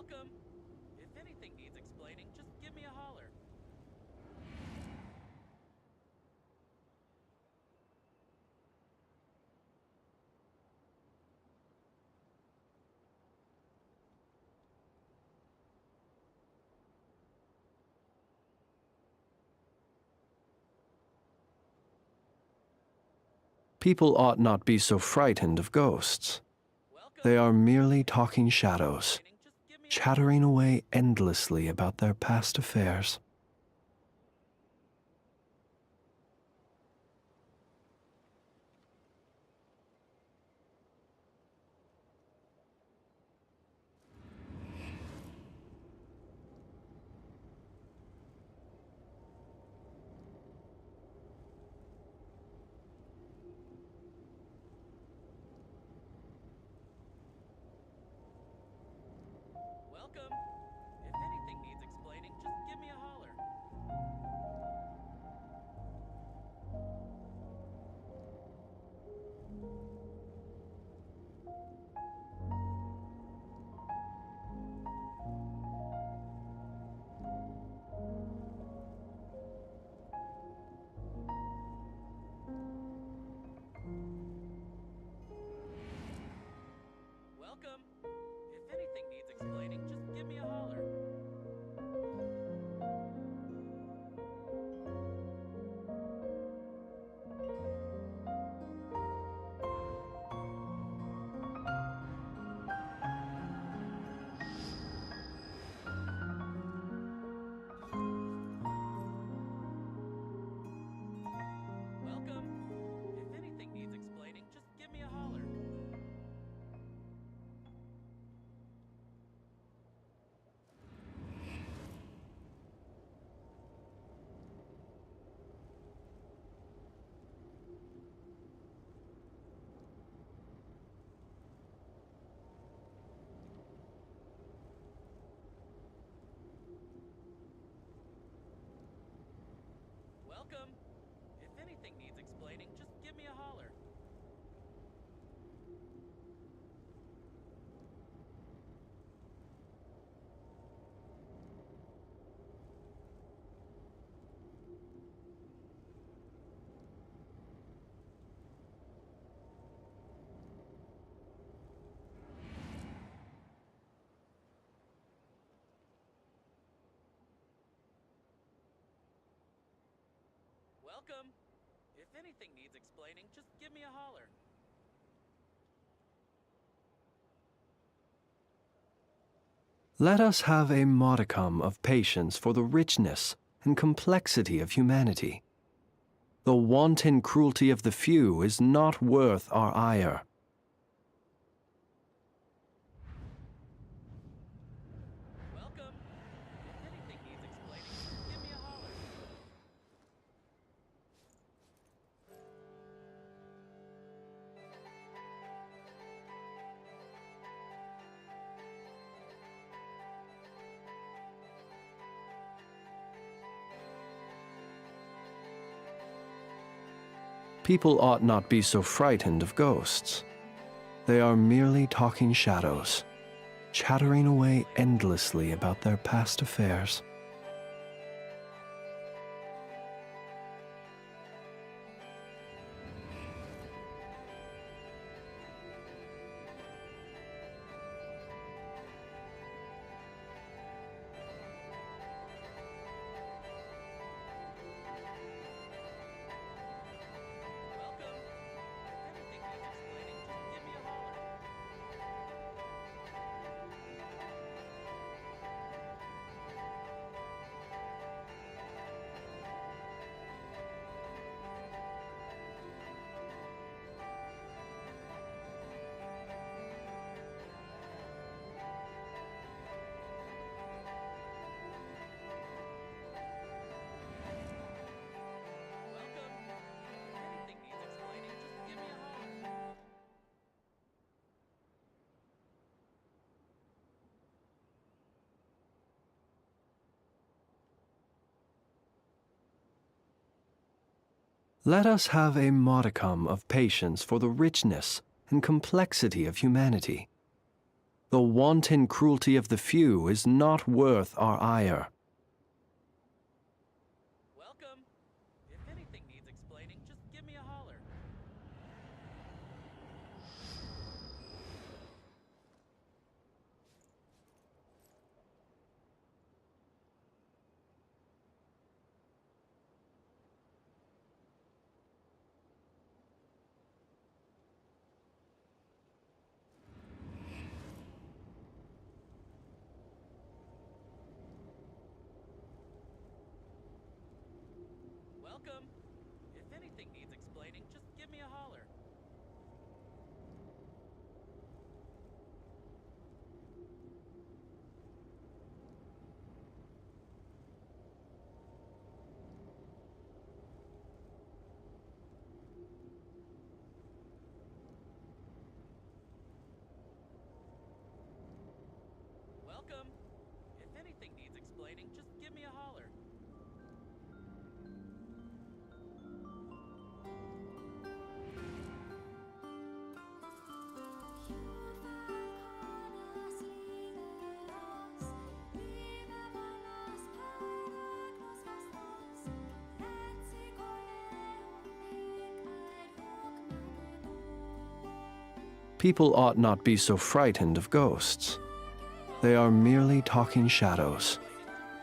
Welcome. If anything needs explaining, just give me a holler. People ought not be so frightened of ghosts. Welcome. They are merely talking shadows, Just give me a chattering away endlessly about their past affairs. Welcome. If anything needs explaining, just give me a holler. Welcome. If anything needs explaining, just give me a holler. Welcome. If anything needs explaining, just give me a holler. Welcome. If anything needs explaining, just give me a holler. Welcome. If anything needs explaining, just give me a holler. Let us have a modicum of patience for the richness and complexity of humanity. The wanton cruelty of the few is not worth our ire. Welcome. If anything needs explaining, just give me a holler. People ought not be so frightened of ghosts. They are merely talking shadows, chattering away endlessly about their past affairs. Welcome. If anything needs explaining, just give me a holler. Welcome. If anything needs explaining, just give me a holler. Let us have a modicum of patience for the richness and complexity of humanity. The wanton cruelty of the few is not worth our ire. Welcome. If anything needs explaining, just give me a holler. Welcome. If anything needs explaining, just give me a holler. Welcome. If anything needs explaining, just give me a holler. People ought not be so frightened of ghosts. They are merely talking shadows,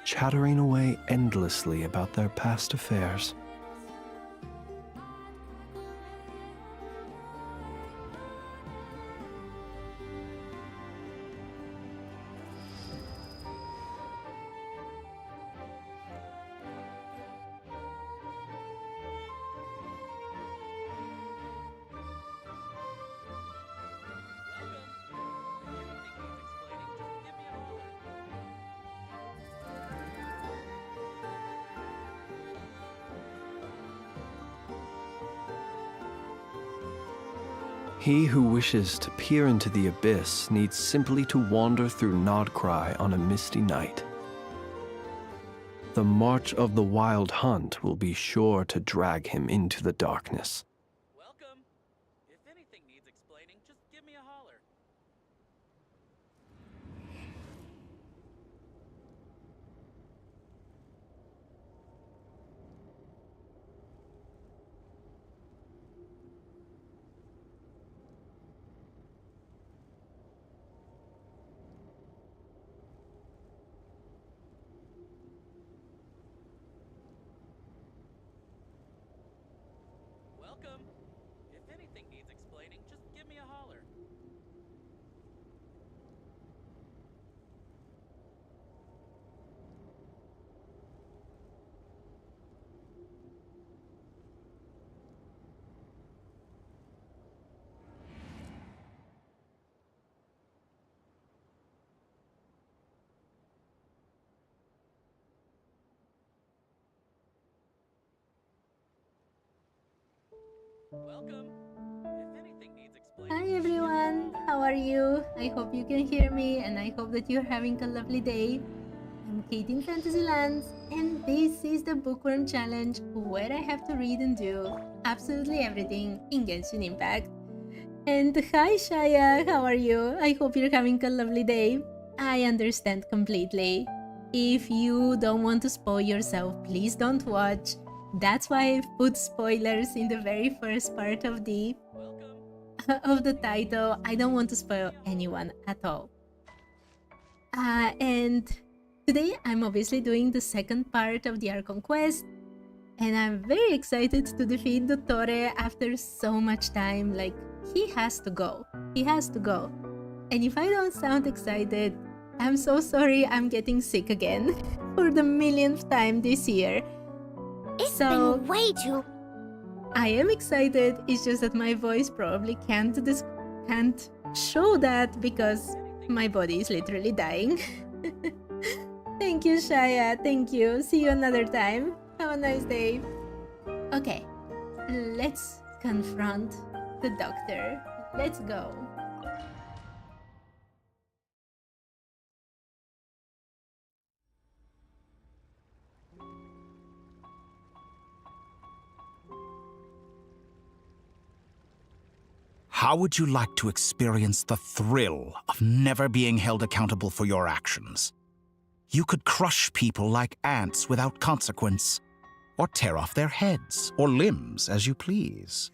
chattering away endlessly about their past affairs. He who wishes to peer into the abyss needs simply to wander through Nodcry on a misty night. The march of the wild hunt will be sure to drag him into the darkness. Welcome. If anything needs explaining, just give me a holler. Welcome. If anything needs explaining, just give me a holler. Welcome. If anything needs explaining. Hi everyone, how are you? I hope you can hear me and I hope that you're having a lovely day. I'm Kate in Fantasylands and this is the Bookworm Challenge where I have to read and do absolutely everything in Genshin Impact. And hi Shaya, how are you? I hope you're having a lovely day. I understand completely. If you don't want to spoil yourself, please don't watch. That's why I've put spoilers in the very first part of the title. I don't want to spoil anyone at all. And today I'm obviously doing the second part of the Archon quest, and I'm very excited to defeat Dottore after so much time. Like, he has to go. He has to go. And if I don't sound excited, I'm so sorry. I'm getting sick again for the millionth time this year. It's been way too... I am excited, it's just that my voice probably can't show that because my body is literally dying. Thank you, Shaya, thank you. See you another time. Have a nice day. Okay, let's confront the doctor. Let's go. How would you like to experience the thrill of never being held accountable for your actions? You could crush people like ants without consequence, or tear off their heads or limbs as you please.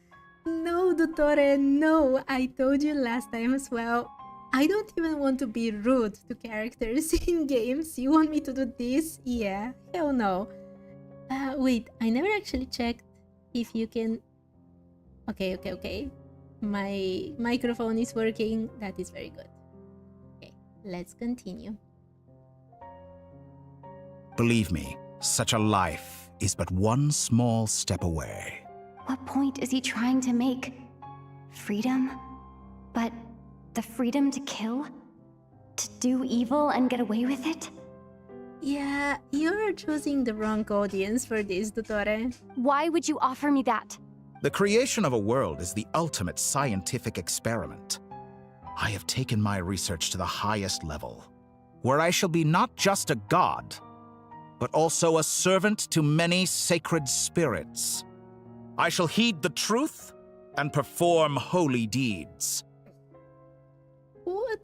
No, Dottore, no. I told you last time as well. I don't even want to be rude to characters in games. You want me to do this? Yeah, hell no. Wait, I never actually checked if you can... Okay. My microphone is working. That is very good. Okay, let's continue. Believe me, such a life is but one small step away. What point is he trying to make? Freedom? But the freedom to kill? To do evil and get away with it? Yeah, you're choosing the wrong audience for this, Dottore. Why would you offer me that? The creation of a world is the ultimate scientific experiment. I have taken my research to the highest level, where I shall be not just a god, but also a servant to many sacred spirits. I shall heed the truth and perform holy deeds. What?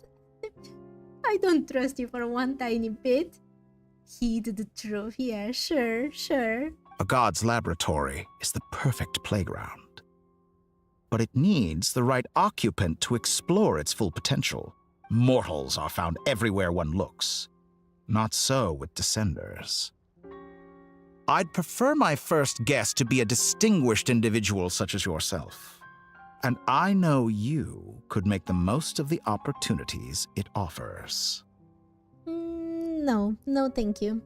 I don't trust you for one tiny bit. Heed the truth, yeah, sure. A god's laboratory is the perfect playground. But it needs the right occupant to explore its full potential. Mortals are found everywhere one looks. Not so with Descenders. I'd prefer my first guest to be a distinguished individual such as yourself. And I know you could make the most of the opportunities it offers. No, thank you.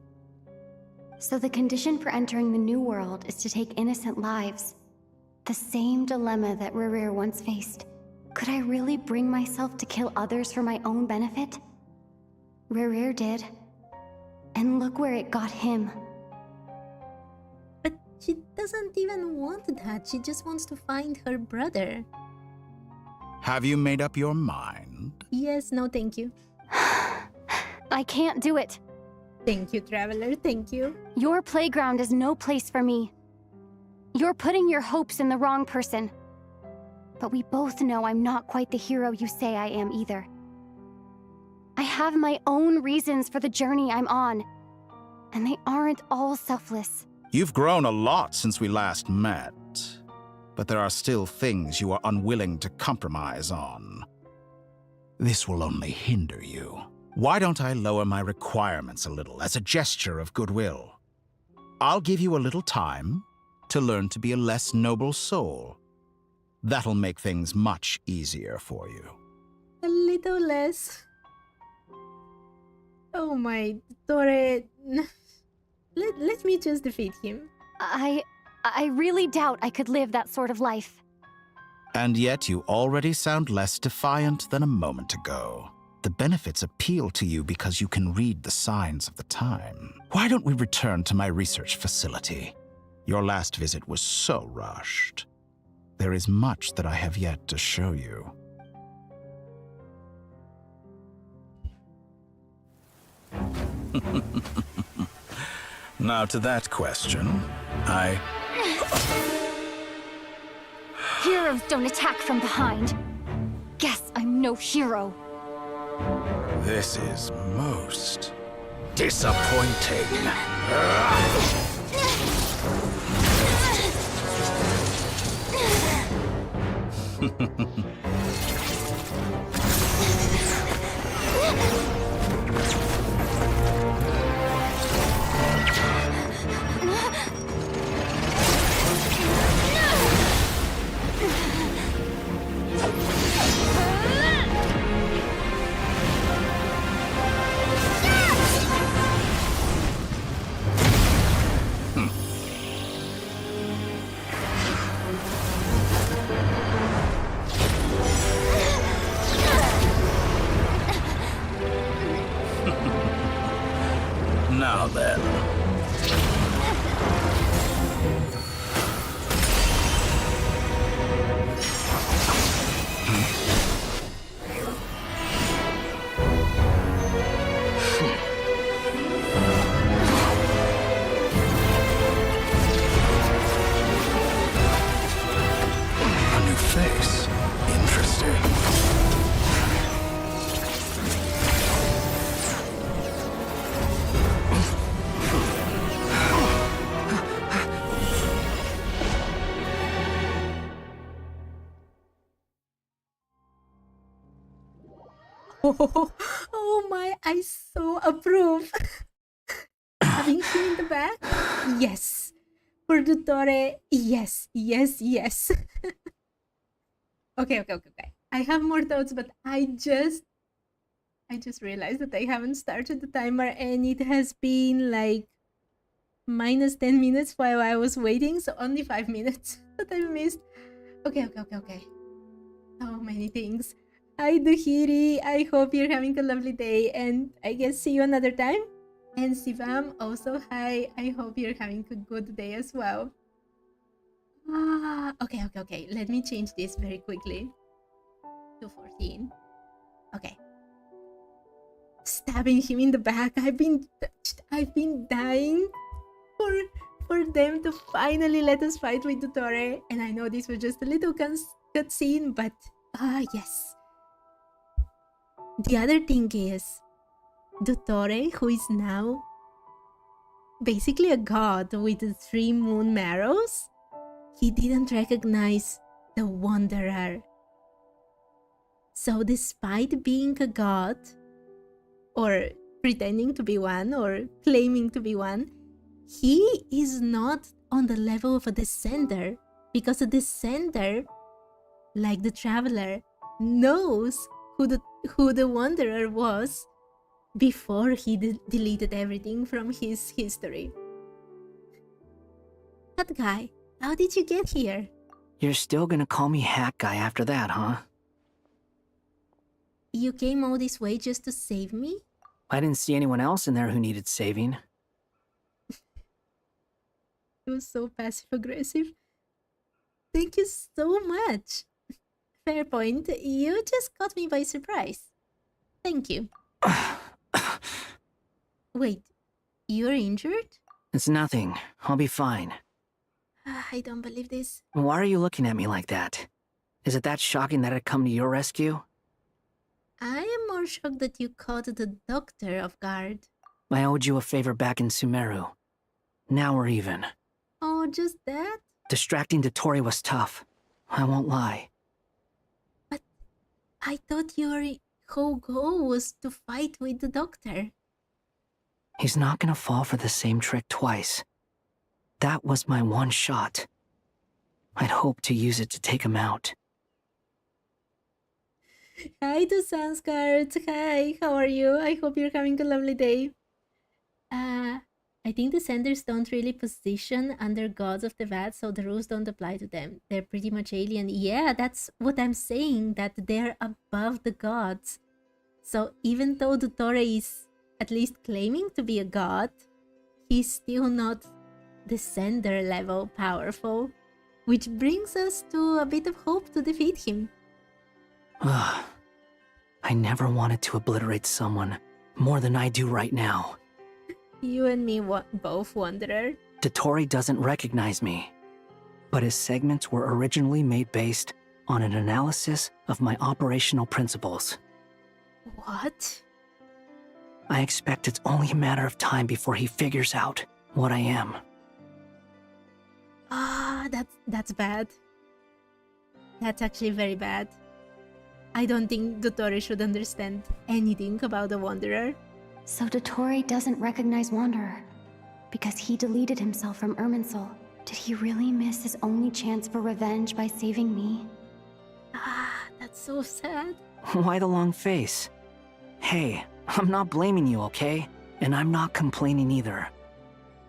So the condition for entering the new world is to take innocent lives. The same dilemma that Rerir once faced. Could I really bring myself to kill others for my own benefit? Rerir did. And look where it got him. But she doesn't even want that. She just wants to find her brother. Have you made up your mind? Yes, no, thank you. I can't do it. Thank you, Traveler, thank you. Your playground is no place for me. You're putting your hopes in the wrong person. But we both know I'm not quite the hero you say I am either. I have my own reasons for the journey I'm on. And they aren't all selfless. You've grown a lot since we last met. But there are still things you are unwilling to compromise on. This will only hinder you. Why don't I lower my requirements a little as a gesture of goodwill? I'll give you a little time to learn to be a less noble soul. That'll make things much easier for you. A little less. Oh my, Dore. Let me just defeat him. I really doubt I could live that sort of life. And yet you already sound less defiant than a moment ago. The benefits appeal to you because you can read the signs of the time. Why don't we return to my research facility? Your last visit was so rushed. There is much that I have yet to show you. Now to that question, Heroes don't attack from behind. Guess I'm no hero. This is most disappointing. Now then. A new face. Interesting. Oh my, I so approve. Having him in the back? Yes. For Dottore, yes, yes, yes. Okay. I have more thoughts, but I just realized that I haven't started the timer and it has been like minus 10 minutes while I was waiting, so only 5 minutes that I missed. Okay. So many things. Hi, Duhiri. I hope you're having a lovely day, and I guess see you another time. And Sivam, also hi. I hope you're having a good day as well. Okay. Let me change this very quickly to 14. Okay. Stabbing him in the back. I've been dying for them to finally let us fight with Dottore. And I know this was just a little cutscene, but yes. The other thing is, Dottore, who is now basically a god with the 3 moon marrows, he didn't recognize the Wanderer. So despite being a god, or pretending to be one, or claiming to be one, he is not on the level of a descender, because a descender, like the traveler, knows who the Wanderer was before he deleted everything from his history. That guy, how did you get here? You're still gonna call me Hat Guy after that, huh? You came all this way just to save me? I didn't see anyone else in there who needed saving. It was so passive-aggressive. Thank you so much. Fair point. You just caught me by surprise. Thank you. Wait, you're injured? It's nothing. I'll be fine. I don't believe this. Why are you looking at me like that? Is it that shocking that I'd come to your rescue? I am more shocked that you caught the doctor off guard. I owed you a favor back in Sumeru. Now we're even. Oh, just that? Distracting Dottore was tough. I won't lie. But I thought your whole goal was to fight with the doctor. He's not gonna fall for the same trick twice. That was my one shot. I'd hoped to use it to take him out. Hi to Sanskart. Hi, how are you? I hope you're having a lovely day. I think the senders don't really position under gods of Teyvat, so the rules don't apply to them. They're pretty much alien. Yeah, that's what I'm saying, that they're above the gods. So even though Dottore is at least claiming to be a god, he's still not the sender level powerful, which brings us to a bit of hope to defeat him. I never wanted to obliterate someone more than I do right now. You and me both, Wanderer. Dottore doesn't recognize me, but his segments were originally made based on an analysis of my operational principles. What? I expect it's only a matter of time before he figures out what I am. That's bad. That's actually very bad. I don't think Dottore should understand anything about the Wanderer. So Dottore doesn't recognize Wanderer because he deleted himself from Irminsul. Did he really miss his only chance for revenge by saving me? That's so sad. Why the long face? Hey, I'm not blaming you, okay? And I'm not complaining either.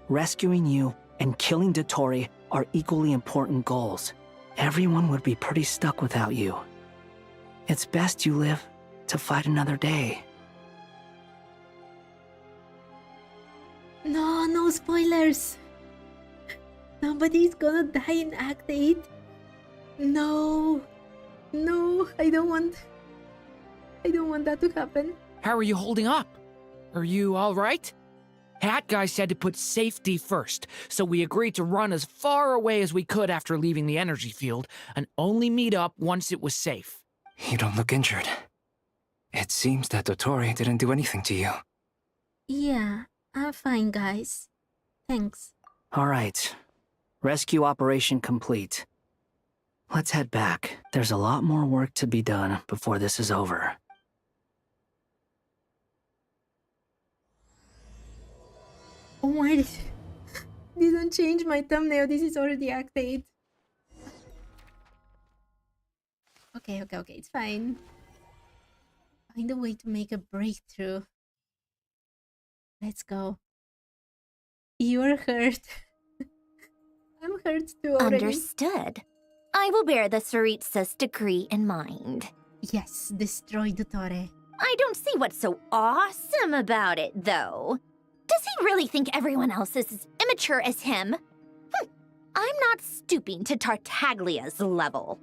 Rescuing you and killing Dottore are equally important goals. Everyone would be pretty stuck without you. It's best you live to fight another day. No spoilers. Nobody's gonna die in Act 8. No, I don't want that to happen. How are you holding up? Are you all right? Hat Guy said to put safety first, so we agreed to run as far away as we could after leaving the energy field and only meet up once it was safe. You don't look injured. It seems that Dottore didn't do anything to you. Yeah, I'm fine, guys. Thanks. All right. Rescue operation complete. Let's head back. There's a lot more work to be done before this is over. Oh my, didn't change my thumbnail. This is already Act 8. Okay, it's fine. Find a way to make a breakthrough. Let's go. You're hurt. I'm hurt too already. Understood. I will bear the Tsaritsa's decree in mind. Yes, destroy Dottore. I don't see what's so awesome about it, though. Does he really think everyone else is as immature as him? I'm not stooping to Tartaglia's level.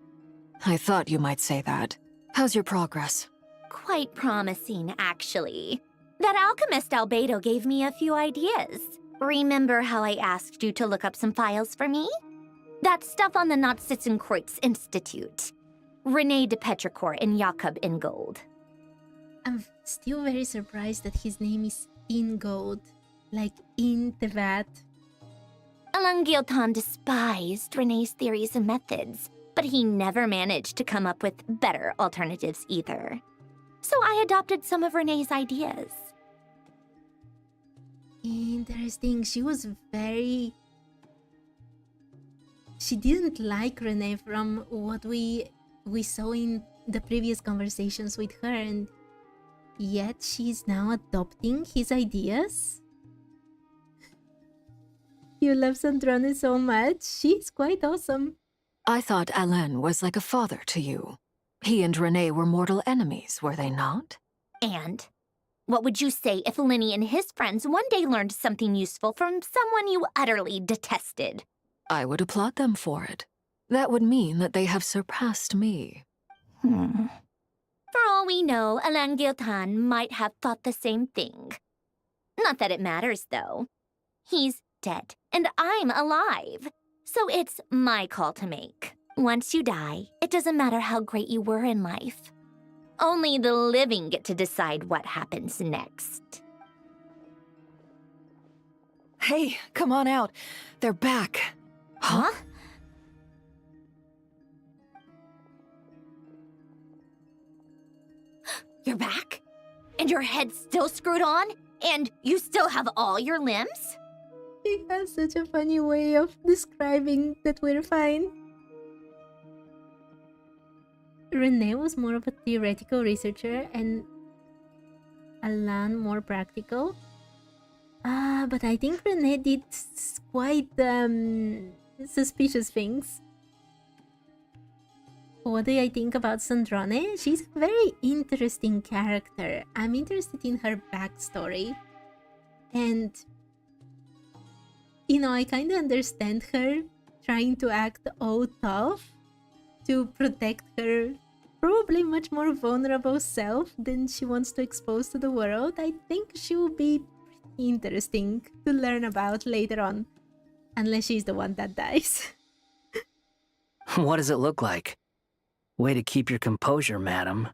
I thought you might say that. How's your progress? Quite promising, actually. That alchemist Albedo gave me a few ideas. Remember how I asked you to look up some files for me? That stuff on the Nachtschitzenkreuz Institute. Rene de Petrichor and Jakob Ingold. I'm still very surprised that his name is Ingold, like in Teyvat. Alain Guillotin despised Rene's theories and methods, but he never managed to come up with better alternatives either. So I adopted some of Rene's ideas. Interesting. She didn't like Rene from what we saw in the previous conversations with her, and yet she's now adopting his ideas. You love Sandrone so much. She's quite awesome. I thought Alain was like a father to you. He and Rene were mortal enemies, were they not? And what would you say if Linny and his friends one day learned something useful from someone you utterly detested? I would applaud them for it. That would mean that they have surpassed me. For all we know, Alain Guillotin might have thought the same thing. Not that it matters, though. He's dead, and I'm alive. So it's my call to make. Once you die, it doesn't matter how great you were in life. Only the living get to decide what happens next. Hey, come on out. They're back. Huh? You're back? And your head's still screwed on? And you still have all your limbs? He has such a funny way of describing that we're fine. Rene was more of a theoretical researcher and Alain more practical. But I think Rene did quite suspicious things. What do I think about Sandrone? She's a very interesting character. I'm interested in her backstory. And, you know, I kind of understand her trying to act all tough to protect her probably much more vulnerable self than she wants to expose to the world. I think she will be pretty interesting to learn about later on. Unless she's the one that dies. What does it look like? Way to keep your composure, madam.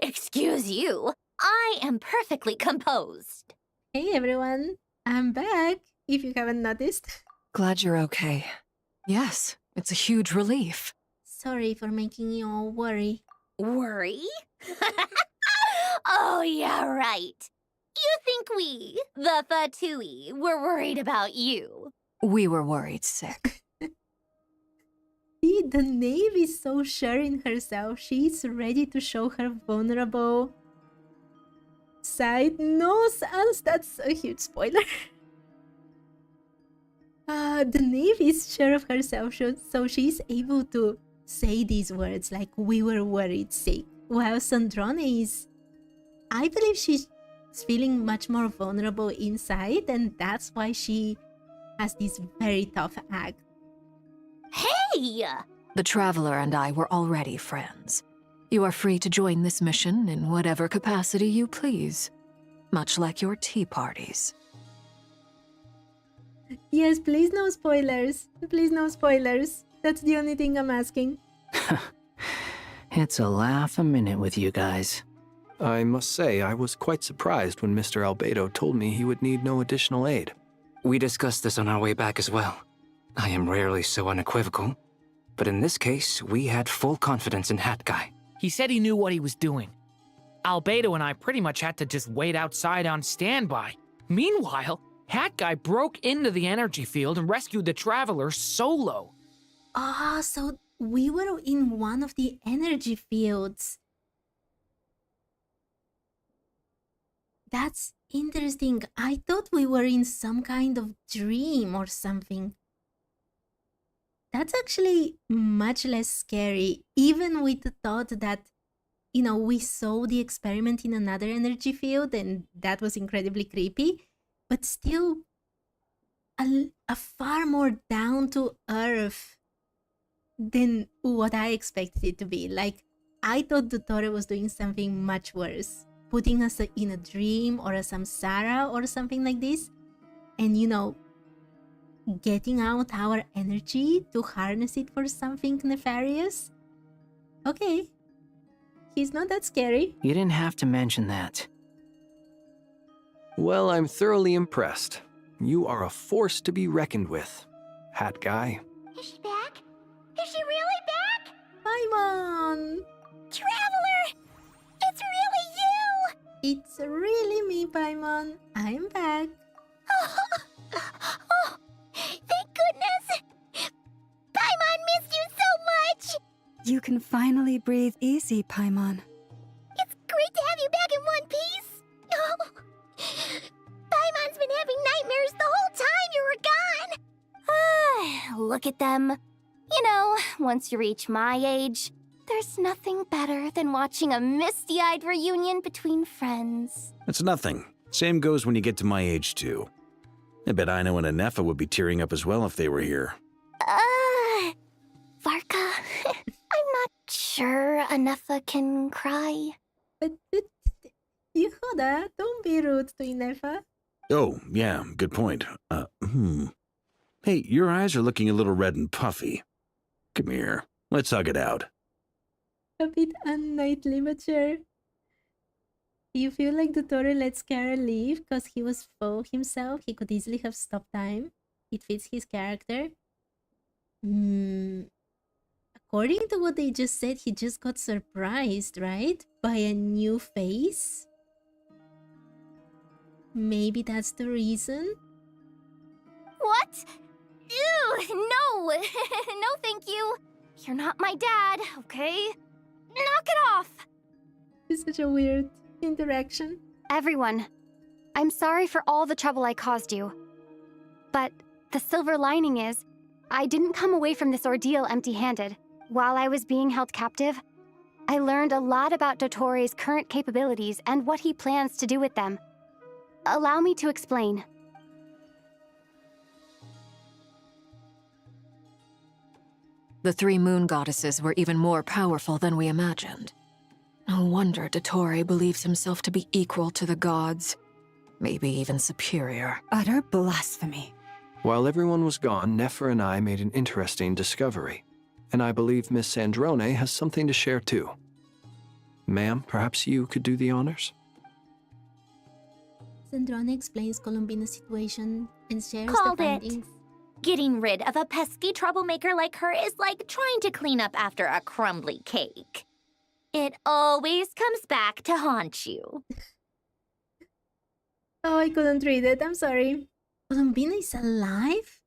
Excuse you. I am perfectly composed. Hey everyone, I'm back, if you haven't noticed. Glad you're okay. Yes, it's a huge relief. Sorry for making you all worry. Worry? Oh, yeah, right. You think we, the Fatui, were worried about you? We were worried sick. See, the knave is so sure in herself. She's ready to show her vulnerable side. No, Sans, that's a huge spoiler. The knave is sure of herself, so she's able to say these words like, we were worried sick. While Sandrone is, I believe she's feeling much more vulnerable inside, and that's why she has this very tough act. Hey! The Traveler and I were already friends. You are free to join this mission in whatever capacity you please. Much like your tea parties. Yes, please no spoilers. Please no spoilers. That's the only thing I'm asking. It's a laugh a minute with you guys. I must say, I was quite surprised when Mr. Albedo told me he would need no additional aid. We discussed this on our way back as well. I am rarely so unequivocal, but in this case, we had full confidence in Hat Guy. He said he knew what he was doing. Albedo and I pretty much had to just wait outside on standby. Meanwhile, Hat Guy broke into the energy field and rescued the traveler solo. Ah, so we were in one of the energy fields. That's interesting. I thought we were in some kind of dream or something. That's actually much less scary, even with the thought that, we saw the experiment in another energy field and that was incredibly creepy, but still a far more down to earth than what I expected it to be. Like, I thought Dottore was doing something much worse, putting us in a dream or a samsara or something like this, and getting out our energy to harness it for something nefarious. Okay, he's not that scary. You didn't have to mention that. Well, I'm thoroughly impressed. You are a force to be reckoned with, Hat Guy. Is she back? Is she really back? Paimon! Traveler! It's really you! It's really me, Paimon. I'm back. Oh, thank goodness! Paimon missed you so much! You can finally breathe easy, Paimon. It's great to have you back in one piece! Oh, Paimon's been having nightmares the whole time you were gone! Look at them. Once you reach my age, there's nothing better than watching a misty-eyed reunion between friends. It's nothing. Same goes when you get to my age, too. I bet Ino and Anefa would be tearing up as well if they were here. Varka, I'm not sure Anefa can cry. But Yehuda, don't be rude to Inefa. Oh, yeah, good point. Hey, your eyes are looking a little red and puffy. Come here, let's hug it out. A bit unknightly, but sure. You feel like Dottore lets Kara leave because he was foe himself? He could easily have stopped time. It fits his character. According to what they just said, he just got surprised, right? By a new face? Maybe that's the reason? What? Ew, no! No, thank you. You're not my dad, okay? Knock it off! It's such a weird interaction. Everyone, I'm sorry for all the trouble I caused you. But the silver lining is, I didn't come away from this ordeal empty-handed. While I was being held captive, I learned a lot about Dottore's current capabilities and what he plans to do with them. Allow me to explain. The three moon goddesses were even more powerful than we imagined. No wonder Dottore believes himself to be equal to the gods. Maybe even superior. Utter blasphemy. While everyone was gone, Nefer and I made an interesting discovery. And I believe Miss Sandrone has something to share too. Ma'am, perhaps you could do the honors? Sandrone explains Columbina's situation and shares Called the it. findings. Getting rid of a pesky troublemaker like her is like trying to clean up after a crumbly cake. It always comes back to haunt you. Oh, I couldn't read it. I'm sorry. Columbina is alive?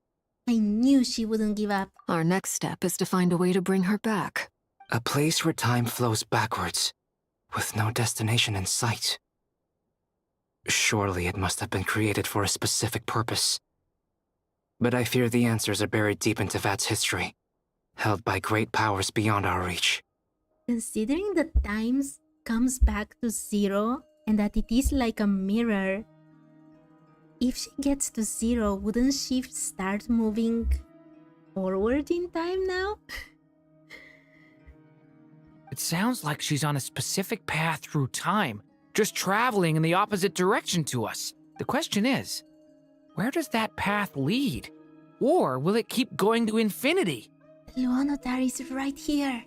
I knew she wouldn't give up. Our next step is to find a way to bring her back. A place where time flows backwards, with no destination in sight. Surely it must have been created for a specific purpose. But I fear the answers are buried deep in Teyvat's history, held by great powers beyond our reach. Considering that time comes back to zero and that it is like a mirror, if she gets to zero, wouldn't she start moving forward in time now? It sounds like she's on a specific path through time, just traveling in the opposite direction to us. The question is, where does that path lead? Or will it keep going to infinity? Luonotar is right here.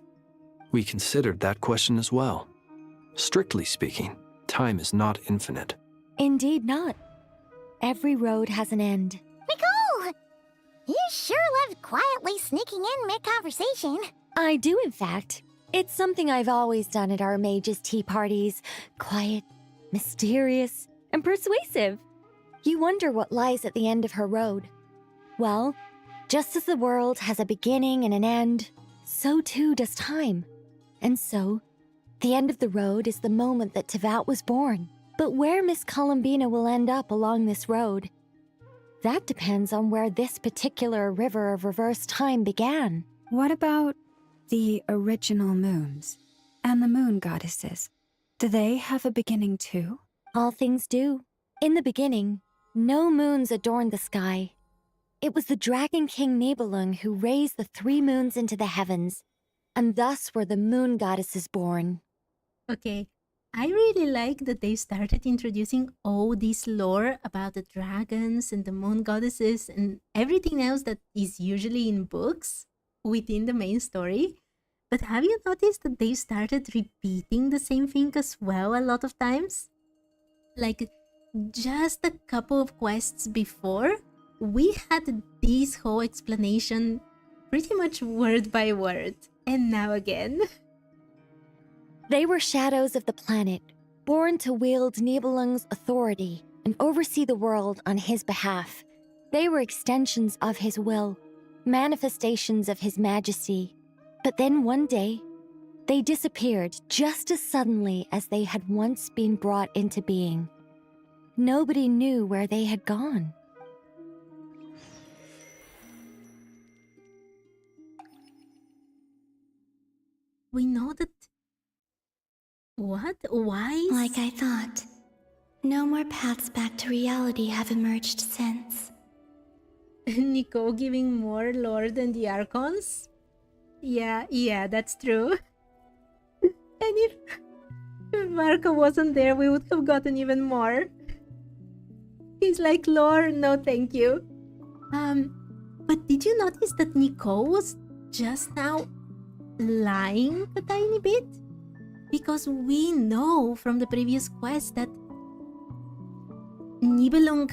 We considered that question as well. Strictly speaking, time is not infinite. Indeed not. Every road has an end. Nicole! You sure love quietly sneaking in mid-conversation. I do, in fact. It's something I've always done at our mages' tea parties. Quiet, mysterious, and persuasive. You wonder what lies at the end of her road. Well, just as the world has a beginning and an end, so too does time. And so, the end of the road is the moment that Teyvat was born. But where Miss Columbina will end up along this road, that depends on where this particular river of reverse time began. What about the original moons and the moon goddesses? Do they have a beginning too? All things do. In the beginning, no moons adorned the sky. It was the Dragon King Nibelung who raised the 3 moons into the heavens, and thus were the moon goddesses born. Okay, I really like that they started introducing all this lore about the dragons and the moon goddesses and everything else that is usually in books within the main story. But have you noticed that they started repeating the same thing as well a lot of times? Like, just a couple of quests before, we had this whole explanation pretty much word by word. And now again. They were shadows of the planet, born to wield Nibelung's authority and oversee the world on his behalf. They were extensions of his will, manifestations of his majesty. But then one day, they disappeared just as suddenly as they had once been brought into being. Nobody knew where they had gone. We know that... What? Why? Like I thought. No more paths back to reality have emerged since. Nicole giving more lore than the Archons? Yeah, that's true. And if Marco wasn't there, we would have gotten even more. He's like, lore, no thank you. But did you notice that Nicole was just now lying a tiny bit? Because we know from the previous quest that Nibelung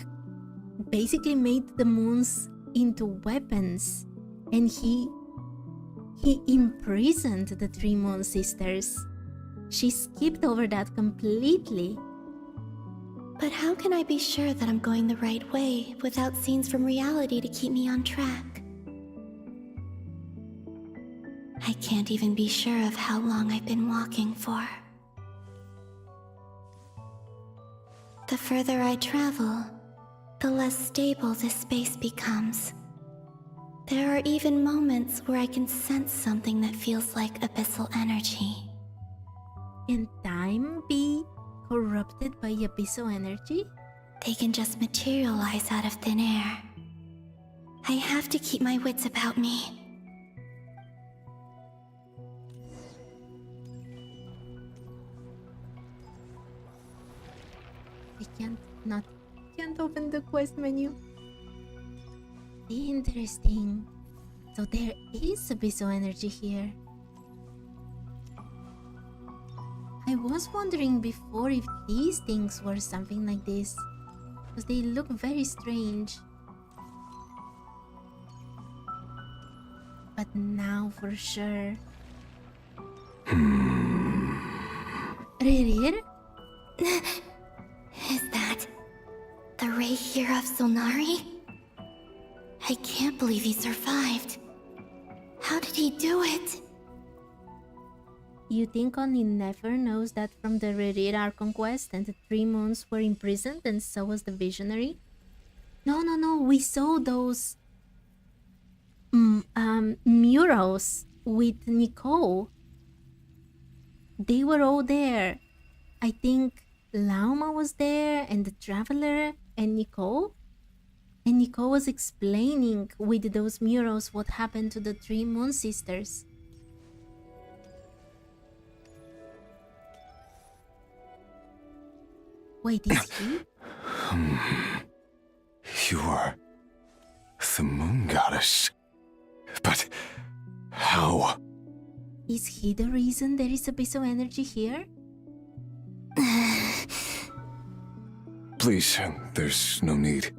basically made the moons into weapons, and he imprisoned the 3 moon sisters. She skipped over that completely. But how can I be sure that I'm going the right way without scenes from reality to keep me on track? I can't even be sure of how long I've been walking for. The further I travel, the less stable this space becomes. There are even moments where I can sense something that feels like abyssal energy. Can time be corrupted by abyssal energy? They can just materialize out of thin air. I have to keep my wits about me. I can't open the quest menu. Interesting. So there is abyssal energy here. I was wondering before if these things were something like this, because they look very strange. But now for sure. Rerir? Is that the Ray here of Solnari? I can't believe he survived. How did he do it? You think only Nefer knows that from the Rerir Archon quest and the 3 moons were imprisoned and so was the Visionary? No, we saw those murals with Nicole. They were all there. I think Lauma was there and the Traveler and Nicole. And Nicole was explaining with those murals what happened to the 3 moon sisters. Wait, is he? You are the moon goddess. But how? Is he the reason there is abyssal energy here? Please, there's no need.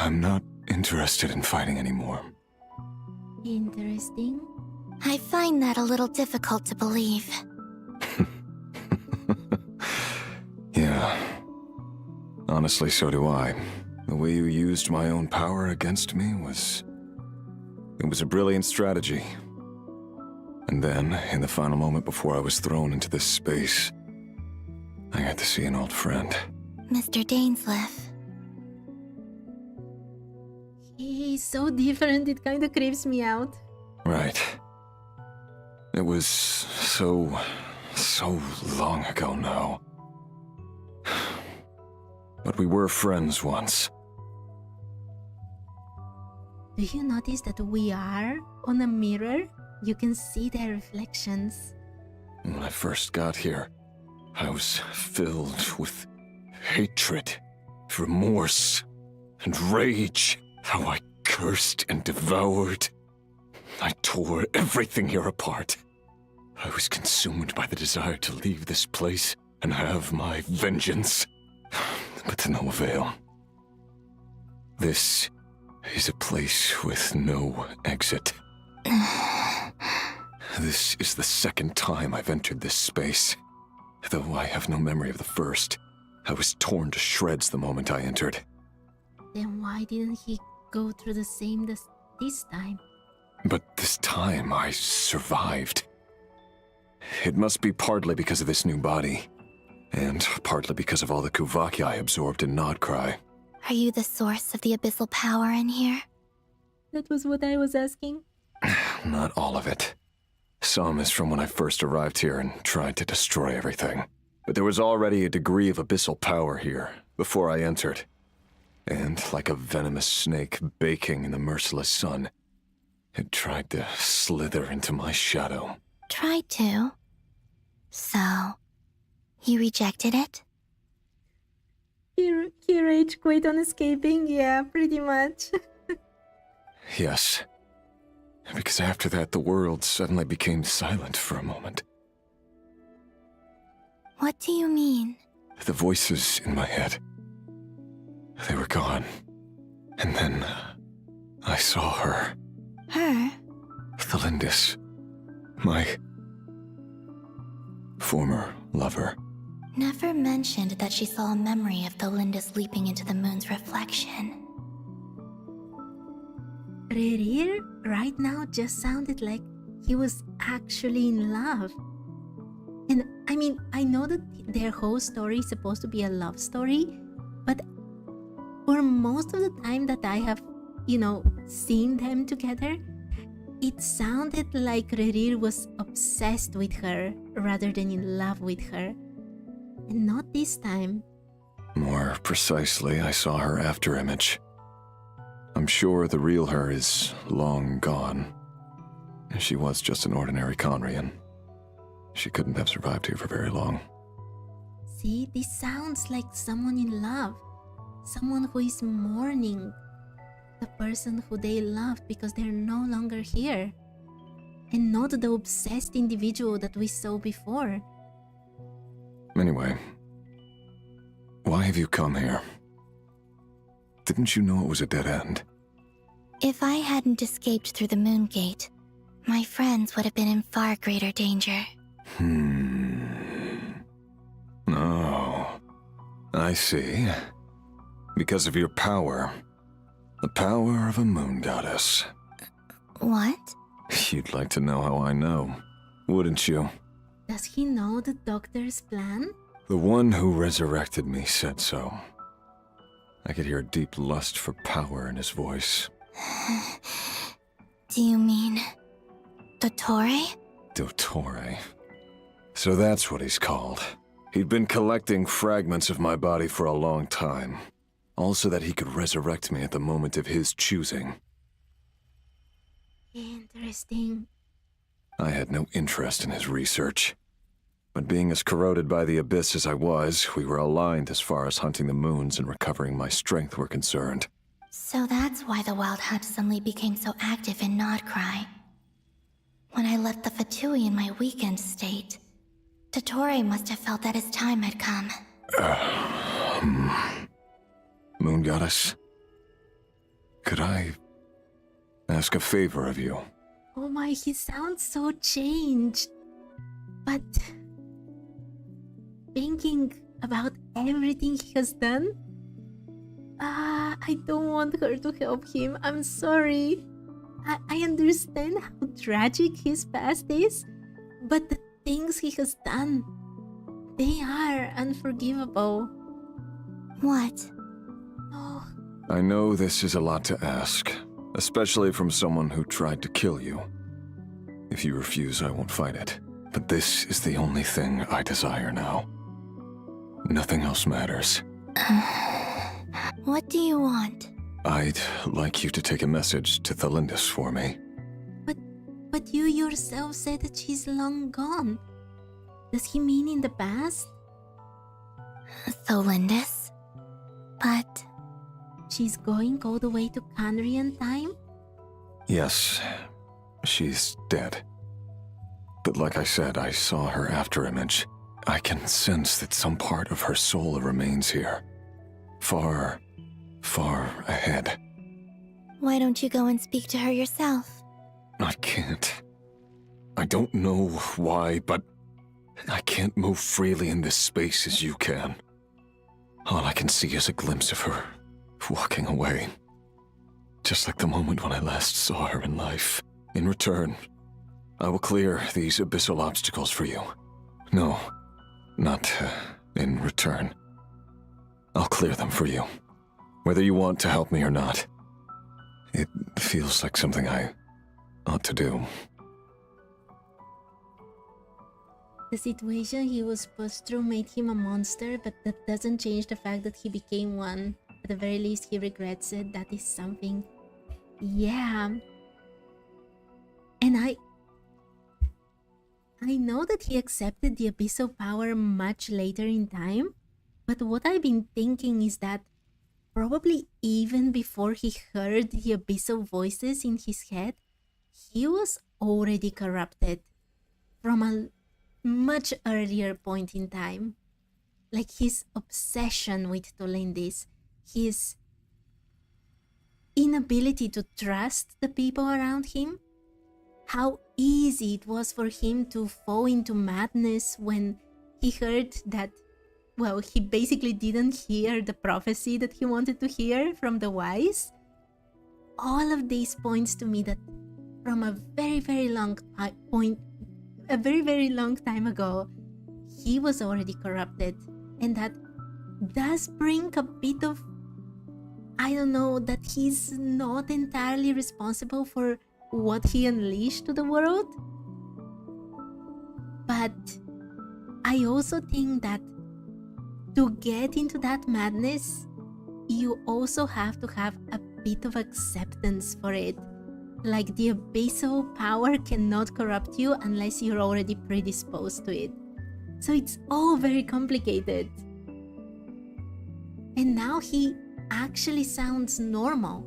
I'm not interested in fighting anymore. Interesting. I find that a little difficult to believe. Yeah, Honestly, so do I. The way you used my own power against me was... It was a brilliant strategy. And then, in the final moment before I was thrown into this space, I got to see an old friend. Mr. Dainsleif. He's so different, it kind of creeps me out. Right. It was so long ago now. But we were friends once. Do you notice that we are on a mirror? You can see their reflections. When I first got here, I was filled with hatred, remorse, and rage. How I cursed and devoured. I tore everything here apart. I was consumed by the desire to leave this place and have my vengeance. But to no avail. This is a place with no exit. This is the second time I've entered this space. Though I have no memory of the first, I was torn to shreds the moment I entered. Then why didn't he go through the same this time? But this time I survived. It must be partly because of this new body, and partly because of all the Kuvaki I absorbed in Nodcry. Are you the source of the abyssal power in here? That was what I was asking. Not all of it. Some is from when I first arrived here and tried to destroy everything. But there was already a degree of abyssal power here before I entered. And like a venomous snake baking in the merciless sun, it tried to slither into my shadow. Tried to? So, you rejected it? He rage quit on escaping, yeah, pretty much. Yes. Because after that, the world suddenly became silent for a moment. What do you mean? The voices in my head, they were gone. And then, I saw her. Her? Thelindis. My former lover. Never mentioned that she saw a memory of Thelindis leaping into the moon's reflection. Rerir right now just sounded like he was actually in love. And I mean, I know that their whole story is supposed to be a love story, but for most of the time that I have, seen them together, it sounded like Rerir was obsessed with her rather than in love with her. And not this time. More precisely, I saw her afterimage. I'm sure the real her is long gone. She was just an ordinary Conrian. She couldn't have survived here for very long. See, this sounds like someone in love. Someone who is mourning the person who they loved because they're no longer here. And not the obsessed individual that we saw before. Anyway, why have you come here? Didn't you know it was a dead end? If I hadn't escaped through the moon gate, my friends would have been in far greater danger. Oh, I see. Because of your power. The power of a moon goddess. What? You'd like to know how I know, wouldn't you? Does he know the doctor's plan? The one who resurrected me said so. I could hear a deep lust for power in his voice. Do you mean... Dottore? Dottore. So that's what he's called. He'd been collecting fragments of my body for a long time. All so that he could resurrect me at the moment of his choosing. Interesting. I had no interest in his research. But being as corroded by the abyss as I was, we were aligned as far as hunting the moons and recovering my strength were concerned. So that's why the Wild Hunt suddenly became so active in Nodcry. When I left the Fatui in my weakened state, Dottore must have felt that his time had come. Moon Goddess, could I ask a favor of you? Oh my, he sounds so changed. But thinking about everything he has done, I don't want her to help him. I'm sorry. I understand how tragic his past is, but the things he has done, they are unforgivable. What? Oh, I know this is a lot to ask, especially from someone who tried to kill you. If you refuse, I won't fight it. But this is the only thing I desire now. Nothing else matters. What do you want? I'd like you to take a message to Thelindis for me. but you yourself said that she's long gone. Does he mean in the past? Thelindis? But... she's going all the way to Canrian time? Yes, she's dead. But like I said, I saw her afterimage. I can sense that some part of her soul remains here. Far, far ahead. why don't you go and speak to her yourself? I can't. I don't know why, but I can't move freely in this space as you can. All I can see is a glimpse of her walking away. Just like the moment when I last saw her in life. In return, I will clear these abyssal obstacles for you. No, not in return. I'll clear them for you. Whether you want to help me or not. It feels like something I ought to do. The situation he was pushed through made him a monster, but that doesn't change the fact that he became one. At the very least, he regrets it. That is something. Yeah. And I know that he accepted the abyssal power much later in time, but what I've been thinking is that probably even before he heard the abyssal voices in his head, he was already corrupted from a much earlier point in time. Like his obsession with Thelindis, his inability to trust the people around him, how easy it was for him to fall into madness when he heard that, well, he basically didn't hear the prophecy that he wanted to hear from the wise. All of these points to me that from a very, very long time ago, he was already corrupted. And that does bring a bit of, I don't know, that he's not entirely responsible for what he unleashed to the world. But I also think that to get into that madness, you also have to have a bit of acceptance for it. Like the abyssal power cannot corrupt you unless you're already predisposed to it. So it's all very complicated. And now he actually sounds normal.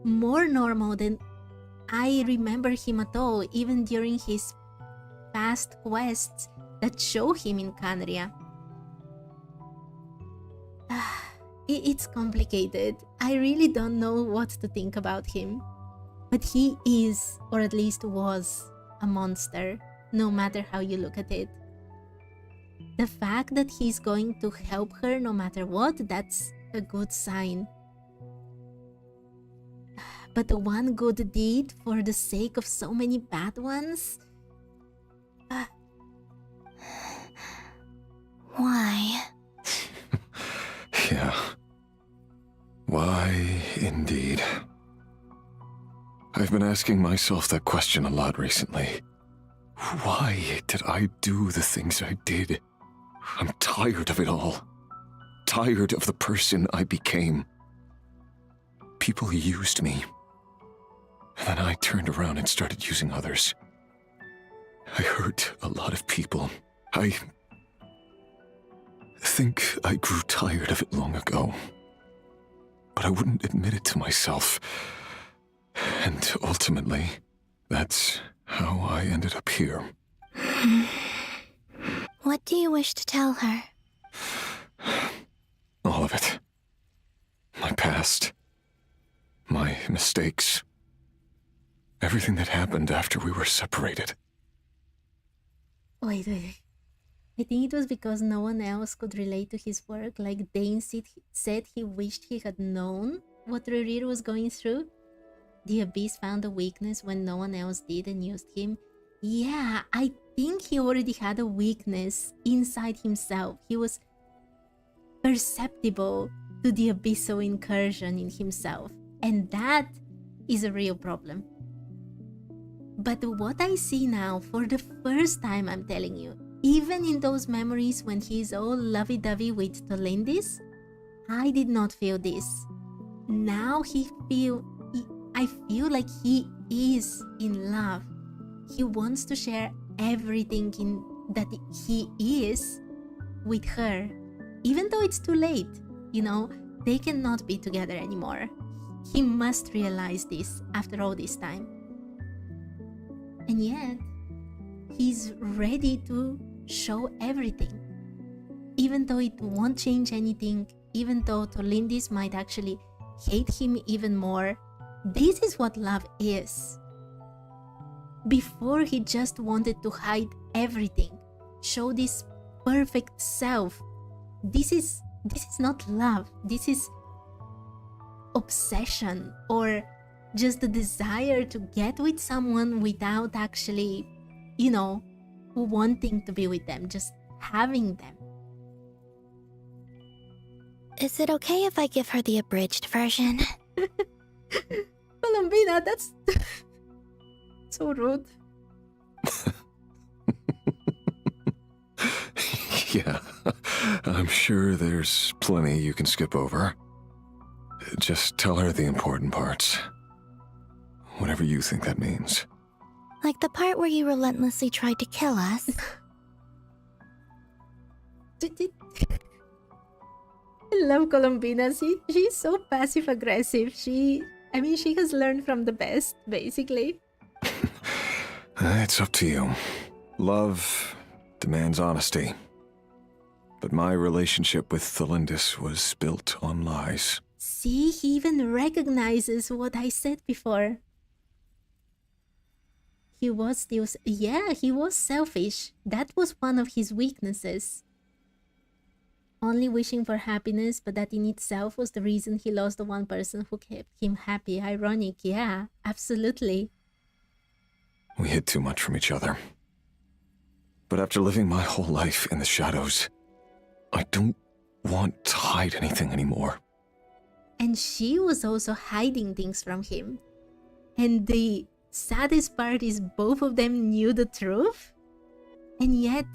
More normal than I remember him at all, even during his past quests that show him in Canria. It's complicated. I really don't know what to think about him. But he is, or at least was, a monster, no matter how you look at it. The fact that he's going to help her no matter what, that's a good sign. But one good deed for the sake of so many bad ones? Why? Yeah. Why, indeed. I've been asking myself that question a lot recently. Why did I do the things I did? I'm tired of it all. Tired of the person I became. People used me. And then I turned around and started using others. I hurt a lot of people. I think I grew tired of it long ago. But I wouldn't admit it to myself. And ultimately, that's how I ended up here. What do you wish to tell her? All of it. My past. My mistakes. Everything that happened after we were separated. Wait. I think it was because no one else could relate to his work. Like Dane said he wished he had known what Rerir was going through. The Abyss found a weakness when no one else did and used him. Yeah, I think he already had a weakness inside himself. He was perceptible to the abyssal incursion in himself. And that is a real problem. But what I see now, for the first time, I'm telling you, even in those memories when he's all lovey-dovey with Tolindis, I did not feel this. Now I feel like he is in love. He wants to share everything that he is with her. Even though it's too late, you know, they cannot be together anymore. He must realize this after all this time. And yet, he's ready to show everything. Even though it won't change anything, even though Tolindis might actually hate him even more, this is what love is. Before, he just wanted to hide everything, show this perfect self. This is not love. This is obsession, or just the desire to get with someone without actually, you know, wanting to be with them, just having them. Is it okay if I give her the abridged version? Colombina, that's so rude. Yeah, I'm sure there's plenty you can skip over. Just tell her the important parts. Whatever you think that means. Like the part where you relentlessly tried to kill us. I love Colombina. She's so passive-aggressive. She has learned from the best, basically. It's up to you. Love demands honesty. But my relationship with Thelindis was built on lies. See, he even recognizes what I said before. He was selfish. That was one of his weaknesses. Only wishing for happiness, but that in itself was the reason he lost the one person who kept him happy. Ironic, yeah, absolutely. We hid too much from each other. But after living my whole life in the shadows, I don't want to hide anything anymore. And she was also hiding things from him. And the saddest part is both of them knew the truth, and yet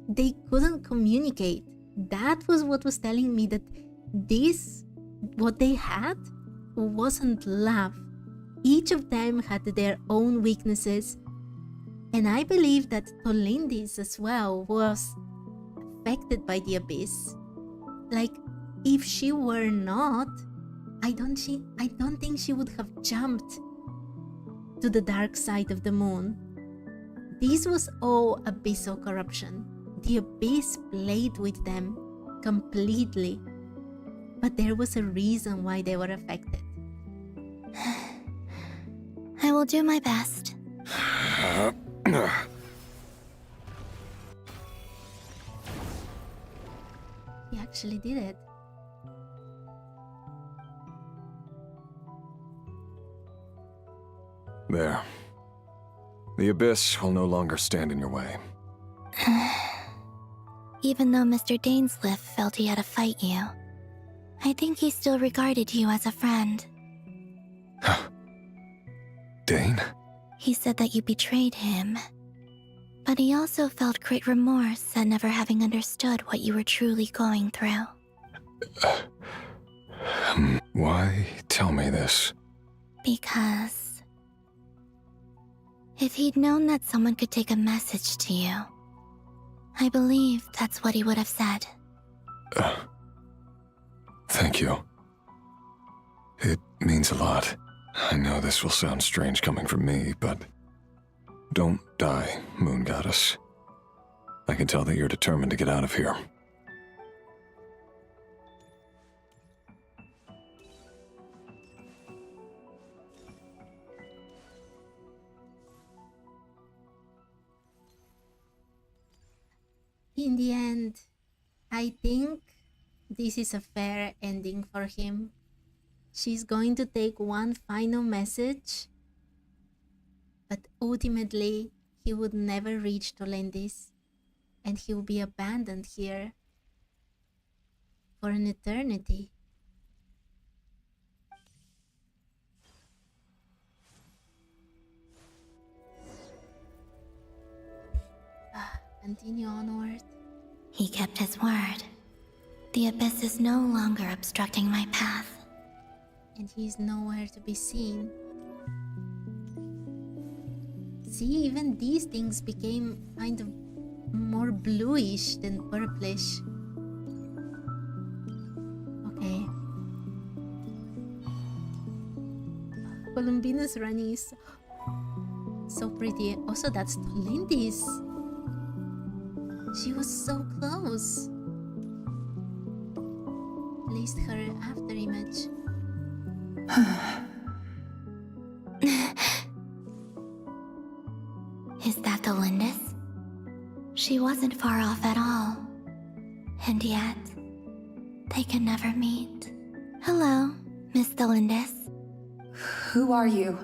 they couldn't communicate. That was what was telling me that what they had, wasn't love. Each of them had their own weaknesses. And I believe that Tolindis as well was affected by the abyss. Like, if she were not, I don't think she would have jumped to the dark side of the moon. This was all abyssal corruption. The abyss played with them completely. But there was a reason why they were affected. I will do my best. He actually did it. There. The abyss will no longer stand in your way. Even though Mr. Dainsliff felt he had to fight you, I think he still regarded you as a friend. Dane? He said that you betrayed him, but he also felt great remorse at never having understood what you were truly going through. Why tell me this? Because if he'd known that someone could take a message to you, I believe that's what he would have said. Thank you. It means a lot. I know this will sound strange coming from me, but don't die, Moon Goddess. I can tell that you're determined to get out of here. in the end, I think this is a fair ending for him. She's going to take one final message, but ultimately he would never reach Tolendis, and he will be abandoned here for an eternity. Continue onward. He kept his word. The abyss is no longer obstructing my path. And he's nowhere to be seen. See, even these things became kind of more bluish than purplish. Okay. Columbina's running is so pretty. Also, that's Tolendis. She was so close. Placed her after image. Is that Tolendis? She wasn't far off at all. And yet, they can never meet. Hello, Miss Tolendis. Who are you?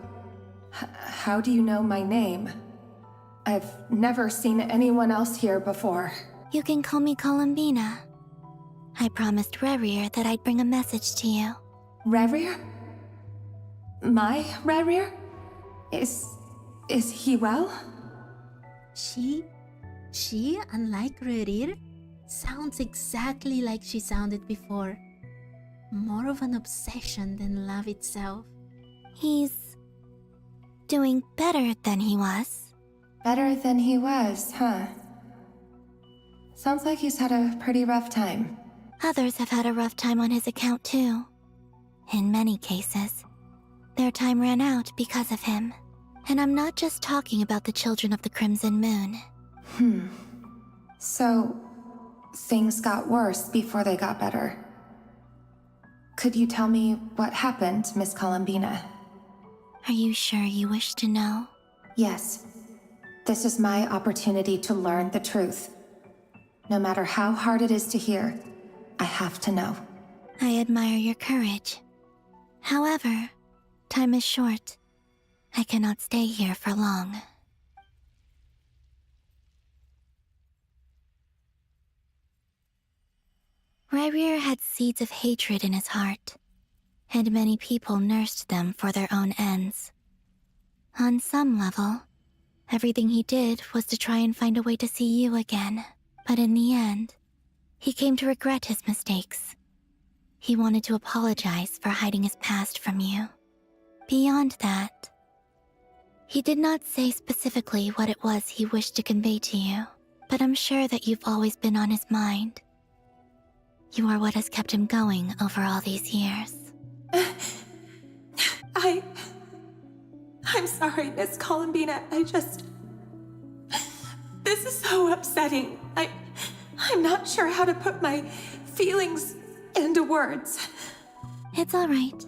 How do you know my name? I've never seen anyone else here before. You can call me Columbina. I promised Rerir that I'd bring a message to you. Rerir? My Rerir? Is he well? She, unlike Rerir, sounds exactly like she sounded before. More of an obsession than love itself. He's doing better than he was. Better than he was, huh? Sounds like he's had a pretty rough time. Others have had a rough time on his account too. In many cases, their time ran out because of him. And I'm not just talking about the children of the Crimson Moon. So, things got worse before they got better. Could you tell me what happened, Miss Columbina? Are you sure you wish to know? Yes. This is my opportunity to learn the truth. No matter how hard it is to hear, I have to know. I admire your courage. However, time is short. I cannot stay here for long. Rerir had seeds of hatred in his heart, and many people nursed them for their own ends. On some level, everything he did was to try and find a way to see you again. But in the end, he came to regret his mistakes. He wanted to apologize for hiding his past from you. Beyond that, he did not say specifically what it was he wished to convey to you, but I'm sure that you've always been on his mind. You are what has kept him going over all these years. I'm sorry, Miss Columbina. This is so upsetting. I'm not sure how to put my feelings into words. It's all right.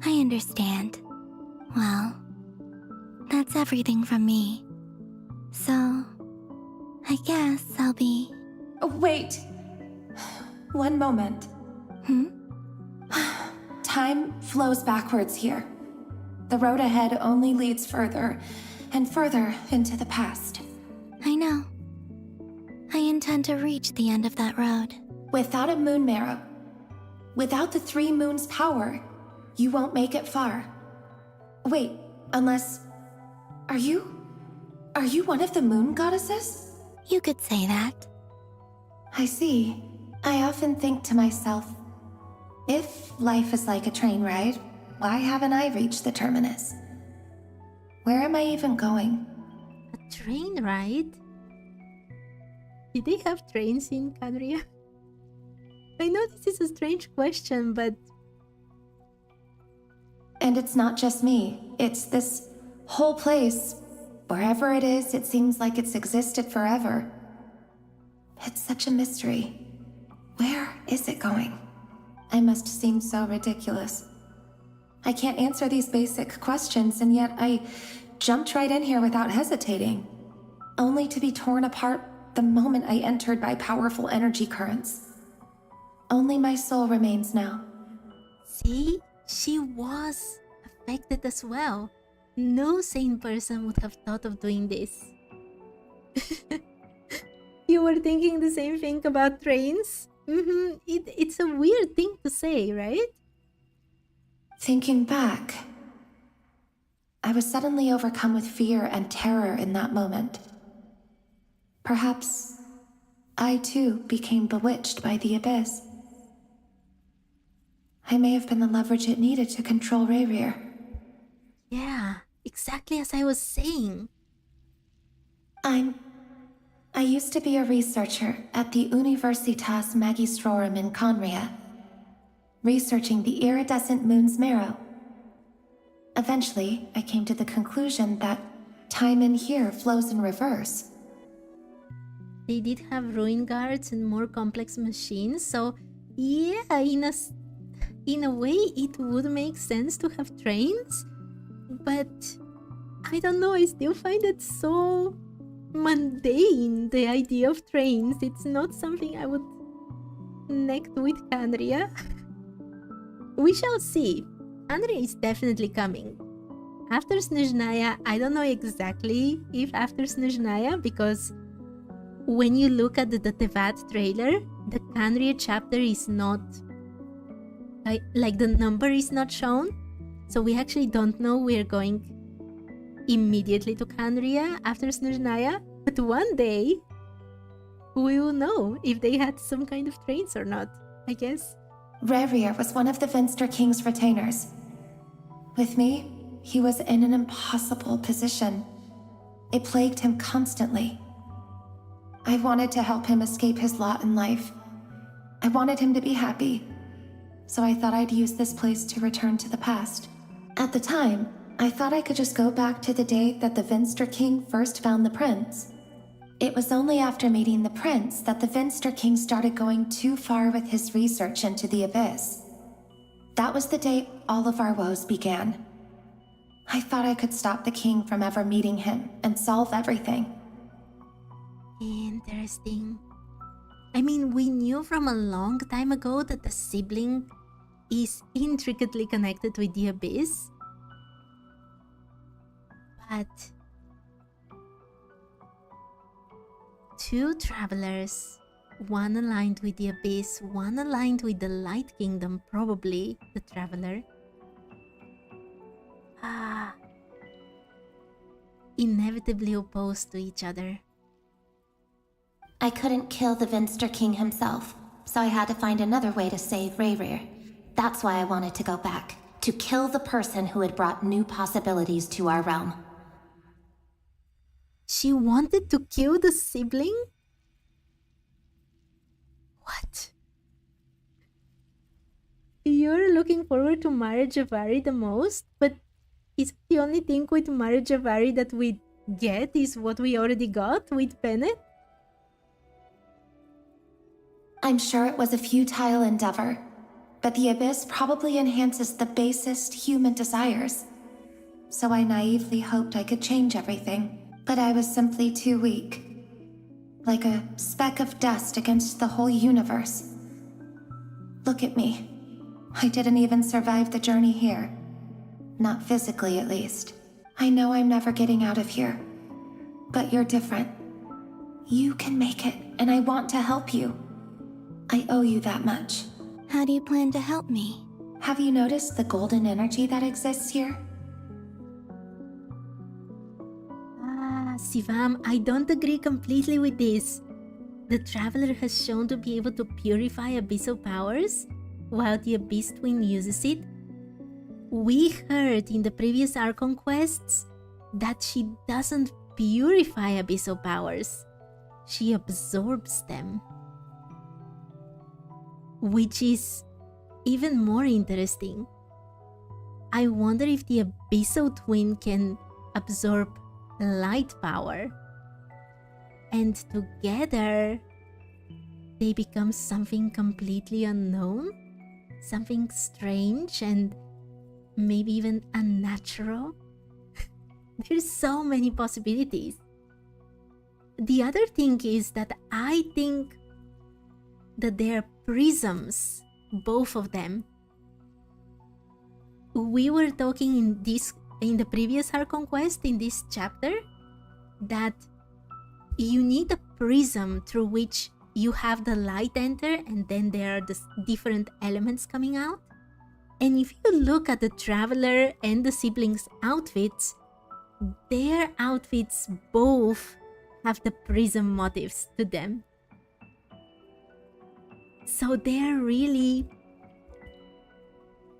I understand. Well, that's everything from me. So, I guess I'll be... Wait. One moment. Time flows backwards here. The road ahead only leads further and further into the past. I know. I intend to reach the end of that road. Without a moon marrow, without the 3 moons' power, you won't make it far. Wait, unless... Are you one of the moon goddesses? You could say that. I see. I often think to myself, if life is like a train ride, why haven't I reached the terminus? Where am I even going? A train ride? Did they have trains in Canria? I know this is a strange question, but... And it's not just me. It's this whole place. Wherever it is, it seems like it's existed forever. It's such a mystery. Where is it going? I must seem so ridiculous. I can't answer these basic questions, and yet I jumped right in here without hesitating, only to be torn apart the moment I entered by powerful energy currents. Only my soul remains now. See? She was affected as well. No sane person would have thought of doing this. You were thinking the same thing about trains? It's a weird thing to say, right? Thinking back, I was suddenly overcome with fear and terror in that moment. Perhaps I too became bewitched by the abyss. I may have been the leverage it needed to control Rayrir. Yeah, exactly as I was saying. I used to be a researcher at the Universitas Magistrorum in Conria, researching the iridescent moon's marrow. Eventually, I came to the conclusion that time in here flows in reverse. They did have ruin guards and more complex machines, so yeah, in a way it would make sense to have trains, but I don't know, I still find it so mundane, the idea of trains. It's not something I would connect with Canria. We shall see. Canria is definitely coming. After Snezhnaya, I don't know exactly if after Snezhnaya, because when you look at the Teyvat trailer, the Canria chapter is not... like the number is not shown. So we actually don't know we're going immediately to Canria after Snezhnaya, but one day we will know if they had some kind of trains or not, I guess. Rayrir was one of the Vinster King's retainers. With me, he was in an impossible position. It plagued him constantly. I wanted to help him escape his lot in life. I wanted him to be happy, so I thought I'd use this place to return to the past. At the time, I thought I could just go back to the day that the Vinster King first found the prince. It was only after meeting the prince that the Vinster King started going too far with his research into the abyss. That was the day all of our woes began. I thought I could stop the king from ever meeting him and solve everything. Interesting. I mean, we knew from a long time ago that the sibling is intricately connected with the abyss. But two travelers, one aligned with the abyss, one aligned with the light kingdom, probably the traveler. Inevitably opposed to each other. I couldn't kill the Vinster King himself, so I had to find another way to save Rayrir. That's why I wanted to go back, to kill the person who had brought new possibilities to our realm. She wanted to kill the sibling? What? You're looking forward to Mara Javari the most, but is the only thing with Mara Javari that we get is what we already got with Bennett? I'm sure it was a futile endeavor, but the abyss probably enhances the basest human desires. So I naively hoped I could change everything, but I was simply too weak. Like a speck of dust against the whole universe. Look at me. I didn't even survive the journey here. Not physically, at least. I know I'm never getting out of here. But you're different. You can make it, and I want to help you. I owe you that much. How do you plan to help me? Have you noticed the golden energy that exists here? Sivam, I don't agree completely with this. The Traveler has shown to be able to purify abyssal powers, while the Abyss Twin uses it. We heard in the previous Archon quests that she doesn't purify abyssal powers. She absorbs them. Which is even more interesting. I wonder if the Abyssal Twin can absorb light power. And together, they become something completely unknown, something strange and maybe even unnatural. There's so many possibilities. the other thing is that I think that they're prisms, both of them. We were talking in the previous Archon quest, in this chapter, that you need a prism through which you have the light enter, and then there are the different elements coming out. And if you look at the traveler and the siblings' outfits, their outfits both have the prism motifs to them. So they're really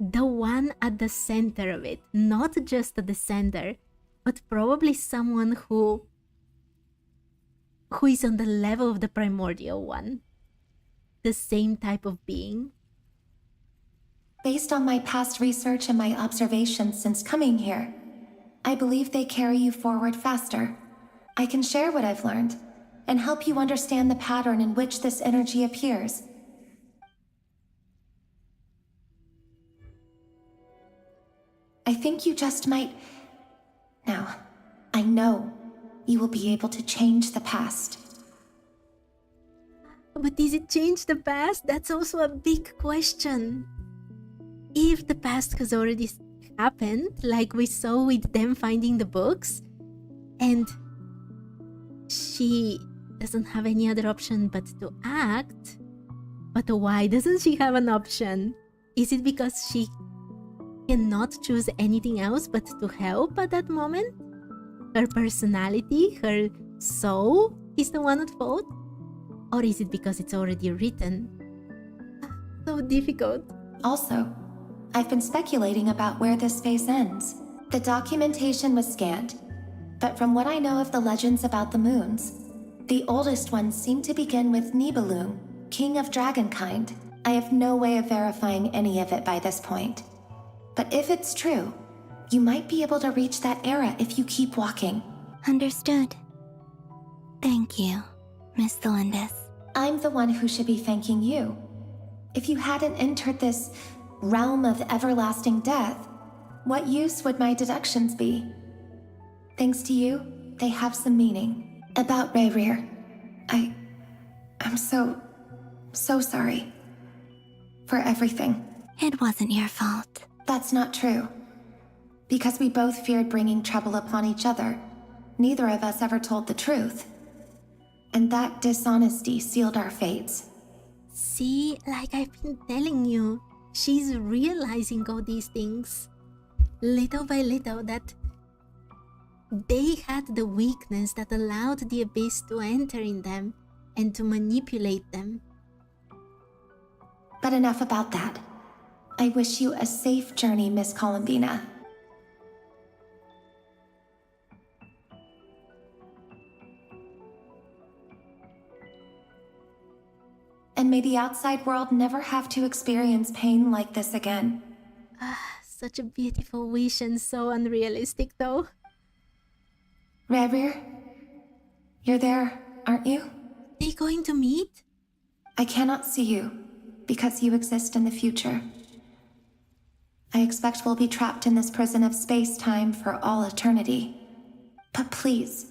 the one at the center of it, not just at the center, but probably someone who is on the level of the primordial one, the same type of being. Based on my past research and my observations since coming here, I believe they carry you forward faster. I can share what I've learned and help you understand the pattern in which this energy appears. I think you just might... Now, I know you will be able to change the past. But is it change the past? That's also a big question. If the past has already happened, like we saw with them finding the books, and she doesn't have any other option but to act, but why doesn't she have an option? Is it because she cannot choose anything else but to help at that moment? Her personality, her soul is the one at fault? Or is it because it's already written? So difficult. Also, I've been speculating about where this space ends. The documentation was scanned, but from what I know of the legends about the moons, the oldest ones seem to begin with Nibelung, king of dragonkind. I have no way of verifying any of it by this point. But if it's true, you might be able to reach that era if you keep walking. Understood. Thank you, Miss Delindis. I'm the one who should be thanking you. If you hadn't entered this realm of everlasting death, what use would my deductions be? Thanks to you, they have some meaning. About Rayrir, I'm so sorry. For everything. It wasn't your fault. That's not true. Because we both feared bringing trouble upon each other, neither of us ever told the truth. And that dishonesty sealed our fates. See, like I've been telling you, she's realizing all these things. Little by little, that they had the weakness that allowed the abyss to enter in them and to manipulate them. But enough about that. I wish you a safe journey, Miss Columbina. And may the outside world never have to experience pain like this again. Such a beautiful wish and so unrealistic though. Rayrir, you're there, aren't you? They going to meet? I cannot see you, because you exist in the future. I expect we'll be trapped in this prison of space-time for all eternity. But please,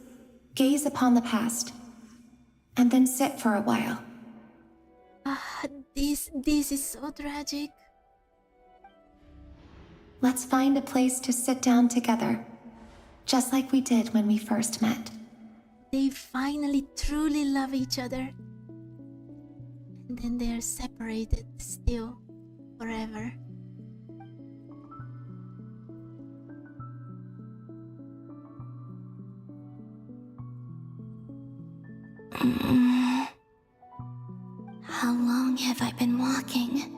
gaze upon the past, and then sit for a while. This is so tragic. Let's find a place to sit down together, just like we did when we first met. They finally truly love each other. And then they're separated still, forever. How long have I been walking?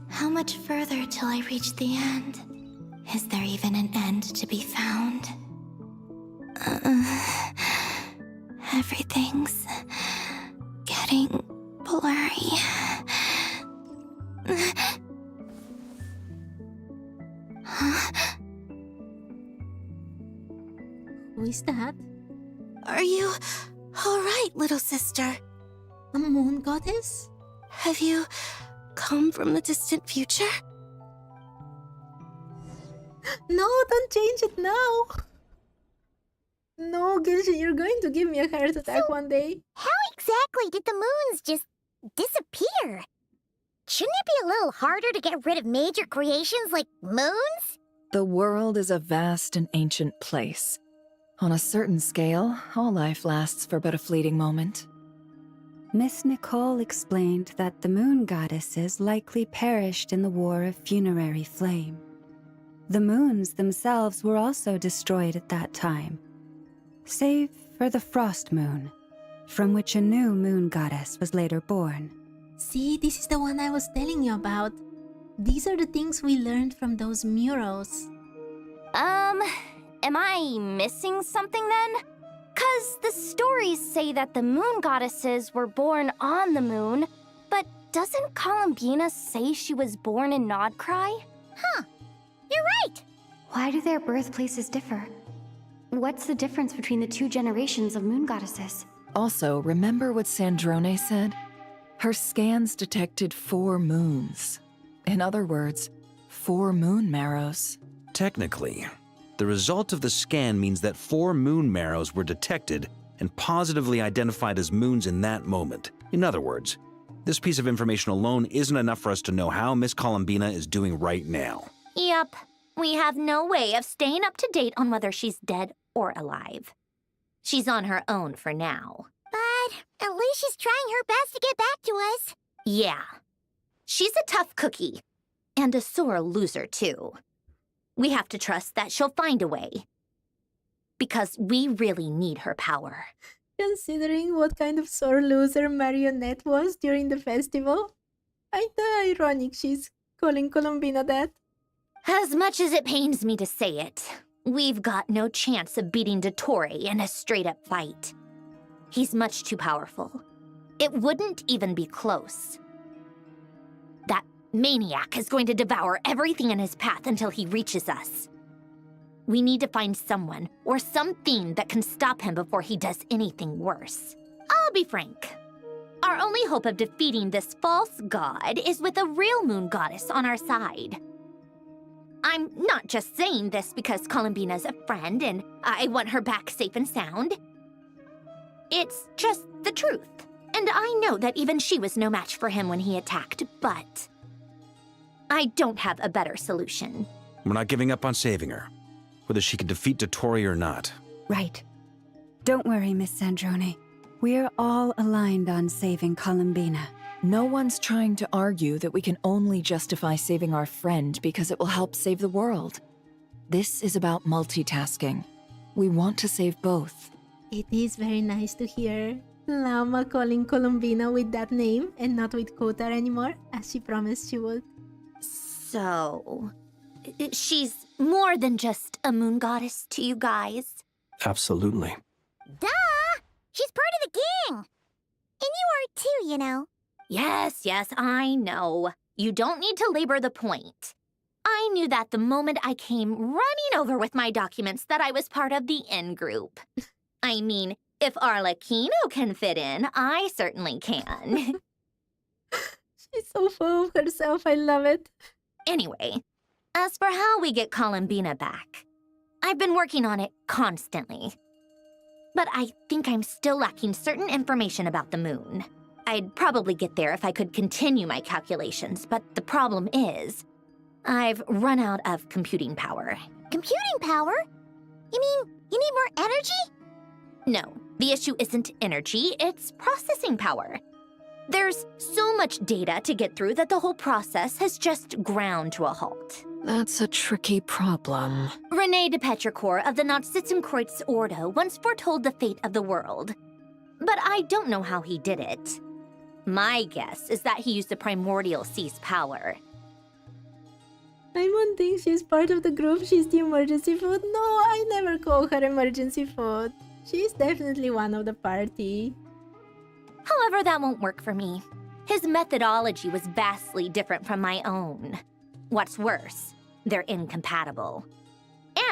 How much further till I reach the end? Is there even an end to be found? Everything's getting blurry. Huh? Who is that? Are you all right, little sister? A moon goddess? Have you come from the distant future? No, don't change it now. No, Genshin, you're going to give me a heart attack one day. How exactly did the moons just disappear? Shouldn't it be a little harder to get rid of major creations like moons? The world is a vast and ancient place. On a certain scale, all life lasts for but a fleeting moment. Miss Nicole explained that the moon goddesses likely perished in the War of Funerary Flame. The moons themselves were also destroyed at that time, save for the Frost Moon, from which a new moon goddess was later born. See, this is the one I was telling you about. These are the things we learned from those murals. Am I missing something then? 'Cause the stories say that the moon goddesses were born on the moon, but doesn't Columbina say she was born in Nodcry? Huh, you're right! Why do their birthplaces differ? What's the difference between the two generations of moon goddesses? Also, remember what Sandrone said? Her scans detected 4 moons. In other words, 4 moon marrows. Technically, the result of the scan means that 4 moon marrows were detected and positively identified as moons in that moment. In other words, this piece of information alone isn't enough for us to know how Miss Columbina is doing right now. Yep. We have no way of staying up to date on whether she's dead or alive. She's on her own for now. But at least she's trying her best to get back to us. Yeah. She's a tough cookie. And a sore loser, too. We have to trust that she'll find a way. Because we really need her power. Considering what kind of sore loser Marionette was during the festival, ain't that ironic she's calling Columbina that? As much as it pains me to say it, we've got no chance of beating Dottore in a straight-up fight. He's much too powerful. It wouldn't even be close. That maniac is going to devour everything in his path until he reaches us. We need to find someone or something that can stop him before he does anything worse. I'll be frank. Our only hope of defeating this false god is with a real moon goddess on our side. I'm not just saying this because Columbina's a friend and I want her back safe and sound. It's just the truth. And I know that even she was no match for him when he attacked, but I don't have a better solution. We're not giving up on saving her, whether she can defeat Dottore or not. Right. Don't worry, Miss Sandrone. We're all aligned on saving Columbina. No one's trying to argue that we can only justify saving our friend because it will help save the world. This is about multitasking. We want to save both. It is very nice to hear Llama calling Columbina with that name and not with Kotar anymore, as she promised she would. So, she's more than just a moon goddess to you guys? Absolutely. Duh! She's part of the gang! And you are too, you know. Yes, I know. You don't need to labor the point. I knew that the moment I came running over with my documents that I was part of the in-group. I mean, if Arlecchino can fit in, I certainly can. She's so full of herself, I love it. Anyway, as for how we get Columbina back, I've been working on it constantly. But I think I'm still lacking certain information about the moon. I'd probably get there if I could continue my calculations, but the problem is, I've run out of computing power. Computing power? You mean you need more energy? No, the issue isn't energy, it's processing power. There's so much data to get through that the whole process has just ground to a halt. That's a tricky problem. René de Petrichor of the Nazissenkreuz Ordo once foretold the fate of the world. But I don't know how he did it. My guess is that he used the primordial sea's power. I don't think she's part of the group, she's the emergency food. No, I never call her emergency food. She's definitely one of the party. However, that won't work for me. His methodology was vastly different from my own. What's worse, they're incompatible.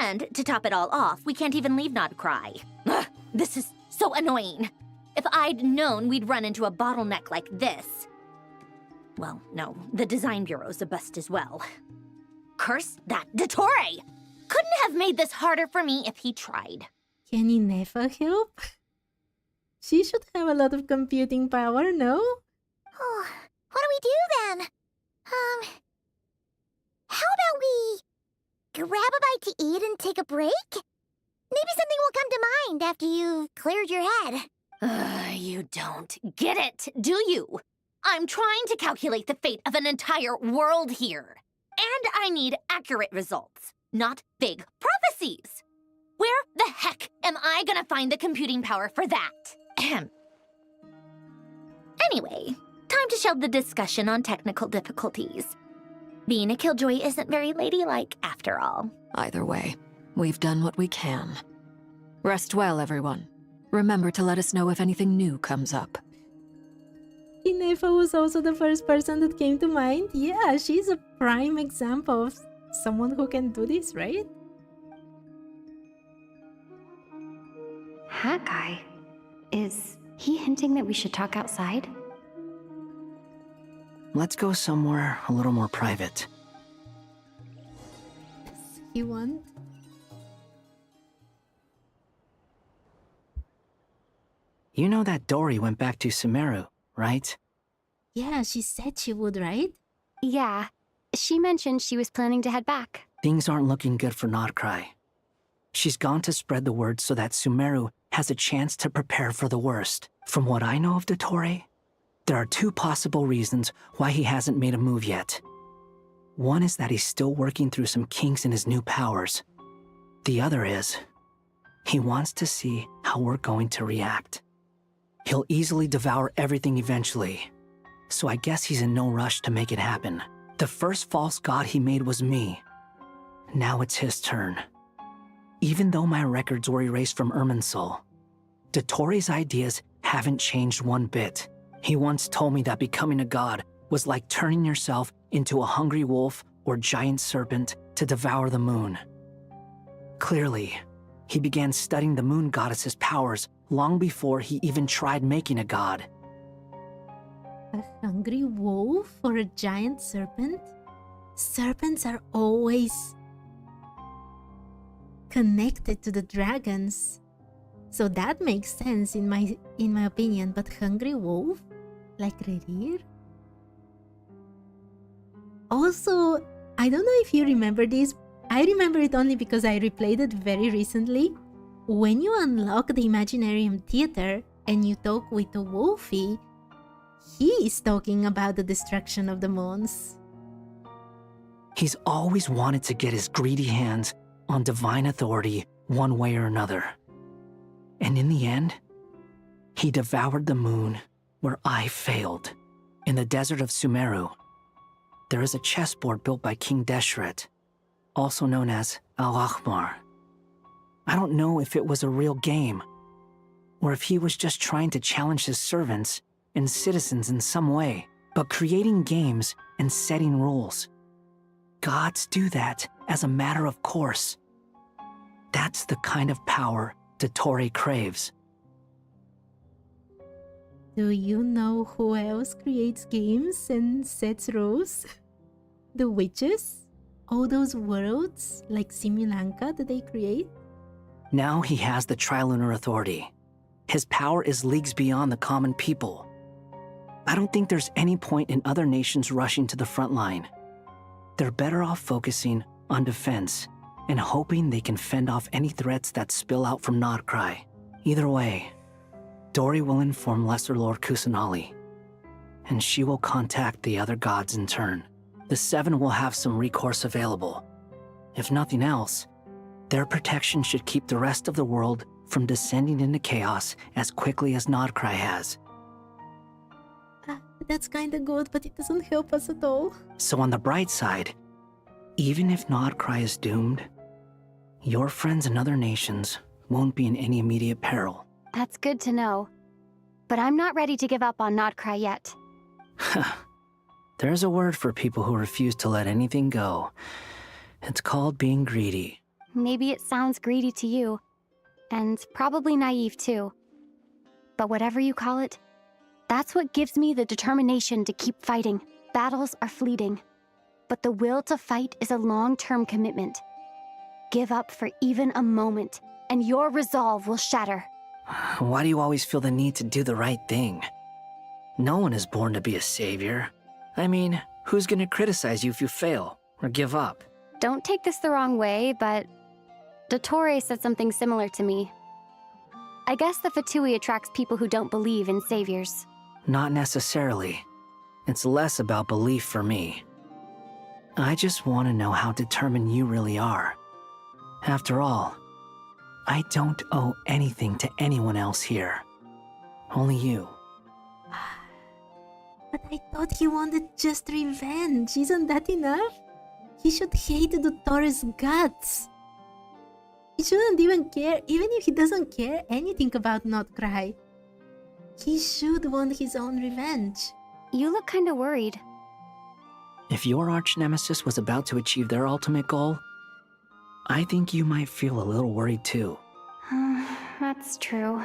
And to top it all off, we can't even leave Nodcry. Ugh, this is so annoying. If I'd known we'd run into a bottleneck like this... Well, no, the design bureau's a bust as well. Curse that Dottore! Couldn't have made this harder for me if he tried. Can Inefa help? She should have a lot of computing power, no? Oh, what do we do then? How about we grab a bite to eat and take a break? Maybe something will come to mind after you've cleared your head. You don't get it, do you? I'm trying to calculate the fate of an entire world here. And I need accurate results, not vague prophecies. Where the heck am I gonna find the computing power for that? Anyway, time to shelve the discussion on technical difficulties. Being a killjoy isn't very ladylike, after all. Either way, we've done what we can. Rest well, everyone. Remember to let us know if anything new comes up. Inefa was also the first person that came to mind. Yeah, she's a prime example of someone who can do this, right? Hat guy? Is he hinting that we should talk outside? Let's go somewhere a little more private. You want? You know that Dory went back to Sumeru, right? Yeah, she said she would, right? Yeah. She mentioned she was planning to head back. Things aren't looking good for Notcry. She's gone to spread the word so that Sumeru has a chance to prepare for the worst. From what I know of Dottore, there are two possible reasons why he hasn't made a move yet. One is that he's still working through some kinks in his new powers. The other is, he wants to see how we're going to react. He'll easily devour everything eventually, so I guess he's in no rush to make it happen. The first false god he made was me. Now it's his turn. Even though my records were erased from Irminsul, Dottore's ideas haven't changed one bit. He once told me that becoming a god was like turning yourself into a hungry wolf or giant serpent to devour the moon. Clearly, he began studying the moon goddess's powers long before he even tried making a god. A hungry wolf or a giant serpent? Serpents are always connected to the dragons. So that makes sense in my opinion, but hungry wolf? Like Rerir? Also, I don't know if you remember this. I remember it only because I replayed it very recently. When you unlock the Imaginarium Theater and you talk with the Wolfie, he is talking about the destruction of the moons. He's always wanted to get his greedy hands on divine authority one way or another. And in the end, he devoured the moon where I failed. In the desert of Sumeru, there is a chessboard built by King Deshret, also known as Al-Ahmar. I don't know if it was a real game, or if he was just trying to challenge his servants and citizens in some way, but creating games and setting rules. Gods do that as a matter of course. That's the kind of power Dottore craves. Do you know who else creates games and sets rules? The witches? All those worlds, like Simulanka, that they create? Now he has the Trilunar Authority. His power is leagues beyond the common people. I don't think there's any point in other nations rushing to the front line. They're better off focusing on defense and hoping they can fend off any threats that spill out from Notcry. Either way, Dory will inform Lesser Lord Kusanali, and she will contact the other gods in turn. The Seven will have some recourse available. If nothing else, their protection should keep the rest of the world from descending into chaos as quickly as Notcry has. That's kinda good, but it doesn't help us at all. So on the bright side, even if Notcry is doomed, your friends in other nations won't be in any immediate peril. That's good to know. But I'm not ready to give up on Notcry yet. There's a word for people who refuse to let anything go. It's called being greedy. Maybe it sounds greedy to you, and probably naive too. But whatever you call it, that's what gives me the determination to keep fighting. Battles are fleeting, but the will to fight is a long-term commitment. Give up for even a moment, and your resolve will shatter. Why do you always feel the need to do the right thing? No one is born to be a savior. I mean, who's gonna criticize you if you fail or give up? Don't take this the wrong way, but Dottore said something similar to me. I guess the Fatui attracts people who don't believe in saviors. Not necessarily. It's less about belief for me. I just want to know how determined you really are. After all, I don't owe anything to anyone else here. Only you. But I thought he wanted just revenge. Isn't that enough? He should hate Dottore's guts. He shouldn't even care, even if he doesn't care anything about Not Cry. He should want his own revenge. You look kinda worried. If your arch-nemesis was about to achieve their ultimate goal, I think you might feel a little worried too. That's true.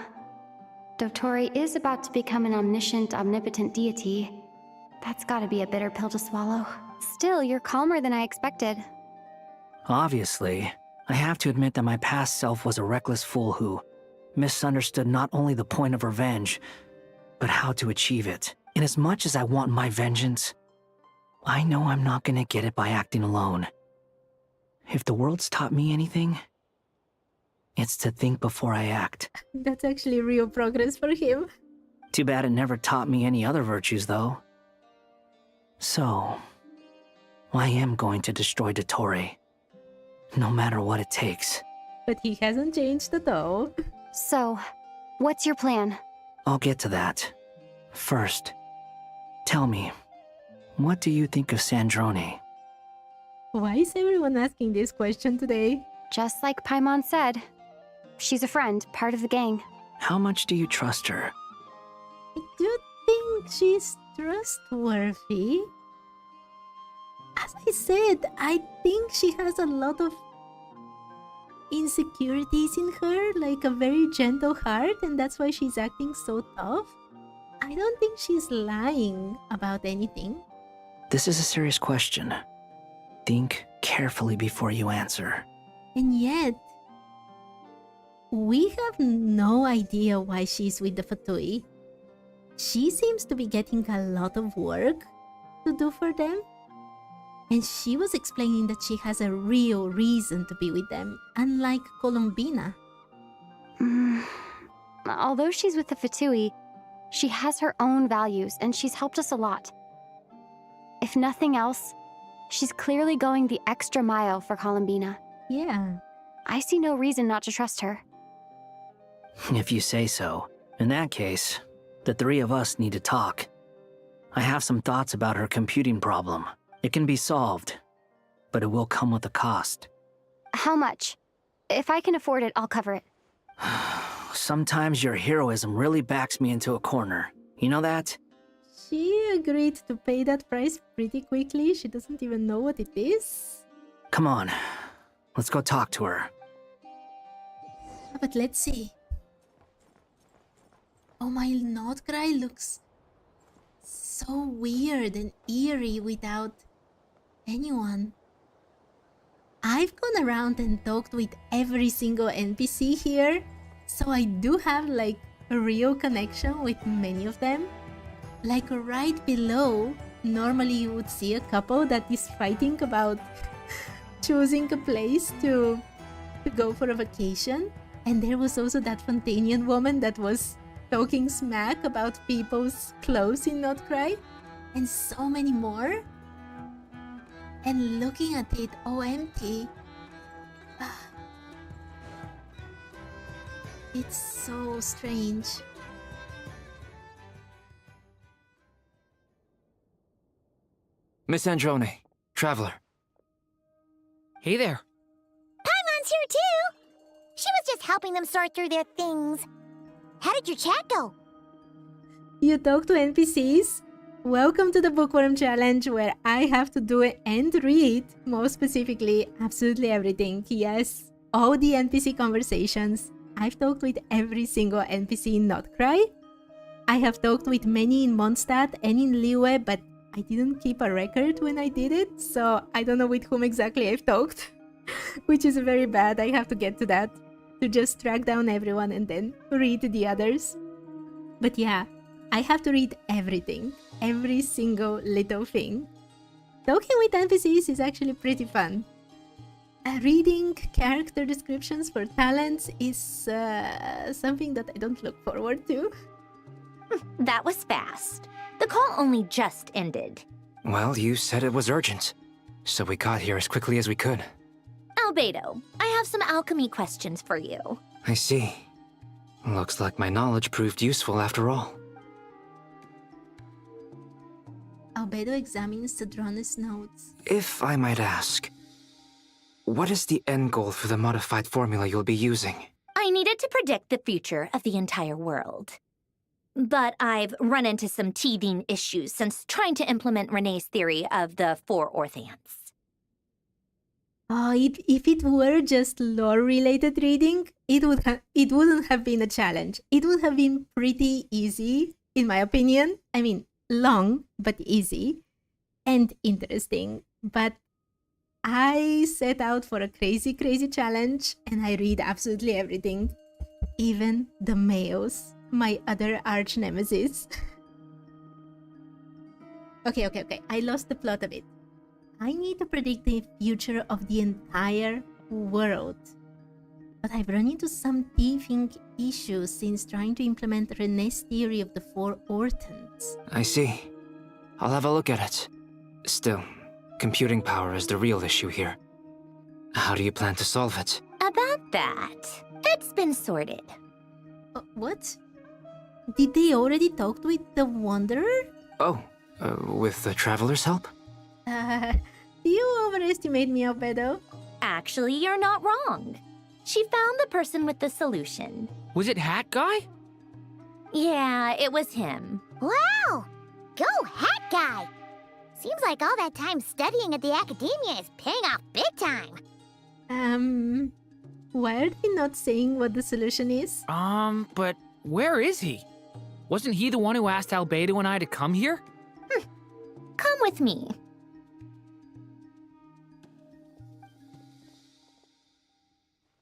Dottore is about to become an omniscient, omnipotent deity. That's gotta be a bitter pill to swallow. Still, you're calmer than I expected. Obviously, I have to admit that my past self was a reckless fool who misunderstood not only the point of revenge, but how to achieve it. And as much as I want my vengeance, I know I'm not gonna get it by acting alone. If the world's taught me anything, it's to think before I act. That's actually real progress for him. Too bad it never taught me any other virtues, though. So, I am going to destroy Dottore, no matter what it takes. But he hasn't changed at all. So, what's your plan? I'll get to that. First, tell me, what do you think of Sandrone? Why is everyone asking this question today? Just like Paimon said, she's a friend, part of the gang. How much do you trust her? I do think she's trustworthy. As I said, I think she has a lot of insecurities in her, like a very gentle heart, and that's why she's acting so tough. I don't think she's lying about anything. This is a serious question. Think carefully before you answer. And yet, we have no idea why she's with the Fatui. She seems to be getting a lot of work to do for them. And she was explaining that she has a real reason to be with them, unlike Columbina. Although she's with the Fatui, she has her own values, and she's helped us a lot. If nothing else, she's clearly going the extra mile for Columbina. Yeah. I see no reason not to trust her. If you say so. In that case, the three of us need to talk. I have some thoughts about her computing problem. It can be solved, but it will come with a cost. How much? If I can afford it, I'll cover it. Sometimes your heroism really backs me into a corner. You know that? She agreed to pay that price pretty quickly. She doesn't even know what it is. Come on, let's go talk to her. But let's see. Oh, my Not Cry looks so weird and eerie without anyone. I've gone around and talked with every single NPC here, so I do have like a real connection with many of them. Like right below, normally you would see a couple that is fighting about choosing a place to go for a vacation. And there was also that Fontanian woman that was talking smack about people's clothes in Not Cry. And so many more. And looking at it all empty. It's so strange. Miss Androne, Traveler. Hey there. Paimon's here too! She was just helping them sort through their things. How did your chat go? You talk to NPCs? Welcome to the Bookworm Challenge, where I have to do it and read, more specifically, absolutely everything. Yes, all the NPC conversations. I've talked with every single NPC in Not Cry. I have talked with many in Mondstadt and in Liyue, but I didn't keep a record when I did it, so I don't know with whom exactly I've talked. Which is very bad, I have to get to that. to just track down everyone and then read the others. But yeah, I have to read everything, every single little thing. Talking with NPCs is actually pretty fun. Reading character descriptions for talents is something that I don't look forward to. That was fast. The call only just ended. Well, you said it was urgent, so we got here as quickly as we could. Albedo, I have some alchemy questions for you. I see. Looks like my knowledge proved useful after all. Albedo examines Sadrona's notes. If I might ask, what is the end goal for the modified formula you'll be using? I needed to predict the future of the entire world. But I've run into some teething issues since trying to implement Renee's theory of the 4 orthants. Oh, if it were just lore-related reading, it wouldn't have been a challenge. It would have been pretty easy, in my opinion. I mean, long, but easy. And interesting. But I set out for a crazy, crazy challenge, and I read absolutely everything. Even the males, my other arch-nemesis. Okay. I lost the plot of it. I need to predict the future of the entire world. But I've run into some teething issues since trying to implement Renee's theory of the 4 orthants. I see. I'll have a look at it. Still, computing power is the real issue here. How do you plan to solve it? About that, it's been sorted. What? Did they already talk with the Wanderer? Oh, with the Traveler's help? You overestimate me, Albedo. Actually, you're not wrong. She found the person with the solution. Was it Hat Guy? Yeah, it was him. Wow! Go Hat Guy! Seems like all that time studying at the academia is paying off big time. Why are they not saying what the solution is? But where is he? Wasn't he the one who asked Albedo and I to come here? Come with me.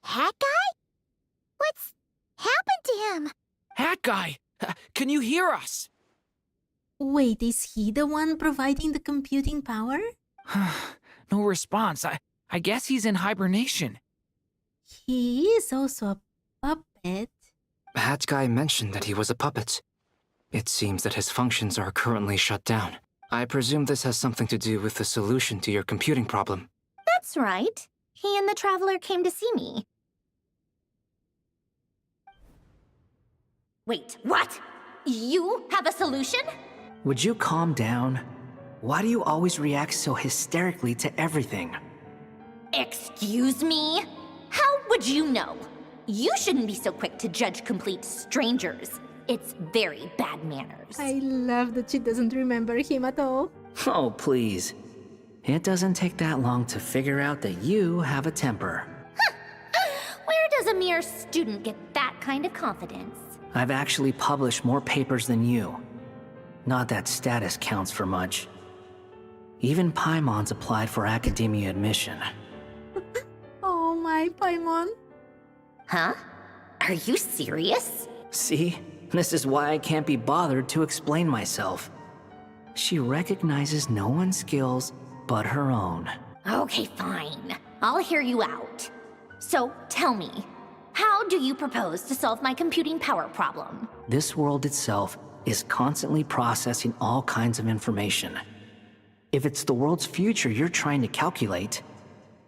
Hat Guy? What's happened to him? Hat Guy! Can you hear us? Wait, is he the one providing the computing power? No response. I guess he's in hibernation. He is also a puppet. Hat Guy mentioned that he was a puppet. It seems that his functions are currently shut down. I presume this has something to do with the solution to your computing problem. That's right. He and the Traveler came to see me. Wait, what? You have a solution? Would you calm down? Why do you always react so hysterically to everything? Excuse me? How would you know? You shouldn't be so quick to judge complete strangers. It's very bad manners. I love that she doesn't remember him at all. Oh, please. It doesn't take that long to figure out that you have a temper. Where does a mere student get that kind of confidence? I've actually published more papers than you. Not that status counts for much. Even Paimon's applied for academia admission. Oh my, Paimon. Huh? Are you serious? See? This is why I can't be bothered to explain myself. She recognizes no one's skills but her own. Okay, fine. I'll hear you out. So, tell me, how do you propose to solve my computing power problem? This world itself is constantly processing all kinds of information. If it's the world's future you're trying to calculate,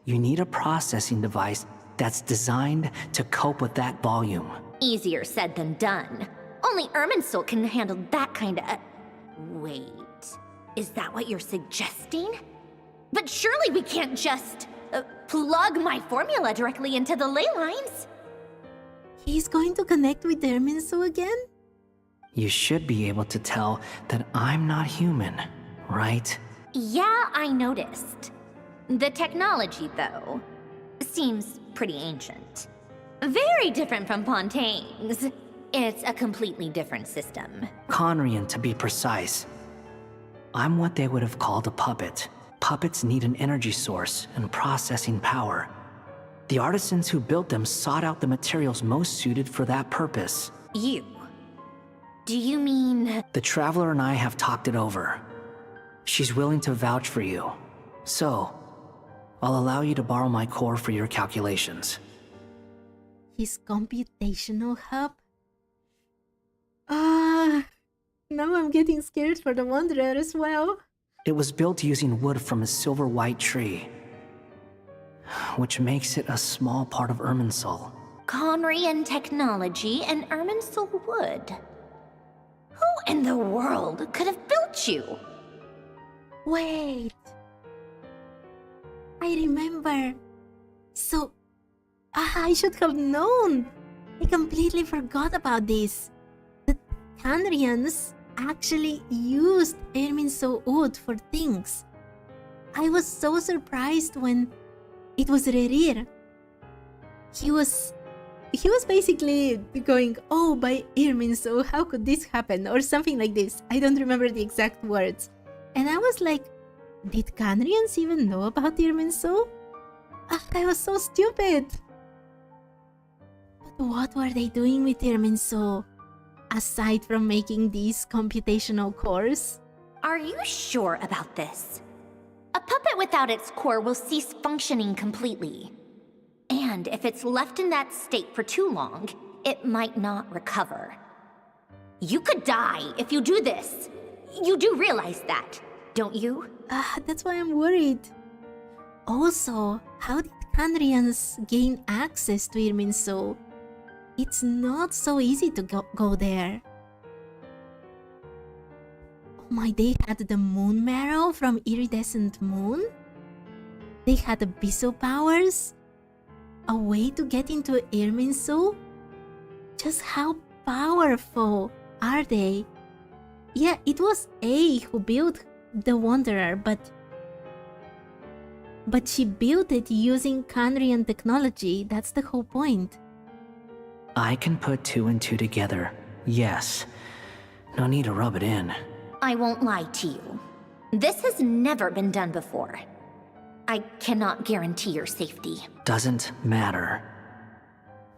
you need a processing device that's designed to cope with that volume. Easier said than done. Only Irminsul can handle that kind of... Wait, is that what you're suggesting? But surely we can't just plug my formula directly into the ley lines. He's going to connect with Irminsul again? You should be able to tell that I'm not human, right? Yeah, I noticed. The technology, though, seems pretty ancient. Very different from Pontaine's. It's a completely different system. Conrian, to be precise. I'm what they would have called a puppet. Puppets need an energy source and processing power. The artisans who built them sought out the materials most suited for that purpose. You? Do you mean... The Traveler and I have talked it over. She's willing to vouch for you. So, I'll allow you to borrow my core for your calculations. His computational hub? Now I'm getting scared for the Wanderer as well. It was built using wood from a silver white tree, which makes it a small part of Irminsul. Conrian technology and Irminsul wood. Who in the world could have built you? Wait. I remember. So, I should have known. I completely forgot about this. The Canrians actually used Irminsul wood for things. I was so surprised when it was Rerir. He was basically going, oh, by Irminsul, how could this happen? Or something like this. I don't remember the exact words. And I was like, did Canrians even know about Irminsul? I was so stupid. But what were they doing with Irminsul? Aside from making these computational cores? Are you sure about this? A puppet without its core will cease functioning completely. And if it's left in that state for too long, it might not recover. You could die if you do this. You do realize that, don't you? That's why I'm worried. Also, how did Canrians gain access to Irminsul? It's not so easy to go there. Oh my, they had the moon marrow from Iridescent Moon? They had abyssal powers? A way to get into Irminsul? Just how powerful are they? Yeah, it was A who built the Wanderer, but she built it using Canrian technology. That's the whole point. I can put 2 and 2 together, yes. No need to rub it in. I won't lie to you. This has never been done before. I cannot guarantee your safety. Doesn't matter.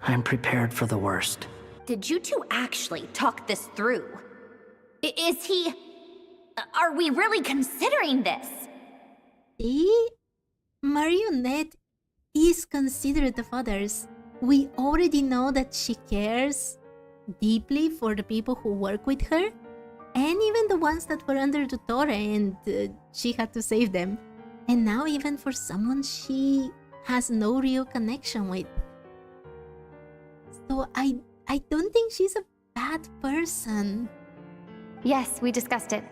I'm prepared for the worst. Did you two actually talk this through? Is he... Are we really considering this? The Marionette is considerate of others. We already know that she cares deeply for the people who work with her, and even the ones that were under tutore and she had to save them. And now even for someone she has no real connection with. So I don't think she's a bad person. Yes, we discussed it.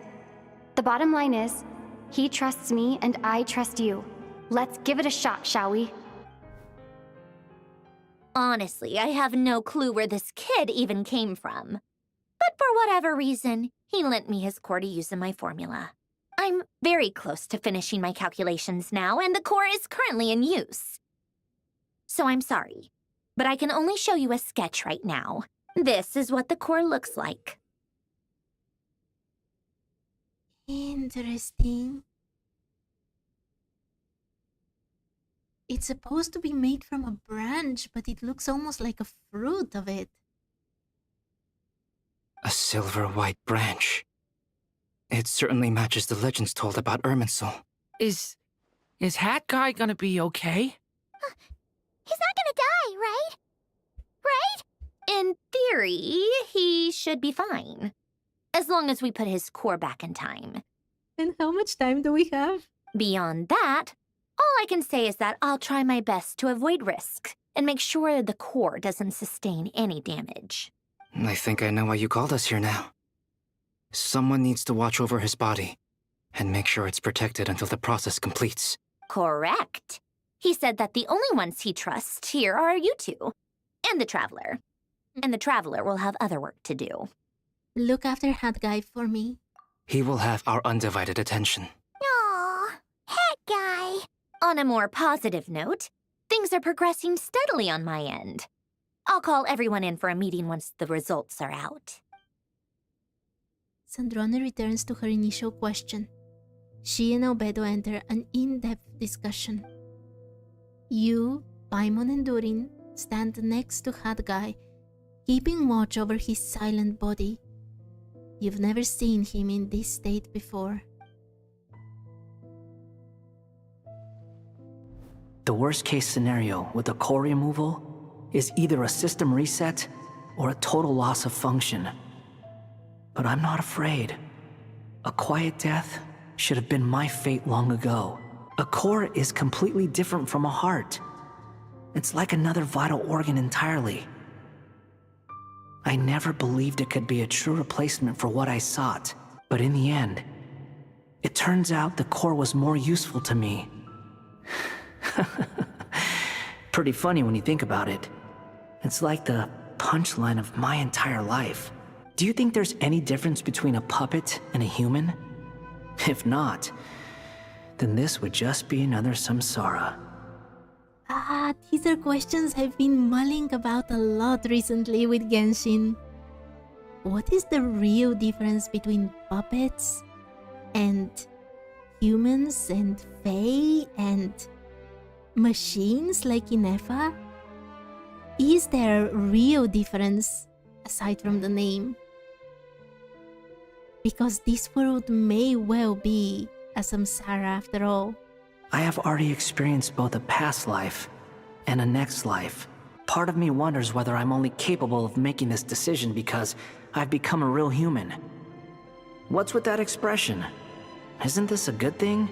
The bottom line is, he trusts me and I trust you. Let's give it a shot, shall we? Honestly, I have no clue where this kid even came from. But for whatever reason, he lent me his core to use in my formula. I'm very close to finishing my calculations now, and the core is currently in use. So I'm sorry, but I can only show you a sketch right now. This is what the core looks like. Interesting. It's supposed to be made from a branch, but it looks almost like a fruit of it. A silver white branch. It certainly matches the legends told about Irminsul. Is Hat Guy gonna be okay? He's not gonna die, right? Right? In theory, he should be fine. As long as we put his core back in time. And how much time do we have? Beyond that, all I can say is that I'll try my best to avoid risk and make sure the core doesn't sustain any damage. I think I know why you called us here now. Someone needs to watch over his body and make sure it's protected until the process completes. Correct. He said that the only ones he trusts here are you two, and the Traveler. And the Traveler will have other work to do. Look after Hat Guy for me. He will have our undivided attention. Aww, Hat Guy. On a more positive note, things are progressing steadily on my end. I'll call everyone in for a meeting once the results are out. Sandrone returns to her initial question. She and Albedo enter an in-depth discussion. You Paimon and Durin stand next to Hadgai, keeping watch over his silent body. You've never seen him in this state before. The worst case scenario with the core removal is either a system reset or a total loss of function. But I'm not afraid. A quiet death should have been my fate long ago. A core is completely different from a heart. It's like another vital organ entirely. I never believed it could be a true replacement for what I sought, but in the end, it turns out the core was more useful to me. Pretty funny when you think about it. It's like the punchline of my entire life. Do you think there's any difference between a puppet and a human? If not, then this would just be another samsara. These are questions I've been mulling about a lot recently with Genshin. What is the real difference between puppets and humans and fae and machines like Inefa? Is there a real difference aside from the name? Because this world may well be a samsara after all. I have already experienced both a past life and a next life. Part of me wonders whether I'm only capable of making this decision because I've become a real human. What's with that expression? Isn't this a good thing?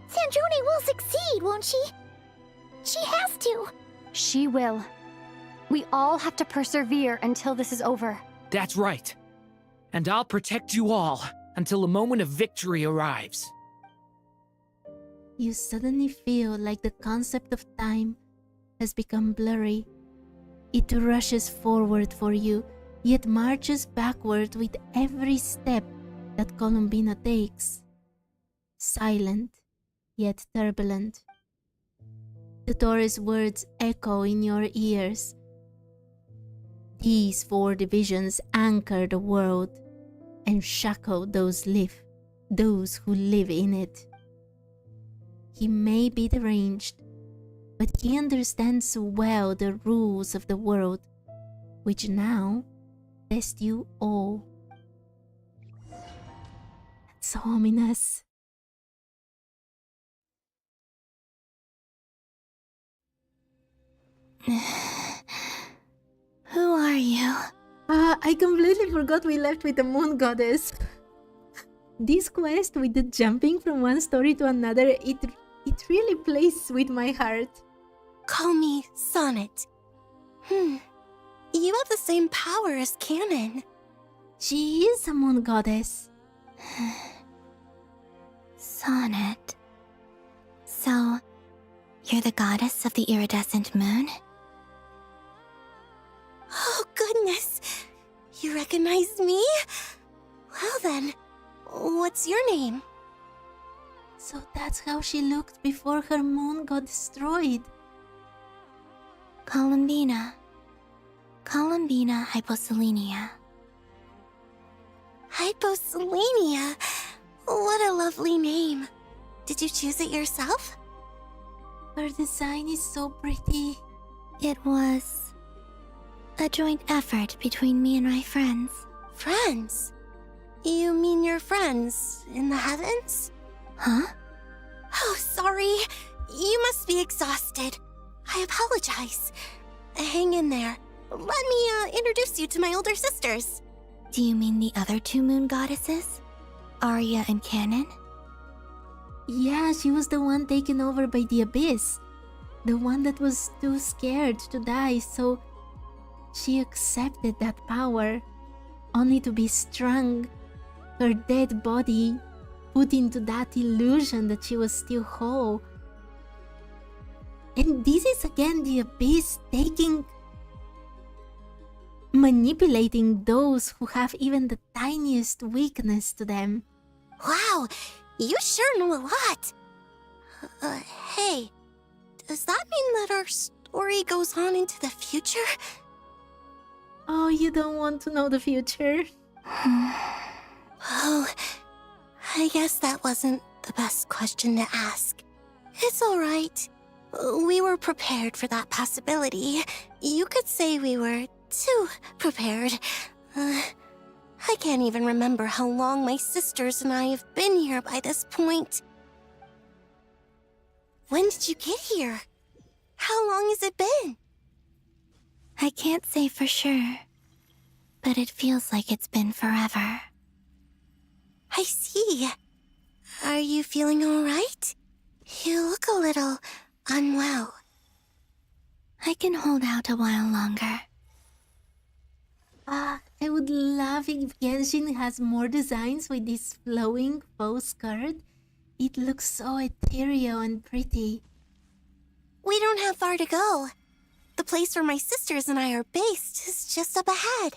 Sanjoni will succeed, won't she? She has to. She will. We all have to persevere until this is over. That's right. And I'll protect you all until a moment of victory arrives. You suddenly feel like the concept of time has become blurry. It rushes forward for you, yet marches backward with every step that Columbina takes. Silent, yet turbulent. The Taurus words echo in your ears. These 4 divisions anchor the world and shackle those who live in it. He may be deranged, but he understands well the rules of the world, which now test you all. That's so ominous. Who are you? I completely forgot we left with the moon goddess. This quest with the jumping from one story to another, it really plays with my heart. Call me Sonnet. You have the same power as Canon. She is a moon goddess. Sonnet. So, you're the goddess of the iridescent moon? Oh, goodness! You recognize me? Well then, what's your name? So that's how she looked before her moon got destroyed. Columbina. Columbina Hyposelenia. Hyposelenia? What a lovely name. Did you choose it yourself? Her design is so pretty. It was a joint effort between me and my friends. Friends? You mean your friends in the heavens? Huh? Oh, sorry. You must be exhausted. I apologize. Hang in there. Let me introduce you to my older sisters. Do you mean the other 2 moon goddesses? Arya and Canon? Yeah, she was the one taken over by the abyss. The one that was too scared to die, so she accepted that power, only to be strung, her dead body put into that illusion that she was still whole. And this is again the abyss manipulating those who have even the tiniest weakness to them. Wow, you sure know a lot. Hey, does that mean that our story goes on into the future? Oh, you don't want to know the future? Oh, I guess that wasn't the best question to ask. It's alright. We were prepared for that possibility. You could say we were too prepared. I can't even remember how long my sisters and I have been here by this point. When did you get here? How long has it been? I can't say for sure, but it feels like it's been forever. I see. Are you feeling all right? You look a little unwell. I can hold out a while longer. I would love if Genshin has more designs with this flowing faux skirt. It looks so ethereal and pretty. We don't have far to go. The place where my sisters and I are based is just up ahead.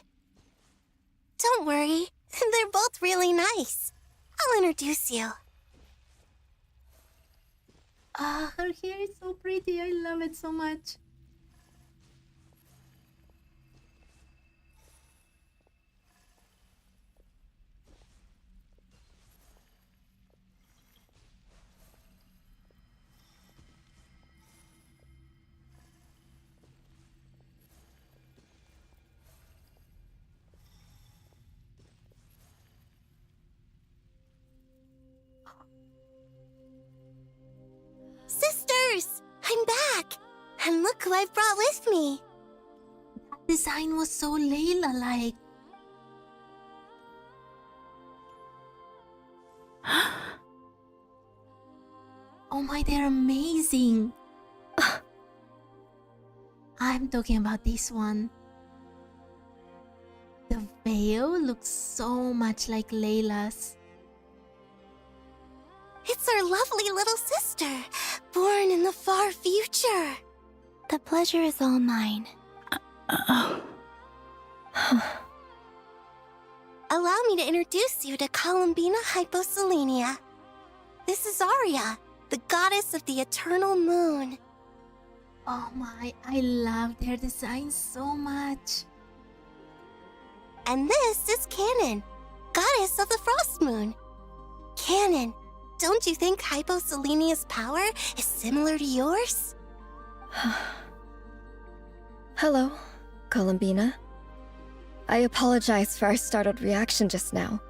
Don't worry, they're both really nice. I'll introduce you. Her hair is so pretty. I love it so much. Sisters! I'm back! And look who I've brought with me! That design was so Layla-like. Oh my, they're amazing! I'm talking about this one. The veil looks so much like Layla's. It's our lovely little sister, born in the far future. The pleasure is all mine. Allow me to introduce you to Columbina Hyposelenia. This is Arya, the goddess of the eternal moon. Oh my, I love their design so much. And this is Canon, goddess of the frost moon. Canon, don't you think Hyposelenia's power is similar to yours? Hello, Columbina. I apologize for our startled reaction just now.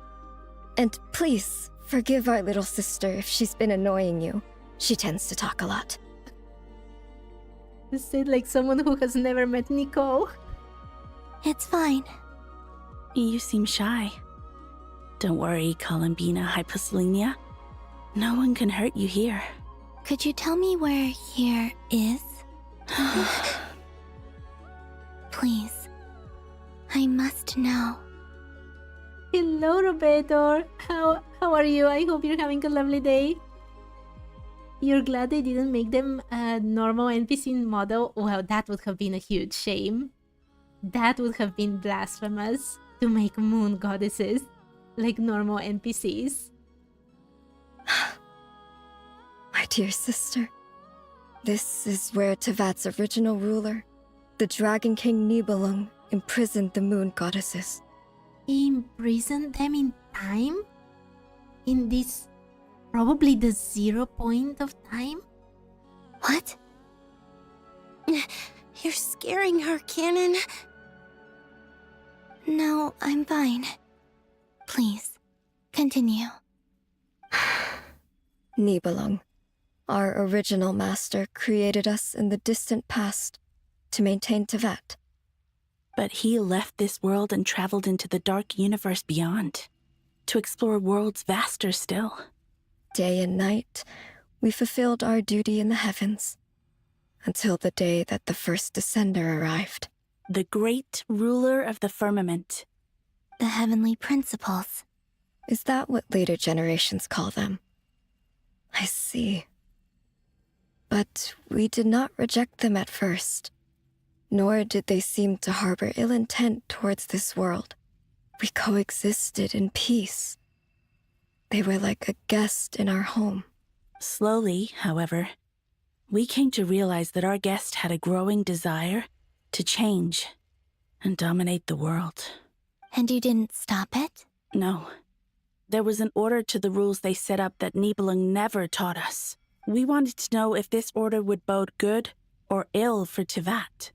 And please, forgive our little sister if she's been annoying you. She tends to talk a lot. You said like someone who has never met Nicole. It's fine. You seem shy. Don't worry, Columbina Hyposelenia. No one can hurt you here. Could you tell me where here is? Please. I must know. Hello, Roberto. How are you? I hope you're having a lovely day. You're glad they didn't make them a normal NPC model? Well, that would have been a huge shame. That would have been blasphemous to make moon goddesses like normal NPCs. My dear sister, this is where Teyvat's original ruler, the Dragon King Nibelung, imprisoned the moon goddesses. Imprisoned them in time? In this, probably the 0 point of time? What? You're scaring her, Canon. No, I'm fine. Please, continue. Nibelung, our original master, created us in the distant past to maintain Teyvat. But he left this world and traveled into the dark universe beyond, to explore worlds vaster still. Day and night, we fulfilled our duty in the heavens, until the day that the first descender arrived. The great ruler of the firmament. The heavenly principles. Is that what later generations call them? I see. But we did not reject them at first, nor did they seem to harbor ill intent towards this world. We coexisted in peace. They were like a guest in our home. Slowly, however, we came to realize that our guest had a growing desire to change and dominate the world. And you didn't stop it? No. There was an order to the rules they set up that Nibelung never taught us. We wanted to know if this order would bode good or ill for Teyvat.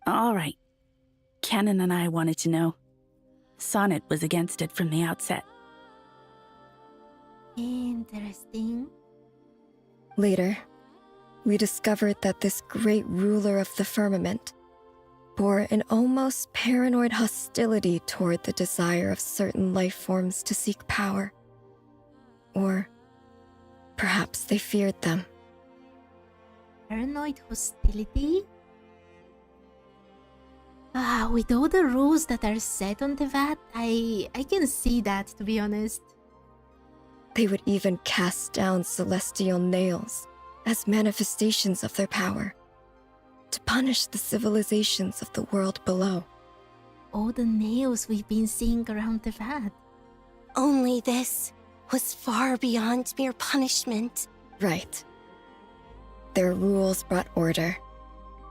All right. Canon and I wanted to know. Sonnet was against it from the outset. Interesting. Later, we discovered that this great ruler of the firmament bore an almost paranoid hostility toward the desire of certain life forms to seek power. Or perhaps they feared them. Paranoid hostility? With all the rules that are set on Teyvat, I can see that, to be honest. They would even cast down celestial nails as manifestations of their power, to punish the civilizations of the world below. All the nails we've been seeing around Teyvat. Only this was far beyond mere punishment. Right. Their rules brought order,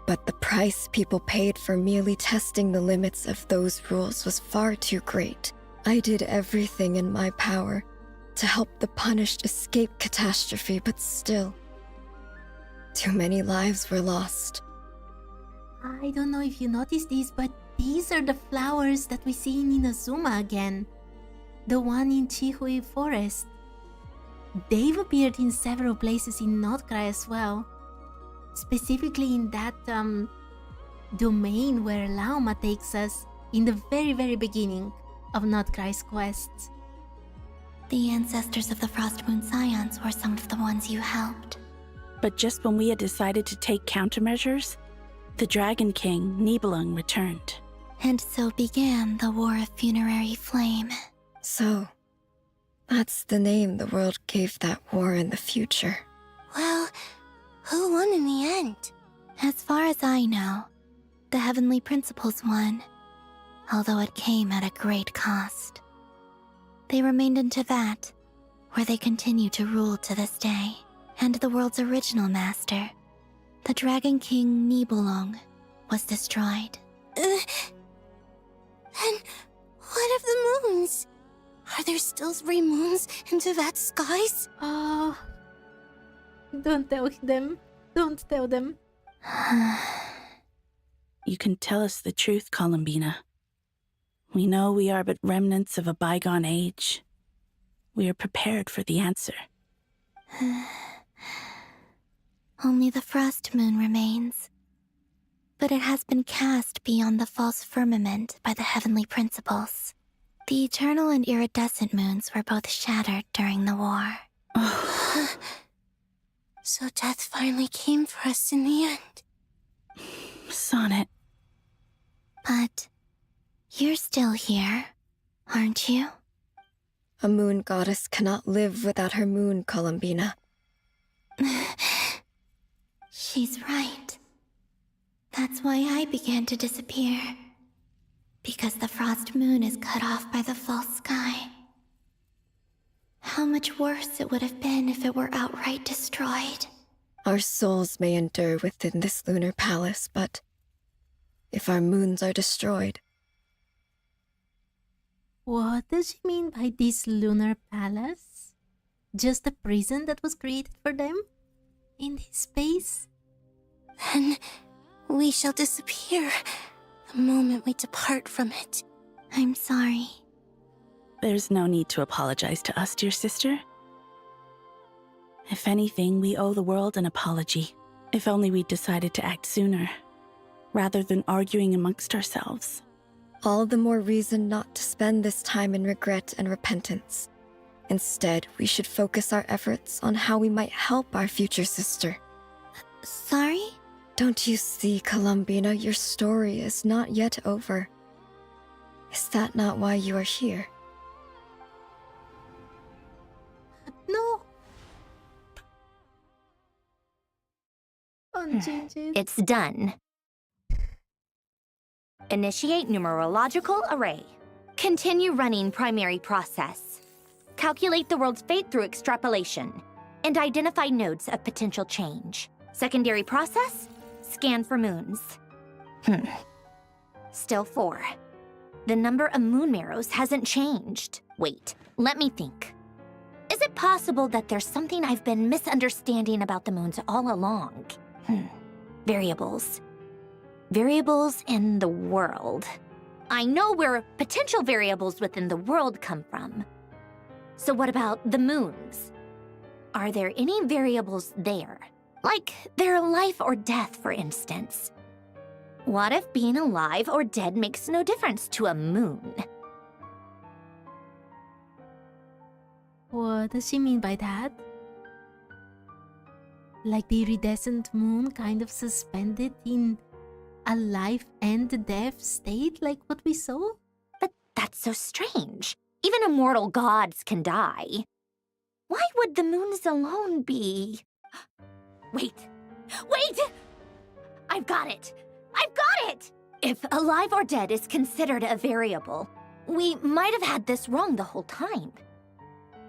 but the price people paid for merely testing the limits of those rules was far too great. I did everything in my power to help the punished escape catastrophe, but still, too many lives were lost. I don't know if you noticed this, but these are the flowers that we see in Inazuma again. The one in Chihui Forest. They've appeared in several places in Notcry as well. Specifically in that domain where Lauma takes us in the very beginning of Notcry's quests. The ancestors of the Frost Moon Scions were some of the ones you helped. But just when we had decided to take countermeasures, the Dragon King, Nibelung, returned. And so began the War of Funerary Flame. So, that's the name the world gave that war in the future. Well, who won in the end? As far as I know, the Heavenly Principles won, although it came at a great cost. They remained in Teyvat, where they continue to rule to this day, and the world's original master, the Dragon King Nibelung, was destroyed. Then what of the moons? Are there still 3 moons in Teyvat's skies? Don't tell them. Don't tell them. You can tell us the truth, Columbina. We know we are but remnants of a bygone age. We are prepared for the answer. Only the Frost Moon remains. But it has been cast beyond the false firmament by the Heavenly Principles. The eternal and iridescent moons were both shattered during the war. So death finally came for us in the end. Sonnet. But you're still here, aren't you? A moon goddess cannot live without her moon, Columbina. She's right. That's why I began to disappear. Because the Frost Moon is cut off by the false sky. How much worse it would have been if it were outright destroyed. Our souls may endure within this lunar palace, but if our moons are destroyed... What does she mean by this lunar palace? Just a prison that was created for them? In this space? Then we shall disappear the moment we depart from it. I'm sorry. There's no need to apologize to us, dear sister. If anything, we owe the world an apology. If only we'd decided to act sooner, rather than arguing amongst ourselves. All the more reason not to spend this time in regret and repentance. Instead, we should focus our efforts on how we might help our future sister. Sorry? Don't you see, Columbina, your story is not yet over. Is that not why you are here? No. It's done. Initiate numerological array. Continue running primary process. Calculate the world's fate through extrapolation. And identify nodes of potential change. Secondary process? Scan for moons. Still 4. The number of moon marrows hasn't changed. Wait, let me think. Is it possible that there's something I've been misunderstanding about the moons all along? Variables. Variables in the world. I know where potential variables within the world come from. So what about the moons? Are there any variables there? Like their life or death, for instance. What if being alive or dead makes no difference to a moon? What does she mean by that? Like the iridescent moon kind of suspended in a life and death state like what we saw? But that's so strange. Even immortal gods can die. Why would the moons alone be... Wait! I've got it! If alive or dead is considered a variable, we might have had this wrong the whole time.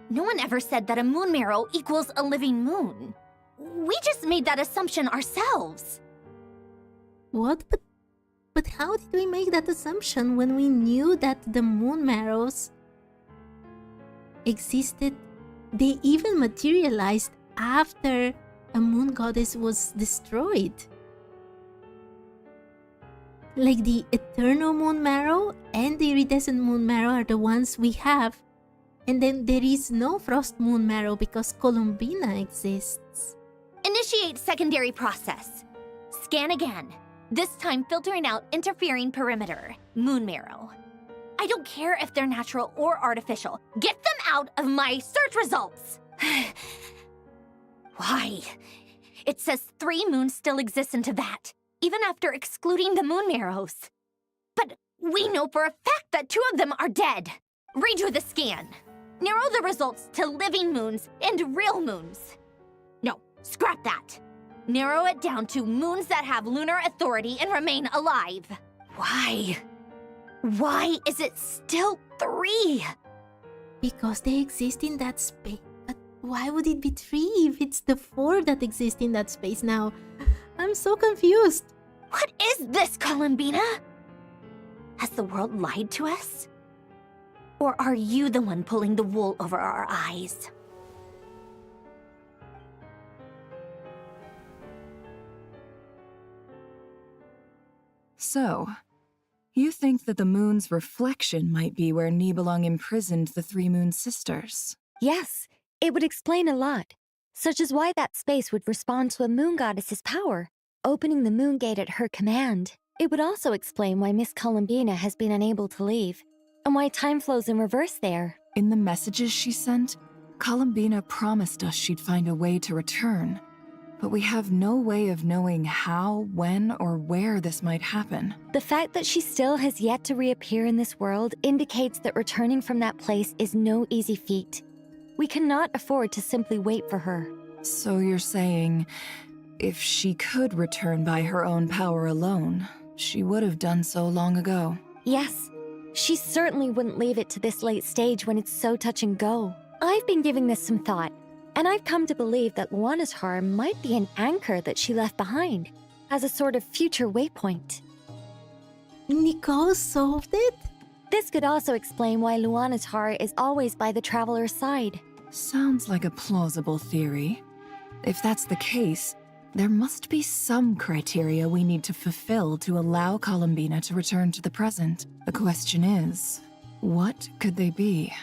No one ever said that a moon marrow equals a living moon. We just made that assumption ourselves. What? But how did we make that assumption when we knew that the moon marrows existed? They even materialized after a moon goddess was destroyed. Like the eternal moon marrow and the iridescent moon marrow are the ones we have. And then there is no frost moon marrow because Columbina exists. Initiate secondary process. Scan again. This time filtering out interfering perimeter, moon marrow. I don't care if they're natural or artificial. Get them out of my search results! Why? It says 3 moons still exist in Teyvat, even after excluding the moon marrows. But we know for a fact that 2 of them are dead. Redo the scan. Narrow the results to living moons and real moons. No, scrap that. Narrow it down to moons that have lunar authority and remain alive. Why? Why is it still 3? Because they exist in that space. But why would it be 3 if it's the 4 that exist in that space now? I'm so confused. What is this, Columbina? Has the world lied to us? Or are you the one pulling the wool over our eyes? So, you think that the moon's reflection might be where Nibelung imprisoned the 3 moon sisters? Yes, it would explain a lot, such as why that space would respond to a moon goddess's power, opening the moon gate at her command. It would also explain why Miss Columbina has been unable to leave, and why time flows in reverse there. In the messages she sent, Columbina promised us she'd find a way to return. But we have no way of knowing how, when, or where this might happen. The fact that she still has yet to reappear in this world indicates that returning from that place is no easy feat. We cannot afford to simply wait for her. So you're saying, if she could return by her own power alone, she would have done so long ago? Yes. She certainly wouldn't leave it to this late stage when it's so touch and go. I've been giving this some thought, and I've come to believe that Luana's harm might be an anchor that she left behind, as a sort of future waypoint. Nicole solved it? This could also explain why Luana's heart is always by the traveler's side. Sounds like a plausible theory. If that's the case, there must be some criteria we need to fulfill to allow Columbina to return to the present. The question is, what could they be?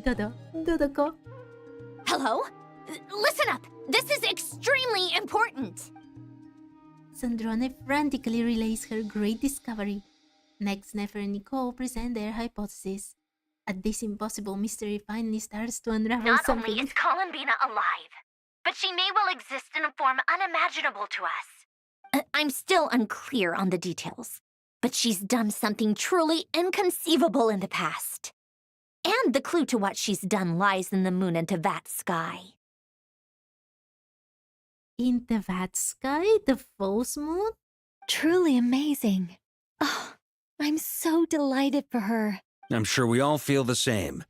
Dodoko. Hello? Listen up! This is extremely important! Sandrone frantically relays her great discovery. Next, Nefer and Nicole present their hypothesis. As this impossible mystery finally starts to unravel Not something. only is Columbina alive, but she may well exist in a form unimaginable to us. I'm still unclear on the details, but she's done something truly inconceivable in the past. And the clue to what she's done lies in the moon and Teyvat sky. In Teyvat sky? The false moon? Truly amazing. Oh, I'm so delighted for her. I'm sure we all feel the same.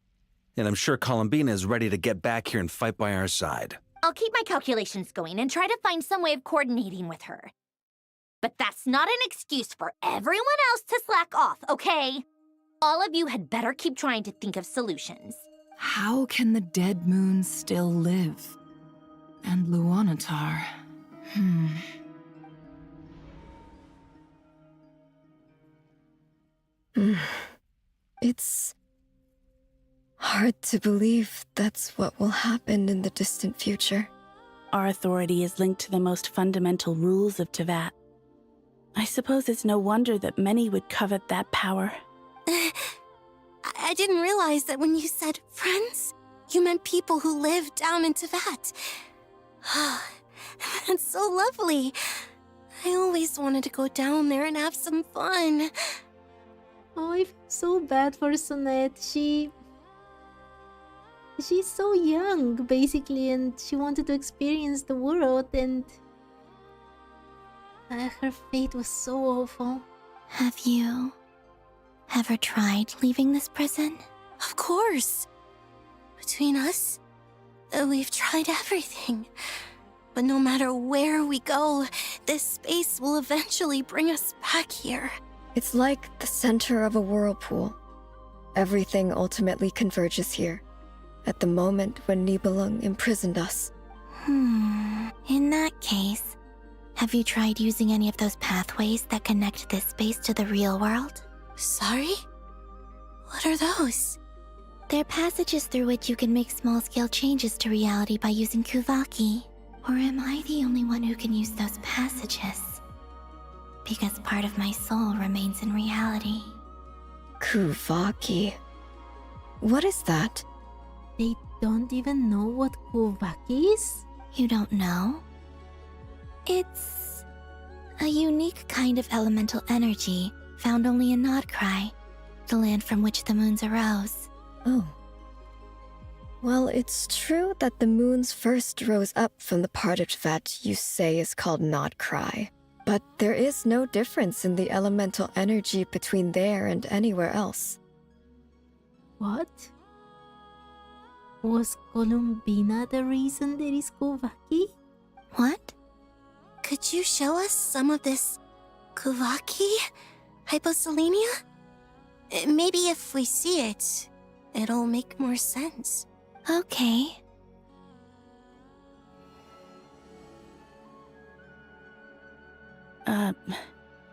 And I'm sure Columbina is ready to get back here and fight by our side. I'll keep my calculations going and try to find some way of coordinating with her. But that's not an excuse for everyone else to slack off, okay? All of you had better keep trying to think of solutions. How can the dead moon still live? And Luanatar... It's hard to believe that's what will happen in the distant future. Our authority is linked to the most fundamental rules of Teyvat. I suppose it's no wonder that many would covet that power. I didn't realize that when you said friends, you meant people who live down in Teyvat. That's so lovely. I always wanted to go down there and have some fun. Oh, I feel so bad for Sonette. She's so young, basically, and she wanted to experience the world, and her fate was so awful. Have you ever tried leaving this prison? Of course. Between us, we've tried everything. But no matter where we go, this space will eventually bring us back here. It's like the center of a whirlpool. Everything ultimately converges here, at the moment when Nibelung imprisoned us. In that case, have you tried using any of those pathways that connect this space to the real world? Sorry? What are those? They're passages through which you can make small-scale changes to reality by using Kuvaki. Or am I the only one who can use those passages? Because part of my soul remains in reality. Kuvaki. What is that? They don't even know what Kuvaki is? You don't know? It's a unique kind of elemental energy found only in Nodcry, the land from which the moons arose. Oh. Well, it's true that the moons first rose up from the part of Teyvat you say is called Nodcry. But there is no difference in the elemental energy between there and anywhere else. What? Was Columbina the reason there is Kuvaki? What? Could you show us some of this Kuvaki hyposelenia? Maybe if we see it, it'll make more sense. Okay.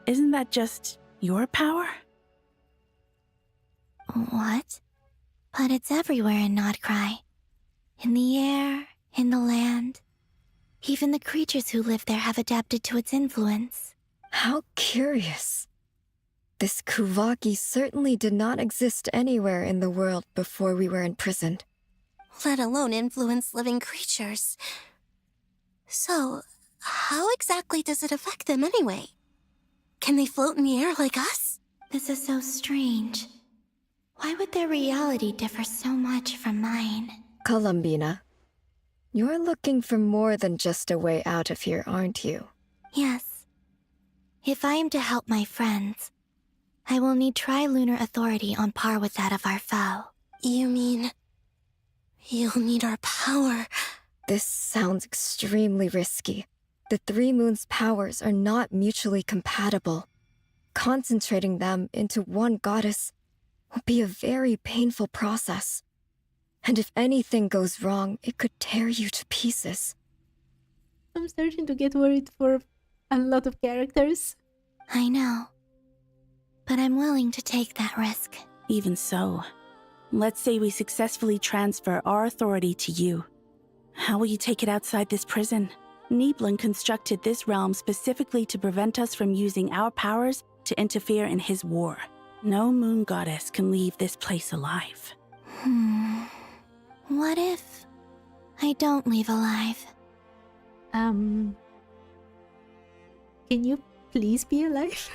Isn't that just your power? What? But it's everywhere in Nodcry. In the air, in the land. Even the creatures who live there have adapted to its influence. How curious. This Kuvaki certainly did not exist anywhere in the world before we were imprisoned. Let alone influence living creatures. So, how exactly does it affect them anyway? Can they float in the air like us? This is so strange. Why would their reality differ so much from mine? Columbina, you're looking for more than just a way out of here, aren't you? Yes. If I am to help my friends, I will need tri-lunar authority on par with that of our foe. You mean... you'll need our power? This sounds extremely risky. The three moons' powers are not mutually compatible. Concentrating them into one goddess will be a very painful process. And if anything goes wrong, it could tear you to pieces. I'm starting to get worried for a lot of characters. I know. But I'm willing to take that risk. Even so, let's say we successfully transfer our authority to you. How will you take it outside this prison? Nibelung constructed this realm specifically to prevent us from using our powers to interfere in his war. No moon goddess can leave this place alive. What if I don't leave alive? Can you please be alive?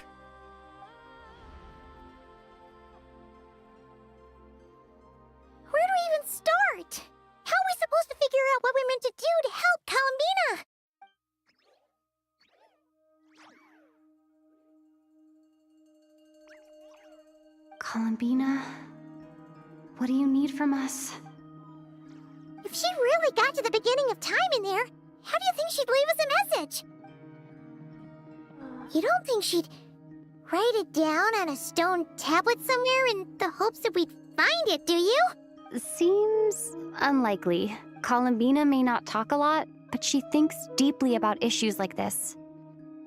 Where do we even start? How are we supposed to figure out what we're meant to do to help Columbina? Columbina, what do you need from us? If she really got to the beginning of time in there, how do you think she'd leave us a message? You don't think she'd write it down on a stone tablet somewhere in the hopes that we'd find it, do you? Seems unlikely. Columbina may not talk a lot, but she thinks deeply about issues like this.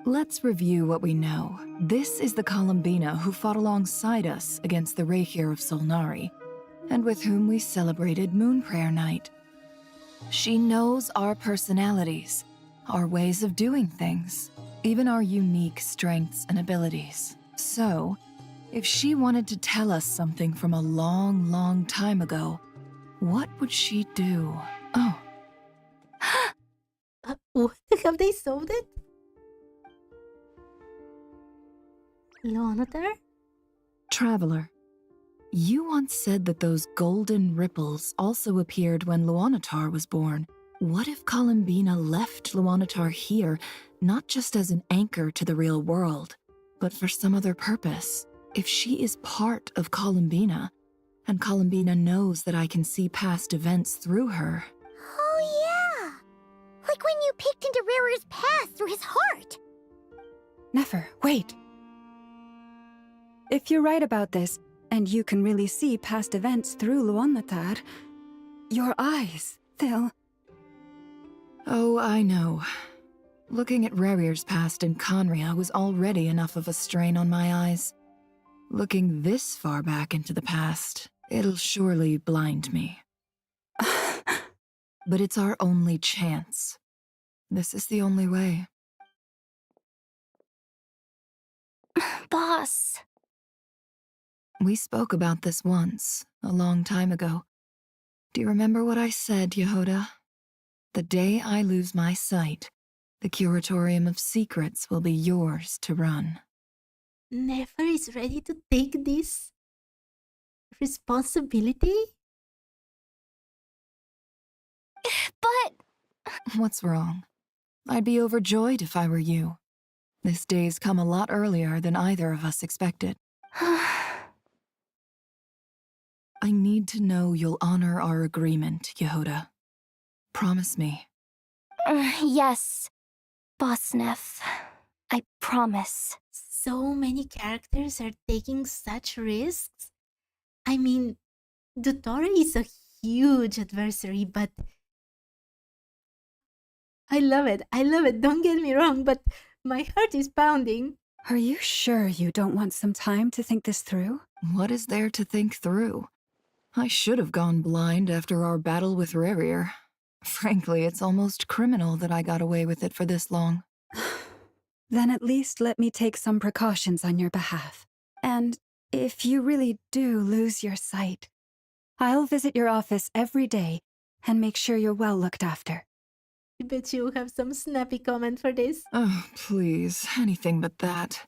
Let's review what we know. This is the Columbina who fought alongside us against the Reikir of Solnari, and with whom we celebrated Moon Prayer Night. She knows our personalities, our ways of doing things, even our unique strengths and abilities. So, if she wanted to tell us something from a long, long time ago, what would she do? Oh. Have they solved it? Lonatar? Traveler, you once said that those golden ripples also appeared when Luonatar was born. What if Columbina left Luonatar here, not just as an anchor to the real world, but for some other purpose? If she is part of Columbina, and Columbina knows that I can see past events through her... Oh yeah! Like when you peeked into Rarer's past through his heart! Nefer, wait! If you're right about this, and you can really see past events through Luonatar, your eyes, they'll... Oh, I know. Looking at Rerir's past in Conria was already enough of a strain on my eyes. Looking this far back into the past, it'll surely blind me. But it's our only chance. This is the only way. Boss. We spoke about this once, a long time ago. Do you remember what I said, Yehoda? The day I lose my sight, the Curatorium of Secrets will be yours to run. Nefer is ready to take this responsibility? But... What's wrong? I'd be overjoyed if I were you. This day's come a lot earlier than either of us expected. I need to know you'll honor our agreement, Yehoda. Promise me. Yes, Boss Neff. I promise. So many characters are taking such risks. I mean, Dottore is a huge adversary, but... I love it, don't get me wrong, but my heart is pounding. Are you sure you don't want some time to think this through? What is there to think through? I should have gone blind after our battle with Rerir. Frankly, it's almost criminal that I got away with it for this long. Then at least let me take some precautions on your behalf. And if you really do lose your sight, I'll visit your office every day and make sure you're well looked after. I bet you have some snappy comment for this. Oh, please, anything but that.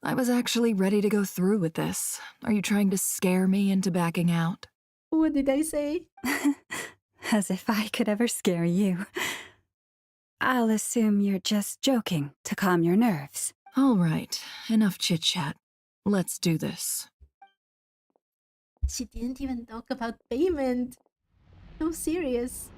I was actually ready to go through with this. Are you trying to scare me into backing out? What did I say? As if I could ever scare you. I'll assume you're just joking to calm your nerves. All right, enough chit-chat. Let's do this. She didn't even talk about payment. So serious.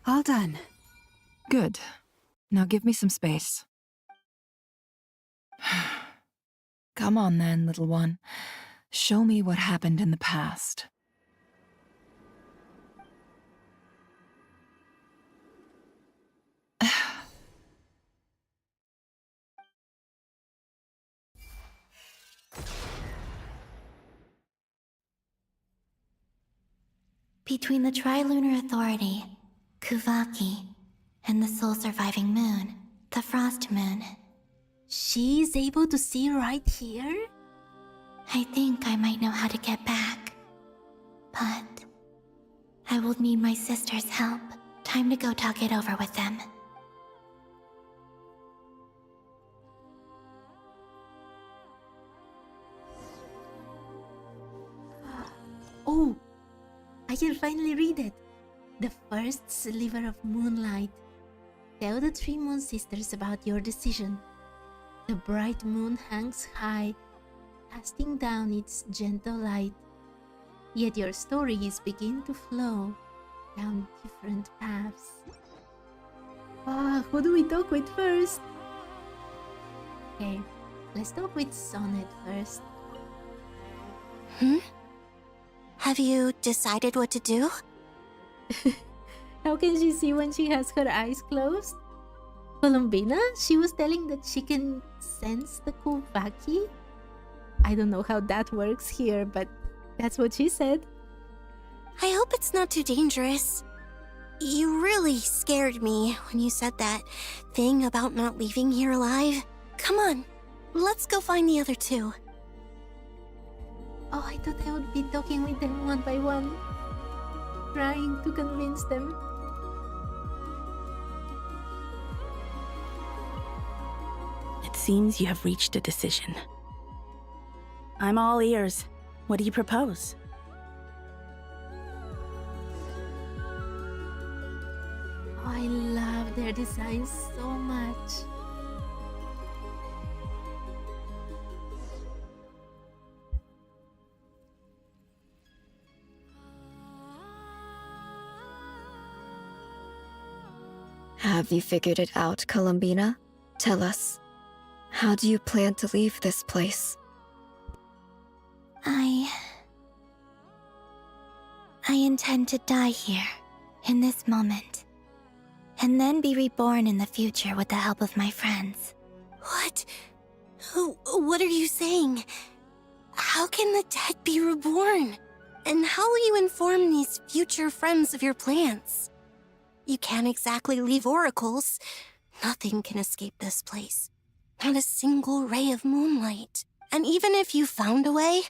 All done. Good. Now give me some space. Come on then, little one. Show me what happened in the past. Between the Trilunar Authority, Kuvaki, and the soul-surviving moon, the Frost Moon. She is able to see right here? I think I might know how to get back. But I will need my sister's help. Time to go talk it over with them. Oh, I can finally read it. The first sliver of moonlight. Tell the 3 moon sisters about your decision. The bright moon hangs high, casting down its gentle light. Yet your stories begin to flow down different paths. Who do we talk with first? Okay, let's talk with Sonnet first. Have you decided what to do? How can she see when she has her eyes closed? Columbina? She was telling that she can sense the Kuvaki? I don't know how that works here, but that's what she said. I hope it's not too dangerous. You really scared me when you said that thing about not leaving here alive. Come on, let's go find the other two. Oh, I thought I would be talking with them one by one, trying to convince them. It seems you have reached a decision. I'm all ears. What do you propose? Oh, I love their designs so much. Have you figured it out, Columbina? Tell us. How do you plan to leave this place? I intend to die here, in this moment, and then be reborn in the future with the help of my friends. What? What are you saying? How can the dead be reborn? And how will you inform these future friends of your plans? You can't exactly leave oracles. Nothing can escape this place. Not a single ray of moonlight. And even if you found a way,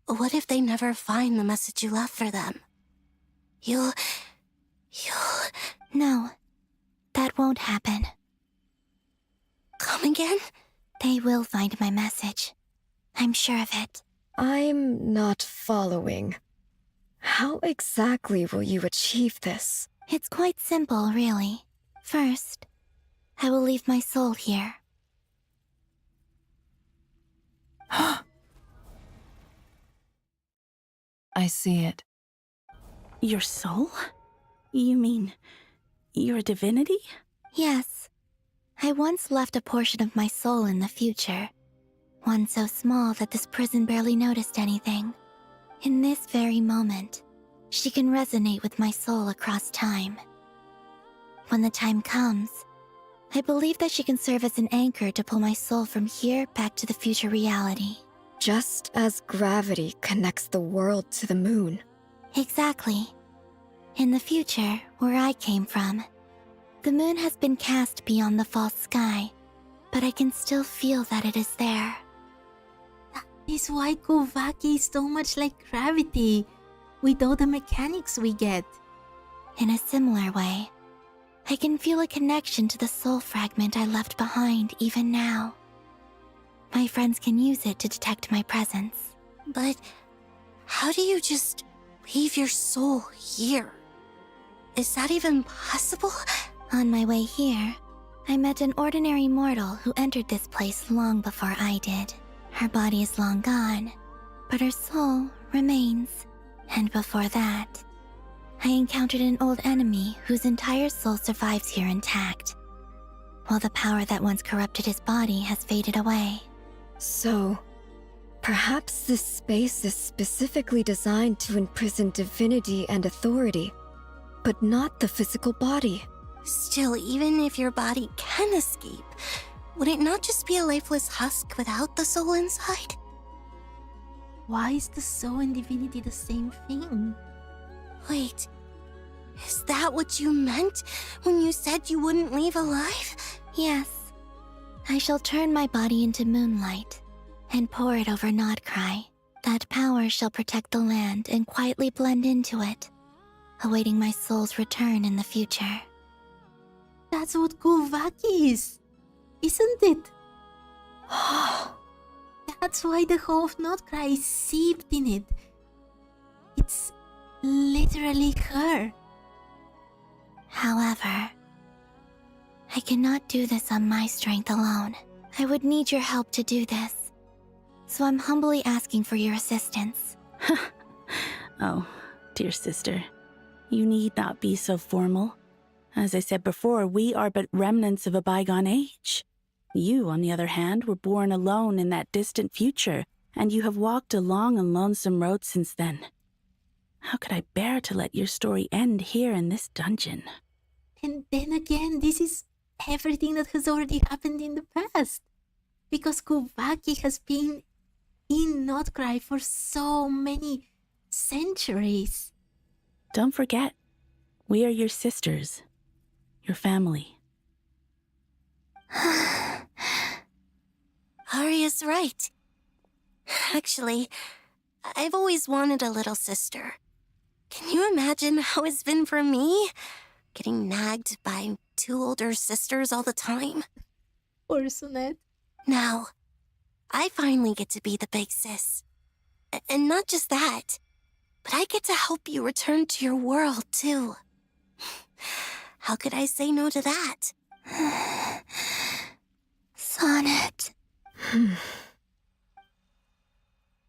what if they never find the message you left for them? You'll... No, that won't happen. Come again? They will find my message. I'm sure of it. I'm not following. How exactly will you achieve this? It's quite simple, really. First, I will leave my soul here. I see it. Your soul? You mean you're a divinity? Yes. I once left a portion of my soul in the future. One so small that this prison barely noticed anything. In this very moment, she can resonate with my soul across time. When the time comes, I believe that she can serve as an anchor to pull my soul from here back to the future reality. Just as gravity connects the world to the moon. Exactly. In the future, where I came from, the moon has been cast beyond the false sky, but I can still feel that it is there. That is why Kuvaki is so much like gravity, with all the mechanics we get. In a similar way, I can feel a connection to the soul fragment I left behind even now. My friends can use it to detect my presence. But how do you just leave your soul here? Is that even possible? On my way here, I met an ordinary mortal who entered this place long before I did. Her body is long gone, but her soul remains. And before that, I encountered an old enemy whose entire soul survives here intact, while the power that once corrupted his body has faded away. So, perhaps this space is specifically designed to imprison divinity and authority, but not the physical body. Still, even if your body can escape, would it not just be a lifeless husk without the soul inside? Why is the soul and divinity the same thing? Wait, is that what you meant when you said you wouldn't leave alive? Yes. I shall turn my body into moonlight and pour it over Nodcry. That power shall protect the land and quietly blend into it, awaiting my soul's return in the future. That's what Kuvaki is, isn't it? That's why the whole of Nodcry is seeped in it. It's literally her. However, I cannot do this on my strength alone. I would need your help to do this. So I'm humbly asking for your assistance. Oh, dear sister, you need not be so formal. As I said before, we are but remnants of a bygone age. You, on the other hand, were born alone in that distant future, and you have walked a long and lonesome road since then. How could I bear to let your story end here in this dungeon? And then again, this is everything that has already happened in the past. Because Kubaki has been in Notcry for so many centuries. Don't forget, we are your sisters, your family. Arya's right. Actually, I've always wanted a little sister. Can you imagine how it's been for me? Getting nagged by 2 older sisters all the time. Poor Sonette. Now, I finally get to be the big sis. And not just that, but I get to help you return to your world, too. How could I say no to that? Sonnet.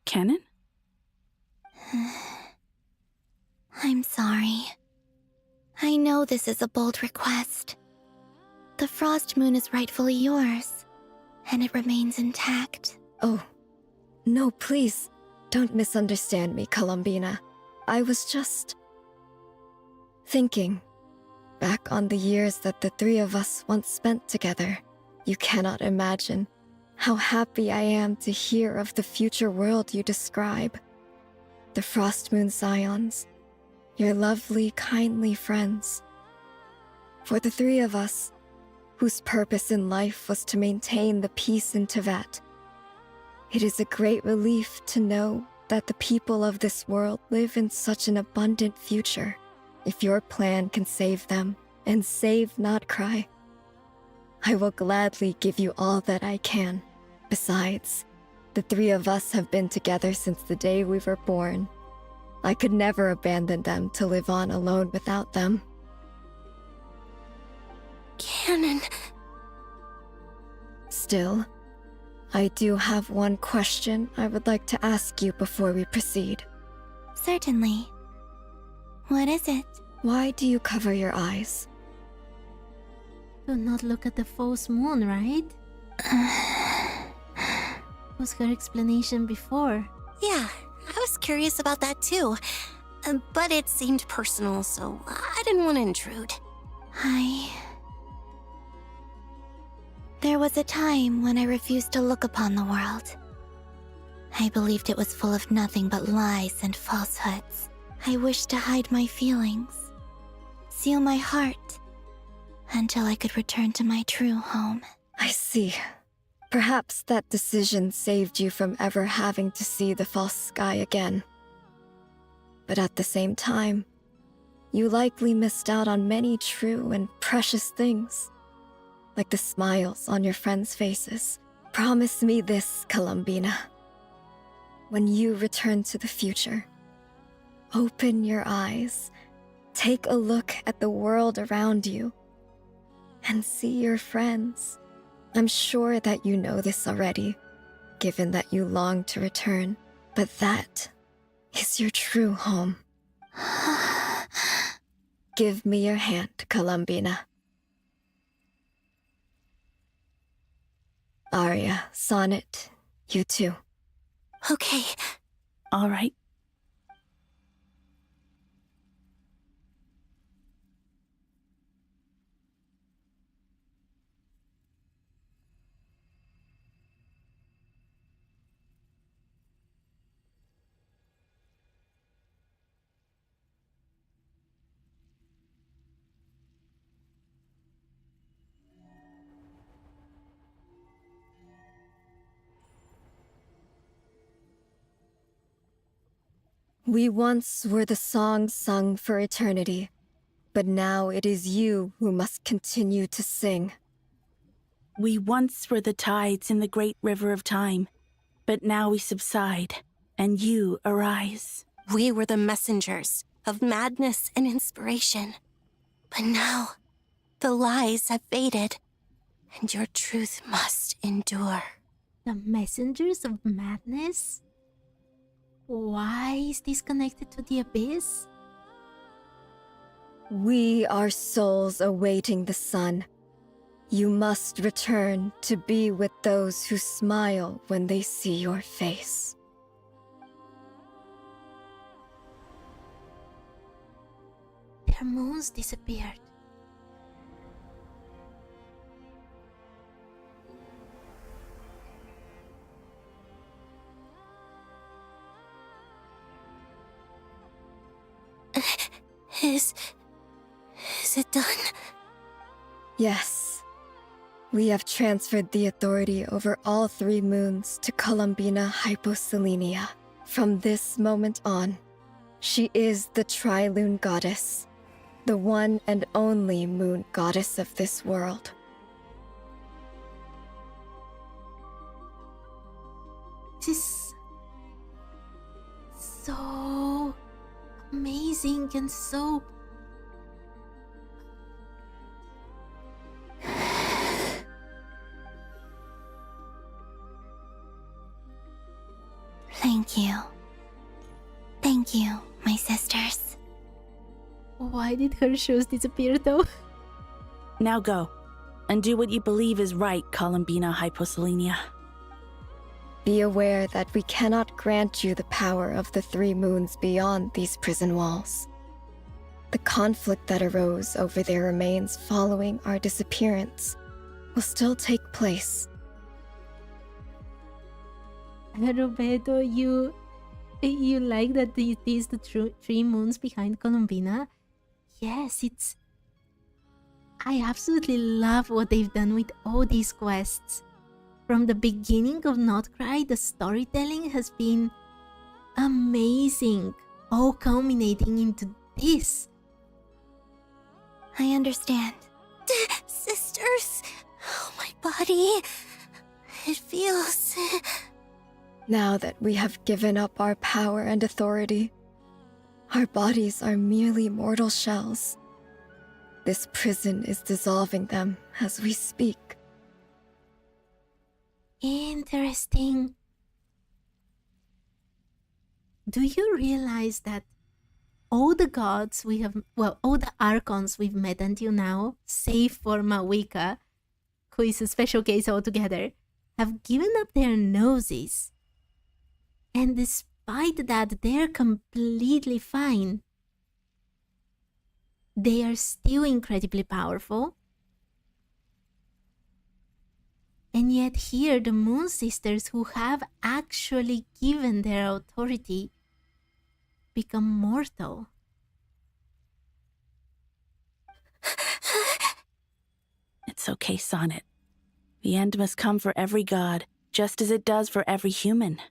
Canon? I'm sorry. I know this is a bold request. The Frost Moon is rightfully yours, and it remains intact. Oh, no, please. Don't misunderstand me, Columbina. I was just thinking back on the years that the 3 of us once spent together. You cannot imagine how happy I am to hear of the future world you describe. The Frost Moon Scions, your lovely, kindly friends. For the 3 of us, whose purpose in life was to maintain the peace in Teyvat, it is a great relief to know that the people of this world live in such an abundant future. If your plan can save them, and save Notcry, I will gladly give you all that I can. Besides, the 3 of us have been together since the day we were born. I could never abandon them to live on alone without them. Canon. Still, I do have one question I would like to ask you before we proceed. Certainly. What is it? Why do you cover your eyes? Do not look at the false moon, right? Was her explanation before. Yeah, I was curious about that too. But it seemed personal, so I didn't want to intrude. There was a time when I refused to look upon the world. I believed it was full of nothing but lies and falsehoods. I wished to hide my feelings, seal my heart, until I could return to my true home. I see. Perhaps that decision saved you from ever having to see the false sky again. But at the same time, you likely missed out on many true and precious things, like the smiles on your friends' faces. Promise me this, Columbina. When you return to the future, open your eyes, take a look at the world around you, and see your friends. I'm sure that you know this already, given that you long to return, but that is your true home. Give me your hand, Columbina. Arya, Sonnet, you too. Okay. All right. We once were the songs sung for eternity, but now it is you who must continue to sing. We once were the tides in the great river of time, but now we subside, and you arise. We were the messengers of madness and inspiration. But now, the lies have faded, and your truth must endure. The messengers of madness? Why is this connected to the abyss? We are souls awaiting the sun. You must return to be with those who smile when they see your face. Their moons disappeared. Is it done? Yes. We have transferred the authority over all 3 moons to Columbina Hyposelenia. From this moment on, she is the Tri-Lune Goddess, the one and only moon goddess of this world. This is so amazing and so... Thank you. Thank you, my sisters. Why did her shoes disappear though? Now go, and do what you believe is right, Columbina Hyposelenia. Be aware that we cannot grant you the power of the 3 moons beyond these prison walls. The conflict that arose over their remains following our disappearance will still take place. Roberto, you like that it is the 3 moons behind Columbina? Yes, it's... I absolutely love what they've done with all these quests. From the beginning of Not Cry, the storytelling has been amazing, all culminating into this. I understand. Sisters, oh, my body, it feels... Now that we have given up our power and authority, our bodies are merely mortal shells. This prison is dissolving them as we speak. Interesting. Do you realize that all the gods we have, well, all the Archons we've met until now, save for Mawika, who is a special case altogether, have given up their noses? And despite that, they're completely fine. They are still incredibly powerful. And yet here, the Moon Sisters, who have actually given their authority, become mortal. It's okay, Sonnet. The end must come for every god, just as it does for every human.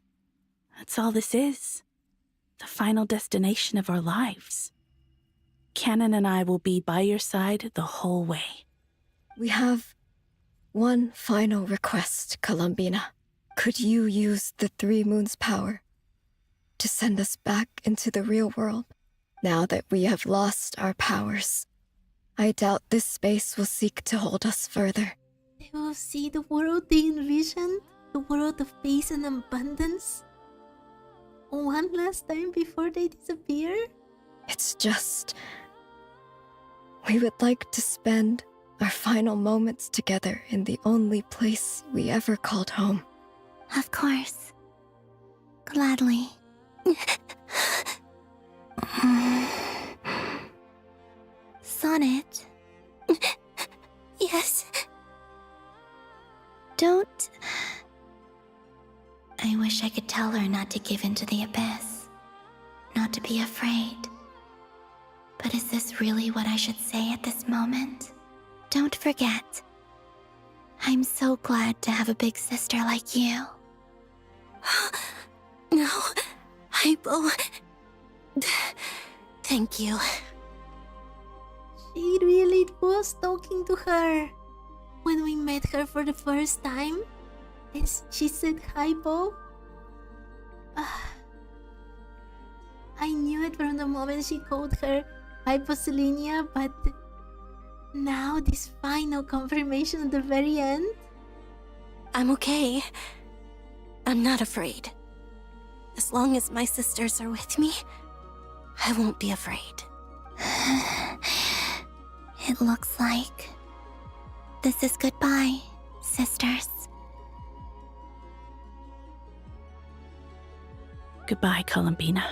That's all this is. The final destination of our lives. Canon and I will be by your side the whole way. We have one final request, Columbina. Could you use the 3 moons' power to send us back into the real world? Now that we have lost our powers, I doubt this space will seek to hold us further. They will see the world they envisioned, the world of peace and abundance, one last time before they disappear? It's just... we would like to spend our final moments together in the only place we ever called home. Of course. Gladly. Sonnet. Yes. Don't... I wish I could tell her not to give in to the abyss. Not to be afraid. But is this really what I should say at this moment? Don't forget. I'm so glad to have a big sister like you. No, Hypo. Thank you. She really was talking to her. When we met her for the first time, she said Hypo. I knew it from the moment she called her Hyposelenia, but now this final confirmation at the very end. I'm okay. I'm not afraid. As long as my sisters are with me, I won't be afraid. It looks like this is goodbye, sisters. Goodbye, Columbina.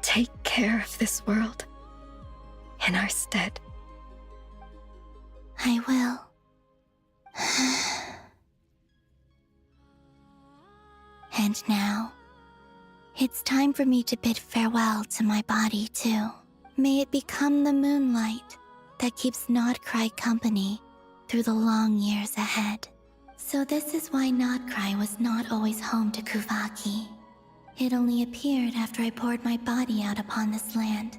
Take care of this world in our stead. I will. And now, it's time for me to bid farewell to my body too. May it become the moonlight that keeps Nodcry company through the long years ahead. So this is why Nodcry was not always home to Kuvaki. It only appeared after I poured my body out upon this land.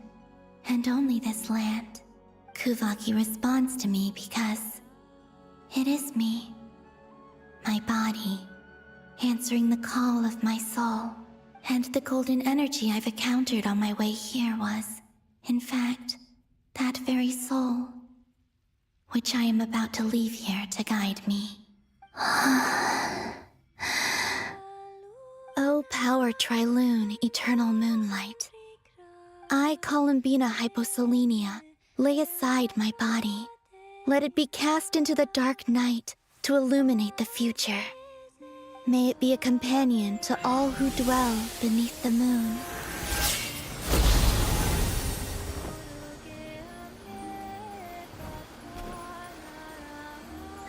And only this land. Kuvaki responds to me because it is me. My body, answering the call of my soul. And the golden energy I've encountered on my way here was, in fact, that very soul, which I am about to leave here to guide me. O power Trilune, eternal moonlight. I, Columbina Hyposelenia, lay aside my body. Let it be cast into the dark night to illuminate the future. May it be a companion to all who dwell beneath the moon.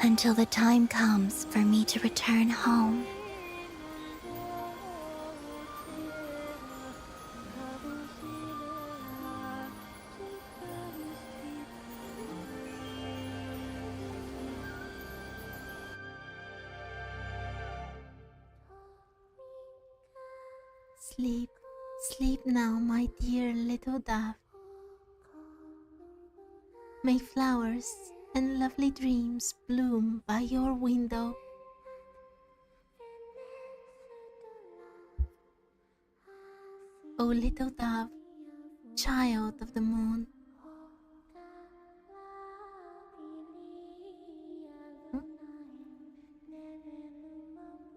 Until the time comes for me to return home. Sleep, sleep now, my dear little dove. May flowers and lovely dreams bloom by your window. O little dove, child of the moon.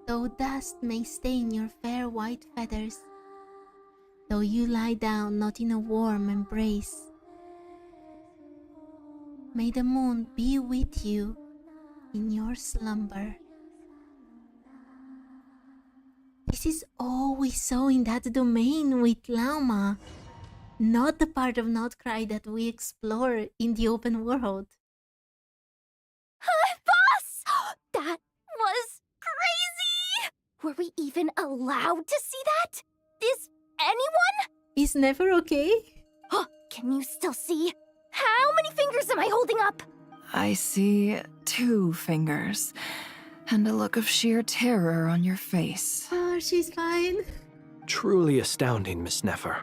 Though dust may stain your fair white feathers, though you lie down not in a warm embrace, may the moon be with you in your slumber. This is all we saw in that domain with Lauma, not the part of Nodcry that we explore in the open world. Boss! That was crazy! Were we even allowed to see that? Is anyone? Is Never okay? Can you still see? How many fingers am I holding up? I see 2 fingers, and a look of sheer terror on your face. Oh, she's fine. Truly astounding, Miss Nefer.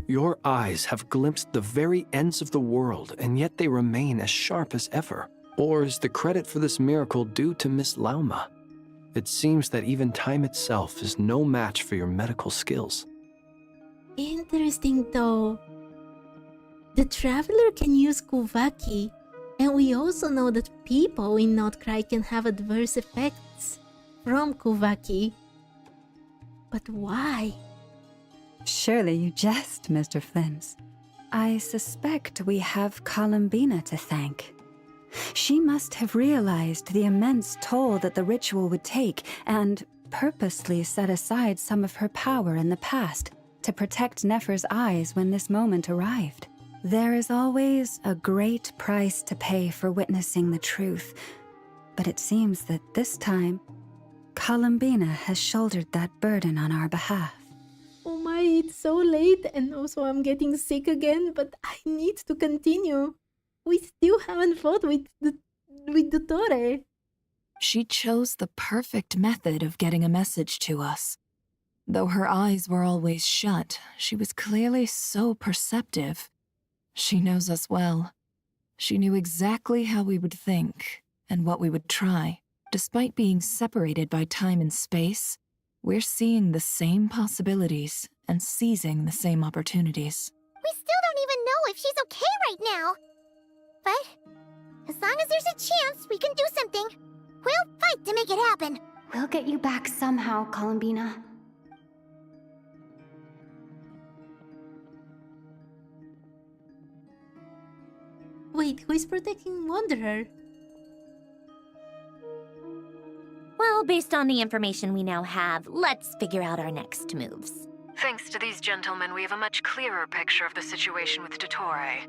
Your eyes have glimpsed the very ends of the world, and yet they remain as sharp as ever. Or is the credit for this miracle due to Miss Lauma? It seems that even time itself is no match for your medical skills. Interesting though. The traveler can use Kuvaki, and we also know that people in Nodcry can have adverse effects from Kuvaki. But why? Surely you jest, Mr. Flims. I suspect we have Columbina to thank. She must have realized the immense toll that the ritual would take and purposely set aside some of her power in the past to protect Nefer's eyes when this moment arrived. There is always a great price to pay for witnessing the truth, but it seems that this time, Columbina has shouldered that burden on our behalf. Oh my, it's so late, and also I'm getting sick again, but I need to continue. We still haven't fought with Dottore. She chose the perfect method of getting a message to us. Though her eyes were always shut, she was clearly so perceptive. She knows us well. She knew exactly how we would think and what we would try. Despite being separated by time and space, we're seeing the same possibilities and seizing the same opportunities. We still don't even know if she's okay right now. But as long as there's a chance, we can do something. We'll fight to make it happen. We'll get you back somehow, Columbina. Wait, who is protecting Wanderer? Well, based on the information we now have, let's figure out our next moves. Thanks to these gentlemen, we have a much clearer picture of the situation with Dottore.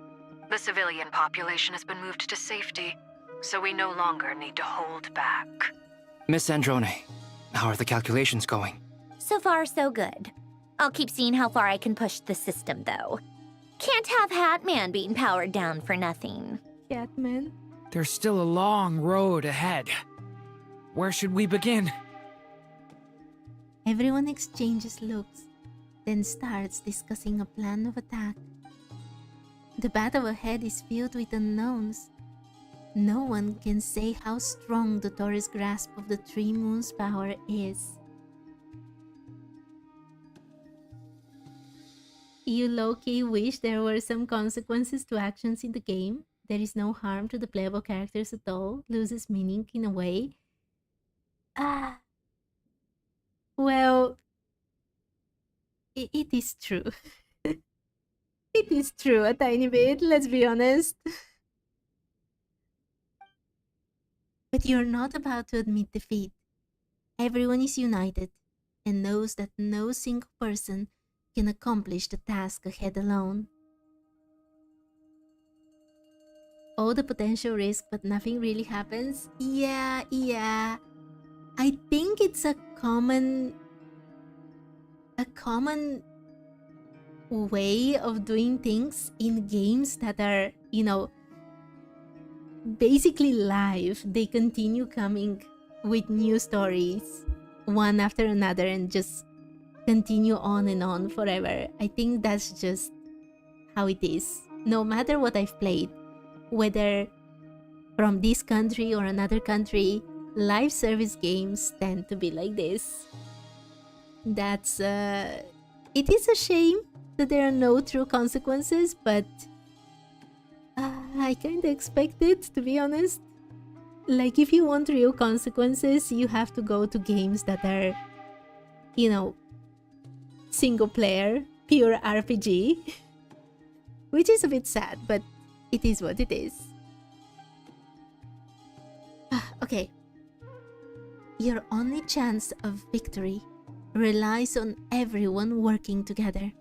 The civilian population has been moved to safety, so we no longer need to hold back. Miss Androne, how are the calculations going? So far, so good. I'll keep seeing how far I can push the system, though. Can't have Hatman being powered down for nothing. Hatman? There's still a long road ahead. Where should we begin? Everyone exchanges looks, then starts discussing a plan of attack. The battle ahead is filled with unknowns. No one can say how strong Dottore's grasp of the Three Moons' power is. You low-key wish there were some consequences to actions in the game. There is no harm to the playable characters at all, loses meaning in a way. Well, it is true. It is true a tiny bit, let's be honest. But you're not about to admit defeat. Everyone is united and knows that no single person can accomplish the task ahead alone. All the potential risk, but nothing really happens? Yeah. I think it's a common way of doing things in games that are, you know, basically live. They continue coming with new stories, one after another, and just continue on and on forever. I think that's just how it is. No matter what I've played, whether from this country or another country, live service games tend to be like this. That's it is a shame that there are no true consequences, but I kinda expect it, to be honest. Like, if you want real consequences, you have to go to games that are, you know, single player, pure RPG. Which is a bit sad, but it is what it is. Okay. Your only chance of victory relies on everyone working together.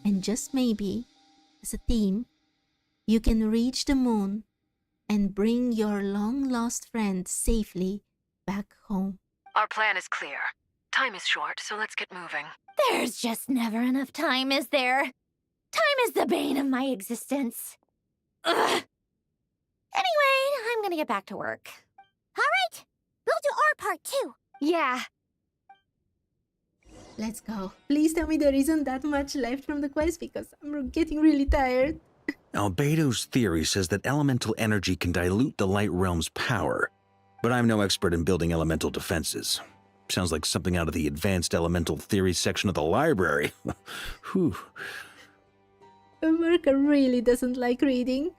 And just maybe, as a team, you can reach the moon and bring your long-lost friend safely back home. Our plan is clear. Time is short, so let's get moving. There's just never enough time, is there? Time is the bane of my existence. Ugh. Anyway, I'm gonna get back to work. All right, we'll do our part too. Yeah. Let's go. Please tell me there isn't that much left from the quest, because I'm getting really tired. Albedo's theory says that elemental energy can dilute the light realm's power, but I'm no expert in building elemental defenses. Sounds like something out of the advanced elemental theory section of the library. Whew. America really doesn't like reading.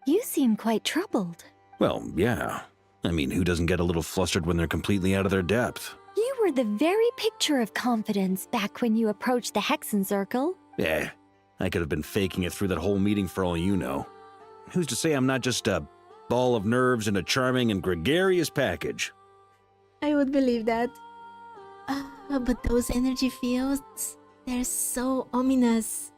You seem quite troubled. Well, yeah. I mean, who doesn't get a little flustered when they're completely out of their depth? You were the very picture of confidence back when you approached the Hexen Circle. Yeah, I could have been faking it through that whole meeting for all you know. Who's to say I'm not just a ball of nerves in a charming and gregarious package? I would believe that. But those energy fields, they're so ominous.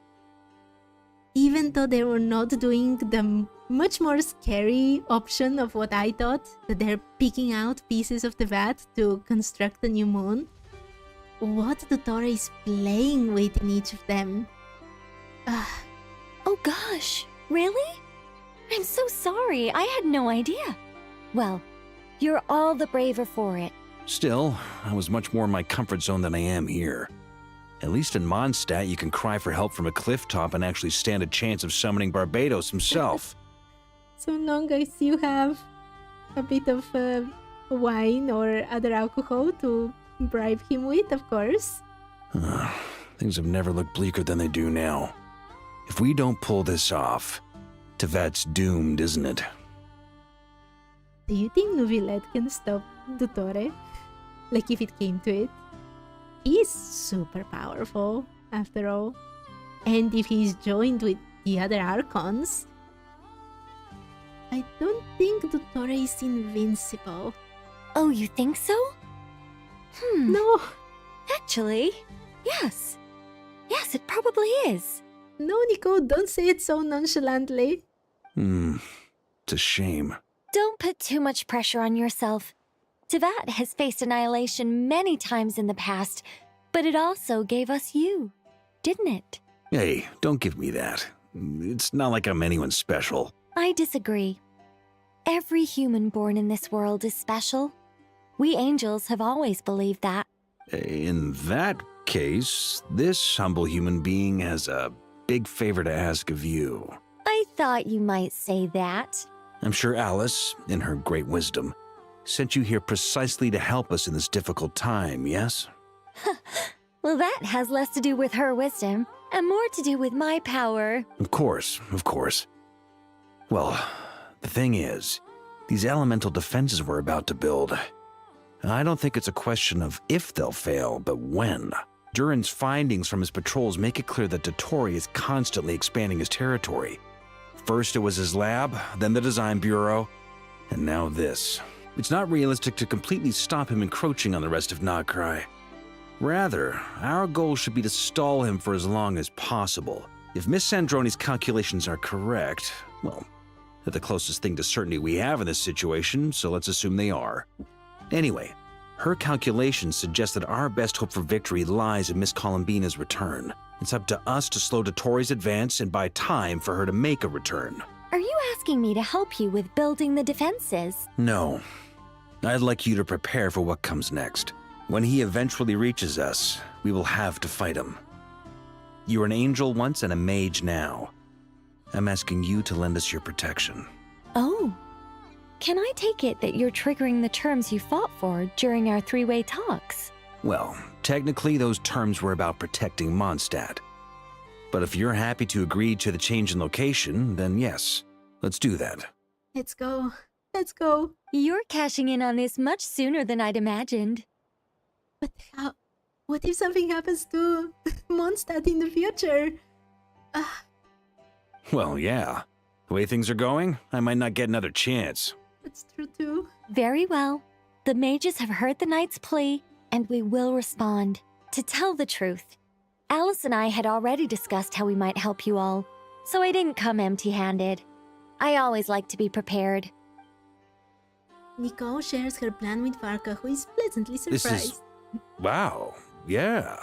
Even though they were not doing the much more scary option of what I thought, that they're picking out pieces of Teyvat to construct the new moon, what Dottore is playing with in each of them. Oh gosh, really? I'm so sorry, I had no idea. Well, you're all the braver for it. Still, I was much more in my comfort zone than I am here. At least in Mondstadt, you can cry for help from a cliff top and actually stand a chance of summoning Barbados himself. So long as you have a bit of wine or other alcohol to bribe him with, of course. Things have never looked bleaker than they do now. If we don't pull this off, Teyvat's doomed, isn't it? Do you think Nuvillet can stop Dottore? Like if it came to it? He's super powerful, after all. And if he's joined with the other Archons, I don't think Dottore is invincible. Oh, you think so? No. Actually, yes. Yes, it probably is. No, Nico, don't say it so nonchalantly. It's a shame. Don't put too much pressure on yourself. Teyvat has faced annihilation many times in the past, but it also gave us you, didn't it? Hey, don't give me that. It's not like I'm anyone special. I disagree. Every human born in this world is special. We angels have always believed that. In that case, this humble human being has a big favor to ask of you. I thought you might say that. I'm sure Alice, in her great wisdom, sent you here precisely to help us in this difficult time, yes? Well, that has less to do with her wisdom and more to do with my power. Of course, of course. Well, the thing is, these elemental defenses we're about to build, I don't think it's a question of if they'll fail, but when. Durin's findings from his patrols make it clear that Dottore is constantly expanding his territory. First it was his lab, then the design bureau, and now this. It's not realistic to completely stop him encroaching on the rest of Nagrai. Rather, our goal should be to stall him for as long as possible. If Miss Sandroni's calculations are correct, well, they're the closest thing to certainty we have in this situation, so let's assume they are. Anyway, her calculations suggest that our best hope for victory lies in Miss Columbina's return. It's up to us to slow Dottore's advance and buy time for her to make a return. Are you asking me to help you with building the defenses? No. I'd like you to prepare for what comes next. When he eventually reaches us, we will have to fight him. You were an angel once and a mage now. I'm asking you to lend us your protection. Oh. Can I take it that you're triggering the terms you fought for during our three-way talks? Well, technically those terms were about protecting Mondstadt. But if you're happy to agree to the change in location, then yes, let's do that. Let's go. Let's go. You're cashing in on this much sooner than I'd imagined. But how? What if something happens to Mondstadt in the future? Well, yeah. The way things are going, I might not get another chance. That's true too. Very well. The mages have heard the knight's plea, and we will respond. To tell the truth, Alice and I had already discussed how we might help you all, so I didn't come empty-handed. I always like to be prepared. Nico shares her plan with Farka, who is pleasantly surprised. Wow, yeah.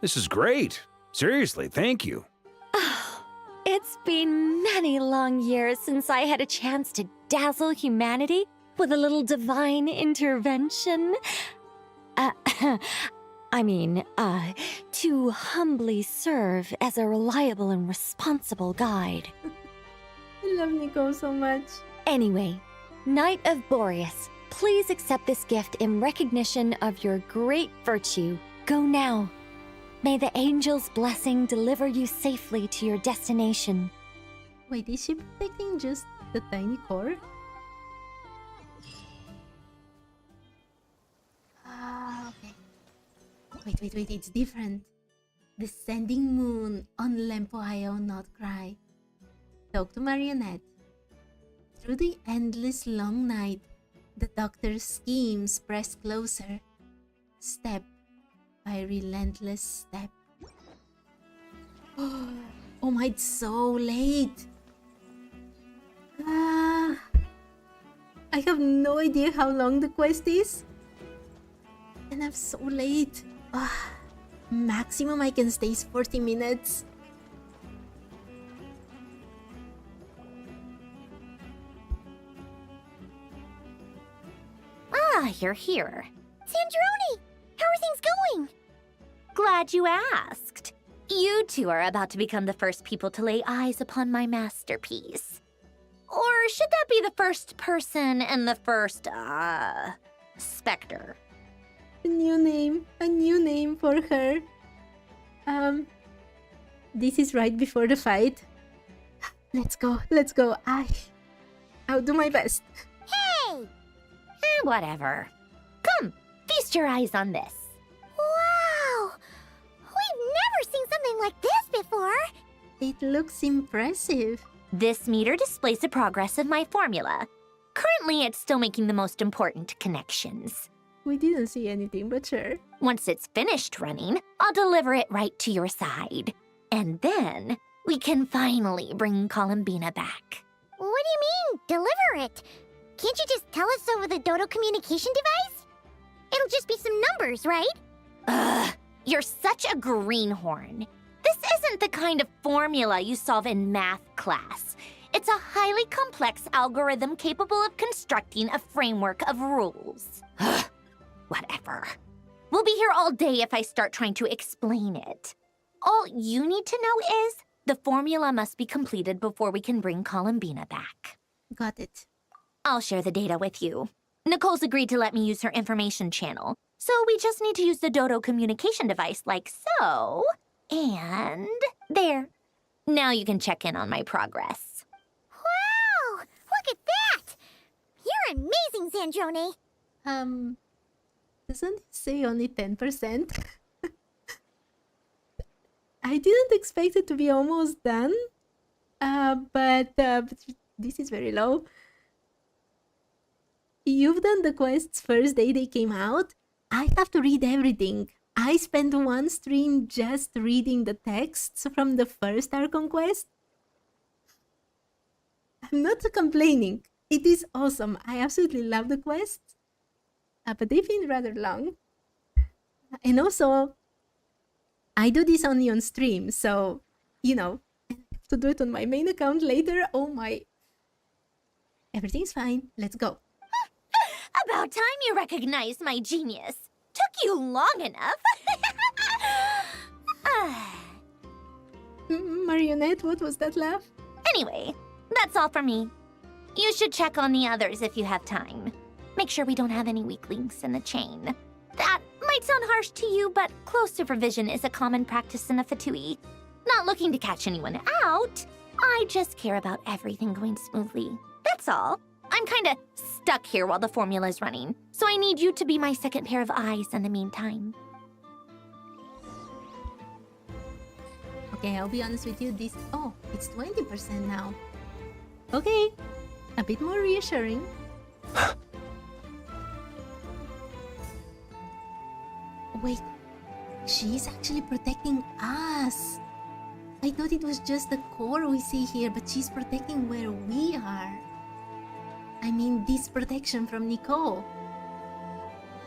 This is great. Seriously, thank you. It's been many long years since I had a chance to dazzle humanity with a little divine intervention. To humbly serve as a reliable and responsible guide. I love Nico so much. Anyway, Knight of Boreas, please accept this gift in recognition of your great virtue. Go now. May the angel's blessing deliver you safely to your destination. Wait, is she protecting just the tiny core? Okay. Wait, it's different. Descending moon on Lempoio not cry. Talk to Marionette. Through the endless long night, the doctor's schemes press closer. Step by relentless step. Oh my, it's so late. I have no idea how long the quest is. And I'm so late. Maximum I can stay is 40 minutes. Ah, you're here. Sandroni, how are things going? Glad you asked. You two are about to become the first people to lay eyes upon my masterpiece. Or should that be the first person and the first, specter? A new name for her. This is right before the fight. Let's go. I'll do my best. Hey! Whatever. Come, feast your eyes on this. Wow! We've never seen something like this before. It looks impressive. This meter displays the progress of my formula. Currently, it's still making the most important connections. We didn't see anything, but sure. Once it's finished running, I'll deliver it right to your side. And then, we can finally bring Columbina back. What do you mean, deliver it? Can't you just tell us over the Dodo communication device? It'll just be some numbers, right? Ugh, you're such a greenhorn. This isn't the kind of formula you solve in math class. It's a highly complex algorithm capable of constructing a framework of rules. Ugh, whatever. We'll be here all day if I start trying to explain it. All you need to know is the formula must be completed before we can bring Columbina back. Got it. I'll share the data with you. Nicole's agreed to let me use her information channel, so we just need to use the Dodo communication device like so. And there. Now you can check in on my progress. Wow! Look at that! You're amazing, Zandrone. Doesn't it say only 10%? I didn't expect it to be almost done. But this is very low. You've done the quests first day they came out. I have to read everything. I spent one stream just reading the texts from the first Archon quest. I'm not complaining. It is awesome. I absolutely love the quests. But they've been rather long. And also, I do this only on stream, so, you know, I have to do it on my main account later. Oh my. Everything's fine. Let's go. About time you recognized my genius. Took you long enough. Marionette, what was that laugh? Anyway, that's all for me. You should check on the others if you have time. Make sure we don't have any weak links in the chain. That might sound harsh to you, but close supervision is a common practice in the Fatui. Not looking to catch anyone out. I just care about everything going smoothly. That's all. I'm kinda stuck here while the formula's running, so I need you to be my second pair of eyes in the meantime. Okay, I'll be honest with you, this... Oh, it's 20% now. Okay, a bit more reassuring. Wait, she's actually protecting us. I thought it was just the core we see here, but she's protecting where we are. I mean, this protection from Nicole.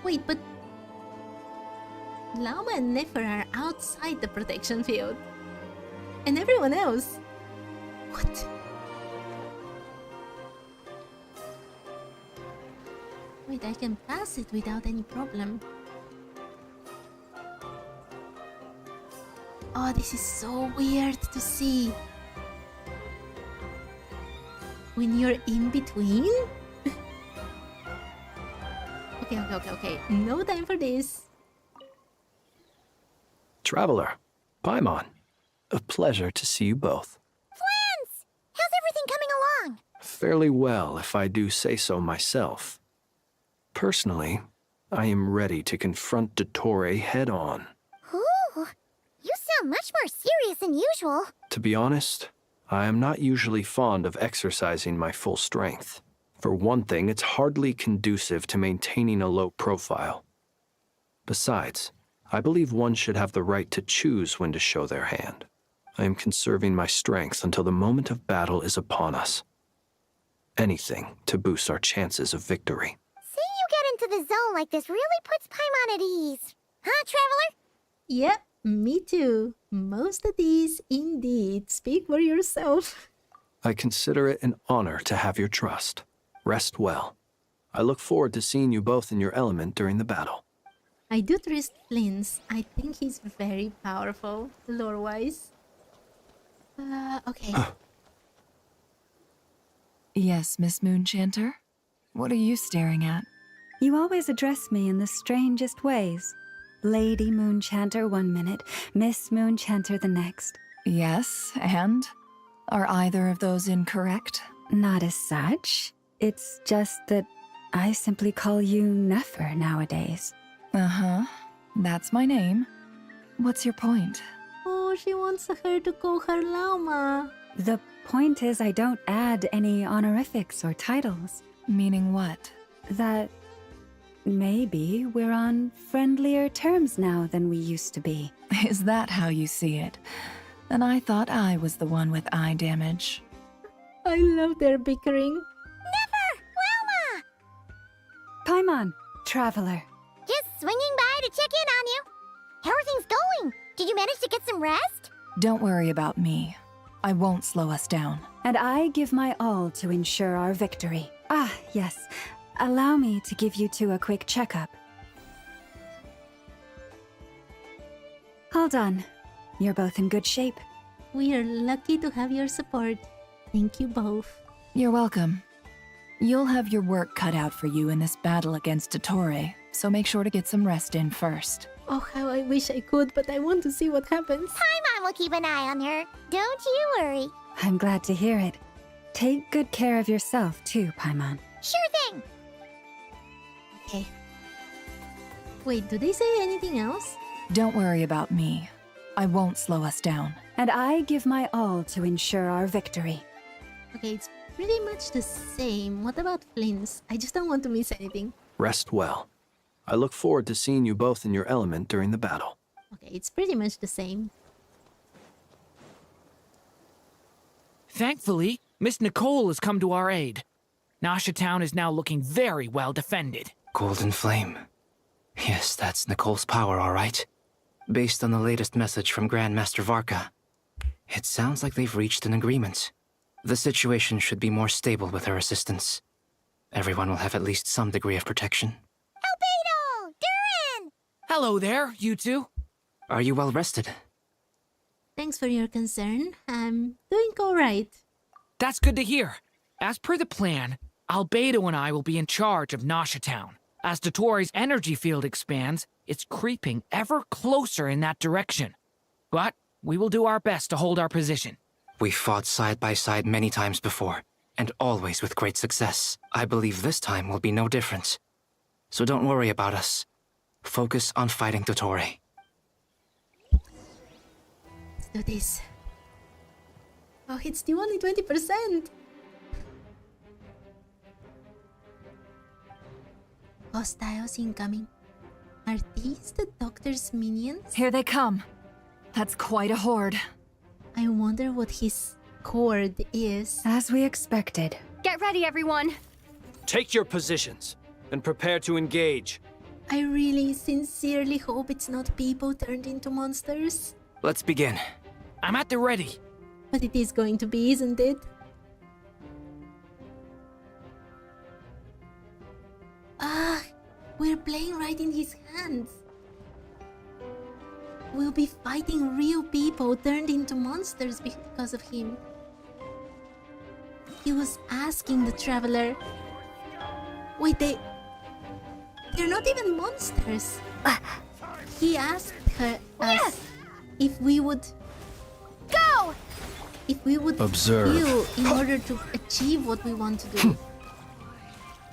Wait, but... Lama and Nefer are outside the protection field. And everyone else... What? Wait, I can pass it without any problem. Oh, this is so weird to see. When you're in between? Okay. No time for this. Traveler, Paimon, a pleasure to see you both. Flans! How's everything coming along? Fairly well, if I do say so myself. Personally, I am ready to confront Dottore head-on. Ooh, you sound much more serious than usual. To be honest, I am not usually fond of exercising my full strength. For one thing, it's hardly conducive to maintaining a low profile. Besides, I believe one should have the right to choose when to show their hand. I am conserving my strength until the moment of battle is upon us. Anything to boost our chances of victory. Seeing you get into the zone like this really puts Paimon at ease. Huh, Traveler? Yep, me too. Most at ease, indeed. Speak for yourself. I consider it an honor to have your trust. Rest well. I look forward to seeing you both in your element during the battle. I do trust Flins. I think he's very powerful, lore-wise. Okay. Yes, Miss Moonchanter? What are you staring at? You always address me in the strangest ways. Lady Moonchanter 1 minute, Miss Moonchanter the next. Yes, and? Are either of those incorrect? Not as such. It's just that I simply call you Nefer nowadays. Uh-huh. That's my name. What's your point? Oh, she wants her to call her Lauma. The point is I don't add any honorifics or titles. Meaning what? That maybe we're on friendlier terms now than we used to be. Is that how you see it? Then I thought I was the one with eye damage. I love their bickering. Never! Wilma! Paimon, traveler. Just swinging by to check in on you. How are things going? Did you manage to get some rest? Don't worry about me. I won't slow us down. And I give my all to ensure our victory. Ah, yes. Allow me to give you two a quick checkup. Hold on. You're both in good shape. We are lucky to have your support. Thank you both. You're welcome. You'll have your work cut out for you in this battle against Dottore, so make sure to get some rest in first. Oh, how I wish I could, but I want to see what happens. Paimon will keep an eye on her. Don't you worry. I'm glad to hear it. Take good care of yourself too, Paimon. Sure thing. Okay. Wait, do they say anything else? Don't worry about me. I won't slow us down. And I give my all to ensure our victory. Okay, it's pretty much the same. What about Flynn's? I just don't want to miss anything. Rest well. I look forward to seeing you both in your element during the battle. Okay, it's pretty much the same. Thankfully, Miss Nicole has come to our aid. Nasha Town is now looking very well defended. Golden Flame. Yes, that's Nicole's power, all right. Based on the latest message from Grandmaster Varka, it sounds like they've reached an agreement. The situation should be more stable with her assistance. Everyone will have at least some degree of protection. Albedo! Durin! Hello there, you two. Are you well rested? Thanks for your concern. I'm doing alright. That's good to hear. As per the plan, Albedo and I will be in charge of Nasha Town. As Dottore's energy field expands, it's creeping ever closer in that direction. But we will do our best to hold our position. We fought side by side many times before, and always with great success. I believe this time will be no different. So don't worry about us. Focus on fighting Dottore. Let's do this. Oh, it's still only 20%. Hostiles incoming. Are these the doctor's minions? Here they come. That's quite a horde. I wonder what his Hoard is. As we expected. Get ready, everyone. Take your positions and prepare to engage. I really sincerely hope it's not people turned into monsters. Let's begin. I'm at the ready. But it is going to be, isn't it? Ah, we're playing right in his hands. We'll be fighting real people turned into monsters because of him. He was asking the traveler. Wait, they're not even monsters. He asked us if we would go. If we would observe kill in order to achieve what we want to do.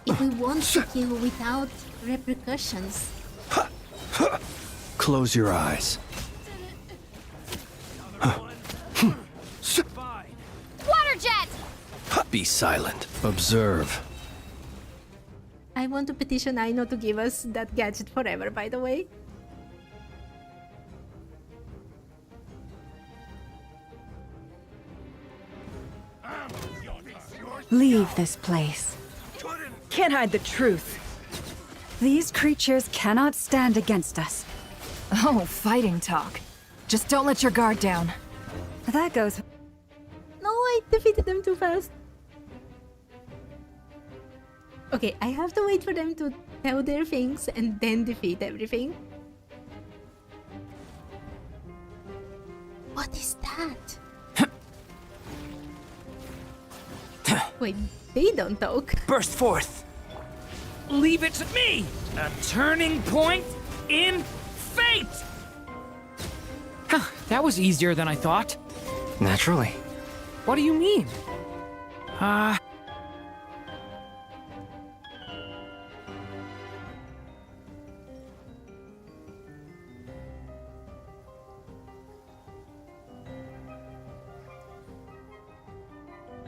If we want to kill without repercussions. Close your eyes. Water jet! Be silent. Observe. I want to petition Aino to give us that gadget forever, by the way. Leave this place. Can't hide the truth. These creatures cannot stand against us. Oh, fighting talk. Just don't let your guard down. That goes... No, I defeated them too fast. Okay, I have to wait for them to tell their things and then defeat everything. What is that? Wait, they don't talk. Burst forth. Leave it to me. A turning point in fate. Huh, that was easier than I thought. Naturally. What do you mean?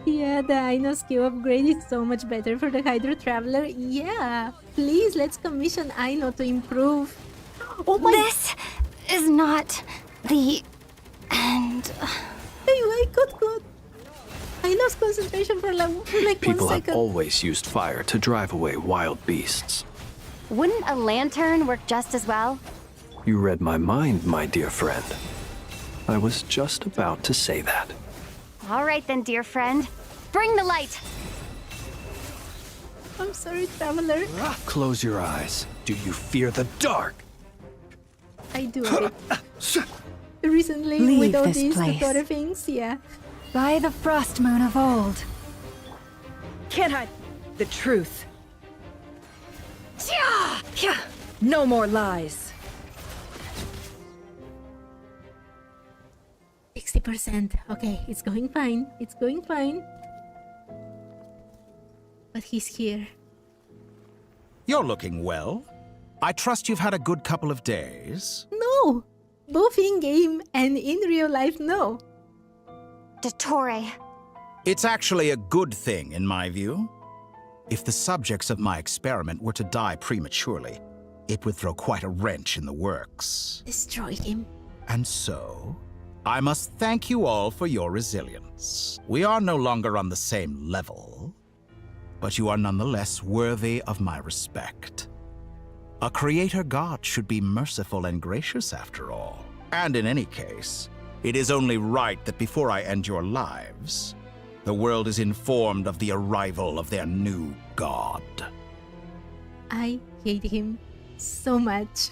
Yeah, the Aino skill upgrade is so much better for the Hydro Traveler. Yeah, please, let's commission Aino to improve. Oh my... This is not the end. Anyway, good. I lost concentration for like People 1 have second. always used fire to drive away wild beasts. Wouldn't a lantern work just as well? You read my mind, my dear friend. I was just about to say that. All right then, dear friend. Bring the light. I'm sorry, Traveler. Close your eyes. Do you fear the dark? I do a bit. Recently, Leave with all this these place. tutorial things, yeah. By the frost moon of old. Can't hide the truth. No more lies. 60%. Okay, it's going fine. It's going fine. But he's here. You're looking well. I trust you've had a good couple of days. No! Both in-game and in real life, no. Dottore. It's actually a good thing, in my view. If the subjects of my experiment were to die prematurely, it would throw quite a wrench in the works. Destroy him. And so, I must thank you all for your resilience. We are no longer on the same level, but you are nonetheless worthy of my respect. A creator god should be merciful and gracious after all. And in any case, it is only right that before I end your lives, the world is informed of the arrival of their new god. I hate him so much.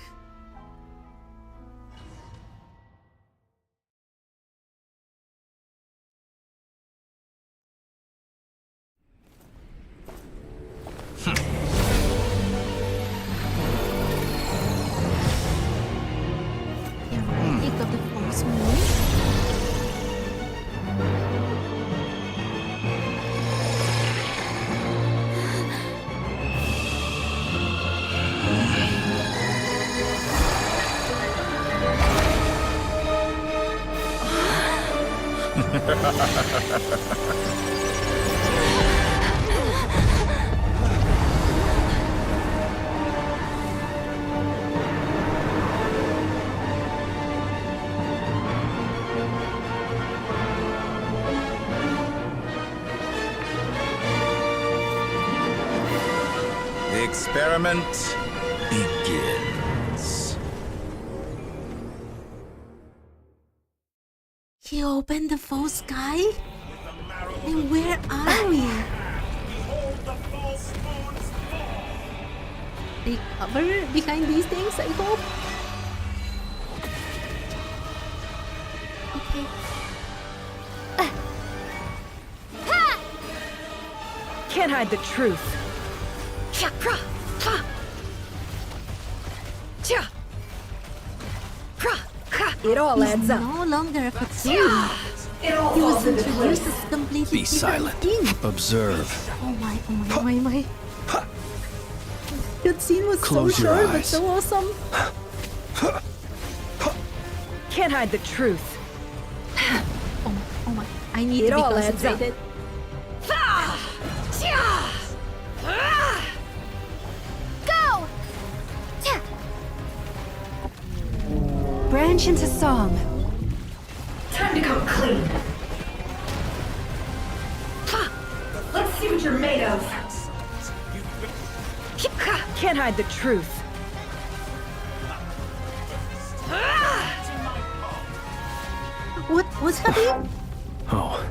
Pick up the force move. The experiment begins. He opened the full sky? And where are we? They cover behind these things, I hope? Okay. Can't hide the truth. It all He's adds up. no longer a cocoon. He was introduced as completely Be different silent. thing. Observe. Oh my. That scene was Close so your short but eyes. so awesome. Can't hide the truth. Oh my. I need It to be all adds up. concentrated. Go! Branch into song. Time to come clean. Let's see what you're made of. Can't hide the truth. What's happening? Oh.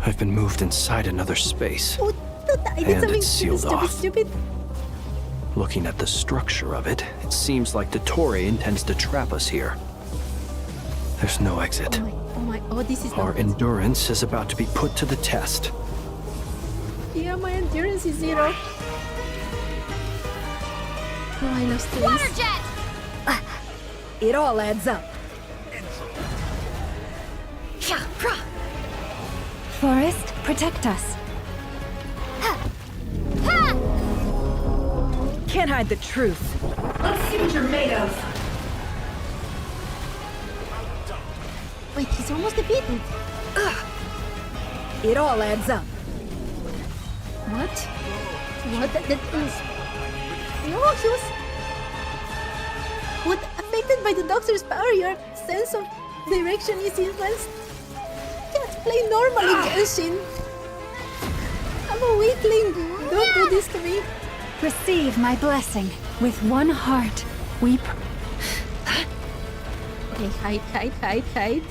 I've been moved inside another space. What? I did And something it's sealed off. stupid. Looking at the structure of it, it seems like Dottore intends to trap us here. There's no exit. Oh, this is Our not... endurance is about to be put to the test. Yeah, my endurance is 0. Oh, I lost this. Water jet! It all adds up. Forest, protect us. Can't hide the truth. Let's see what you're made of. Wait, he's almost defeated. It all adds up. What? What? That is... No, he was... What? Affected by the doctor's power, your sense of direction is influenced. Can't play normally, Genshin. I'm a weakling. Don't do this to me. Receive my blessing. With one heart, we... Okay, hide.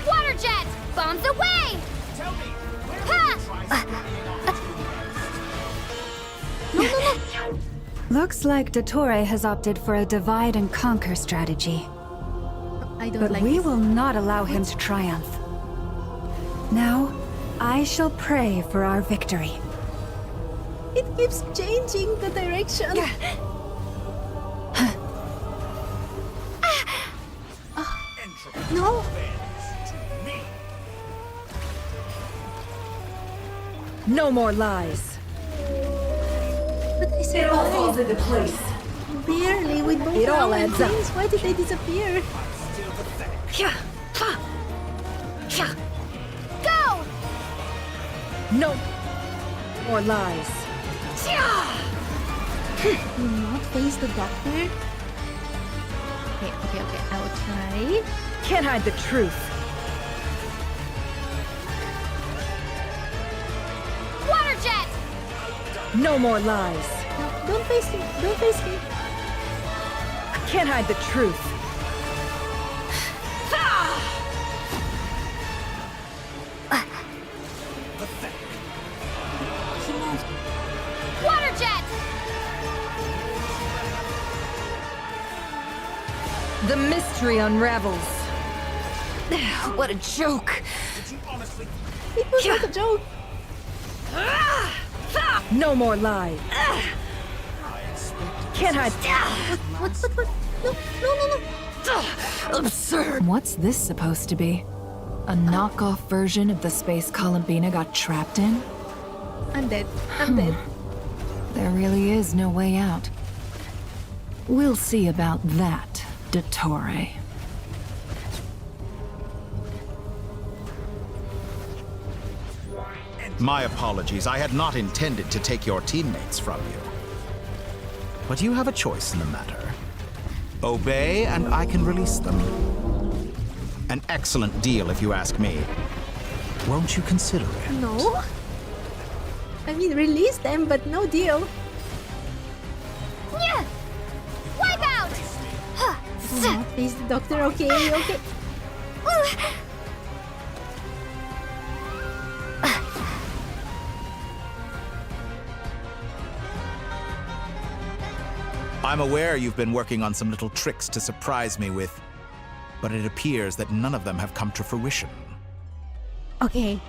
Water jet! Bombs away! Tell me, No. Looks like Dottore has opted for a divide and conquer strategy. I don't But like we this. will not allow him to triumph. Now, I shall pray for our victory. It keeps changing the direction. No. No more lies. But I said It all falls into place. barely with both It all now and adds up. things. Why did they disappear? Go! No more lies. Do not face the doctor. Okay. I will try. Can't hide the truth. Water jet! No more lies. No, don't face him. Don't face him. Can't hide the truth. Water jet! The mystery unravels. What a joke. It was not a joke. No more lies. Can't hide. What? No. Absurd. What's this supposed to be? A knockoff version of the space Columbina got trapped in? I'm dead. I'm dead. There really is no way out. We'll see about that, Dottore. My apologies. I had not intended to take your teammates from you. But you have a choice in the matter. Obey, and I can release them. An excellent deal, if you ask me. Won't you consider it? No. I mean, release them, but no deal. Yeah! Wipe out! Do not face the doctor. Okay. I'm aware you've been working on some little tricks to surprise me with, but it appears that none of them have come to fruition. Okay.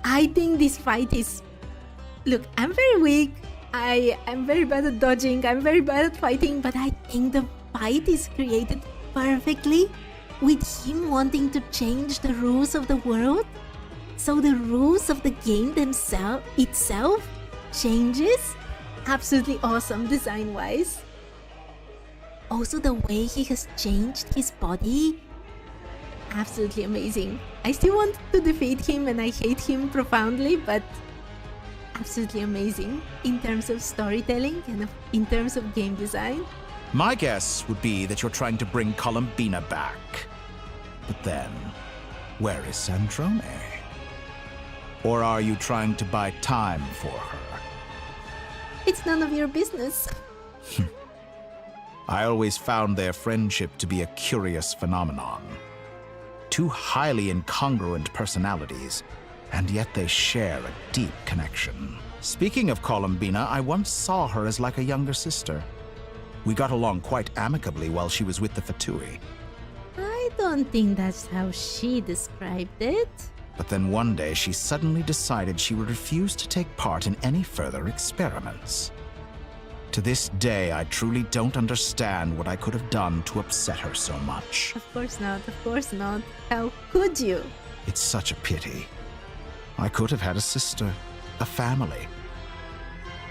I think this fight is... Look, I'm very weak. I'm very bad at dodging. I'm very bad at fighting, but I think the fight is created perfectly with him wanting to change the rules of the world. So the rules of the game itself changes. Absolutely awesome design-wise. Also, the way he has changed his body. Absolutely amazing. I still want to defeat him and I hate him profoundly, but absolutely amazing in terms of storytelling and in terms of game design. My guess would be that you're trying to bring Columbina back. But then, where is Sandrone? Or are you trying to buy time for her? It's none of your business. I always found their friendship to be a curious phenomenon. Two highly incongruent personalities, and yet they share a deep connection. Speaking of Columbina, I once saw her as like a younger sister. We got along quite amicably while she was with the Fatui. I don't think that's how she described it. But then one day she suddenly decided she would refuse to take part in any further experiments. To this day, I truly don't understand what I could have done to upset her so much. Of course not. How could you? It's such a pity. I could have had a sister, a family.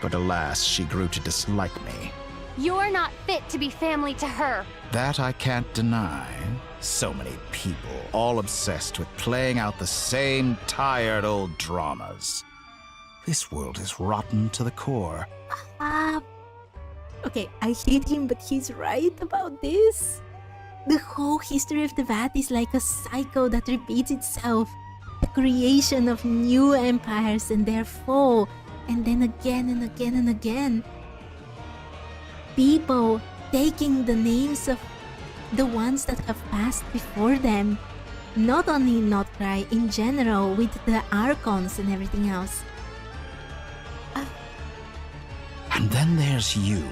But alas, she grew to dislike me. You're not fit to be family to her. That I can't deny. So many people, all obsessed with playing out the same tired old dramas. This world is rotten to the core. Okay, I hate him, but he's right about this. The whole history of Teyvat is like a cycle that repeats itself. The creation of new empires and their fall, and then again and again and again. People taking the names of the ones that have passed before them. Not only in Notcry, in general, with the Archons and everything else. And then there's you.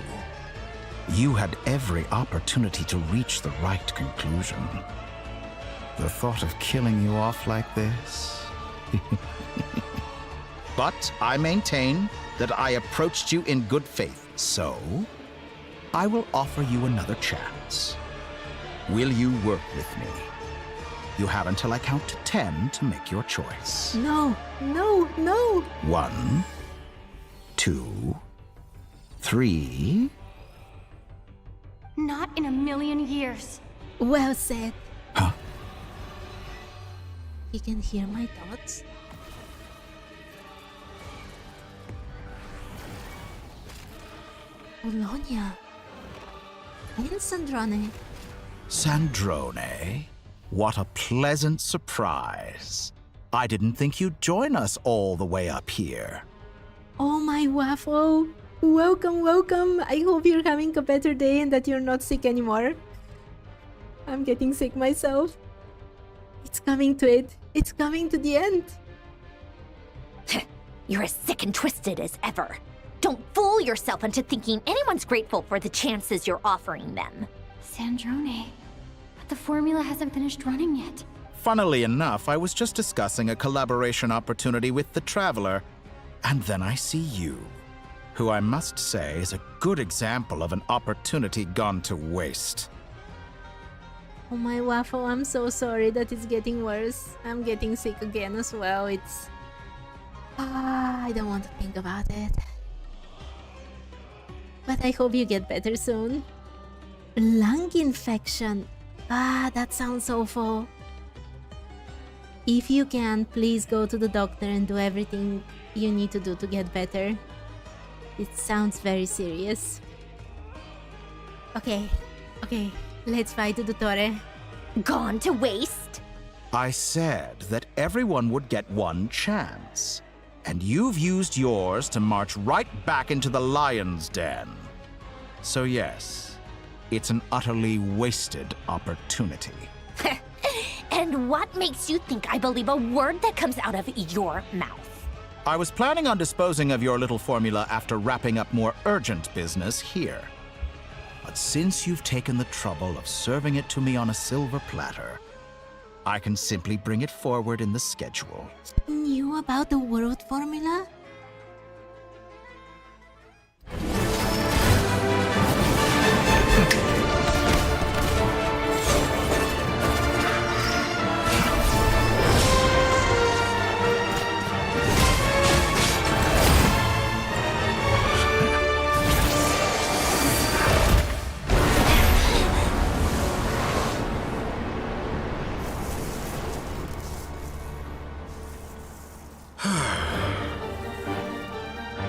You had every opportunity to reach the right conclusion. The thought of killing you off like this? But I maintain that I approached you in good faith, so I will offer you another chance. Will you work with me? You have until I count to 10 to make your choice. No, no, no! 1, 2, 3... Not in a million years. Well said. Huh? He can hear my thoughts. Polonia. And Sandrone. Sandrone? What a pleasant surprise. I didn't think you'd join us all the way up here. Oh my waffle. Welcome, welcome. I hope you're having a better day and that you're not sick anymore. I'm getting sick myself. It's coming to it. It's coming to the end. You're as sick and twisted as ever. Don't fool yourself into thinking anyone's grateful for the chances you're offering them. Sandrone, but the formula hasn't finished running yet. Funnily enough, I was just discussing a collaboration opportunity with the Traveler, and then I see you, who I must say is a good example of an opportunity gone to waste. Oh my waffle, I'm so sorry that it's getting worse. I'm getting sick again as well. It's... I don't want to think about it. But I hope you get better soon. Lung infection. That sounds awful. If you can, please go to the doctor and do everything you need to do to get better. It sounds very serious. Okay, let's fight to the Torre. Gone to waste? I said that everyone would get one chance, and you've used yours to march right back into the lion's den. So yes, it's an utterly wasted opportunity. And what makes you think I believe a word that comes out of your mouth? I was planning on disposing of your little formula after wrapping up more urgent business here. But since you've taken the trouble of serving it to me on a silver platter, I can simply bring it forward in the schedule. Knew about the world formula?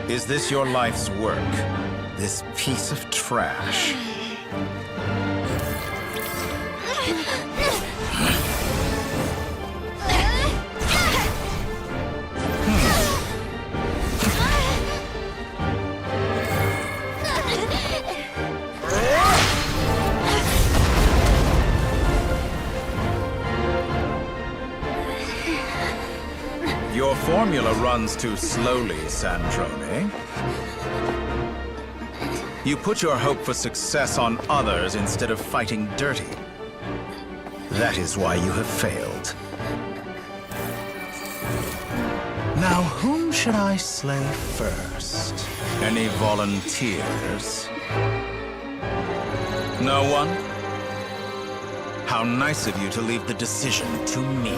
Is this your life's work? This piece of trash? Your formula runs too slowly, Sandrone. You put your hope for success on others instead of fighting dirty. That is why you have failed. Now, whom should I slay first? Any volunteers? No one? How nice of you to leave the decision to me.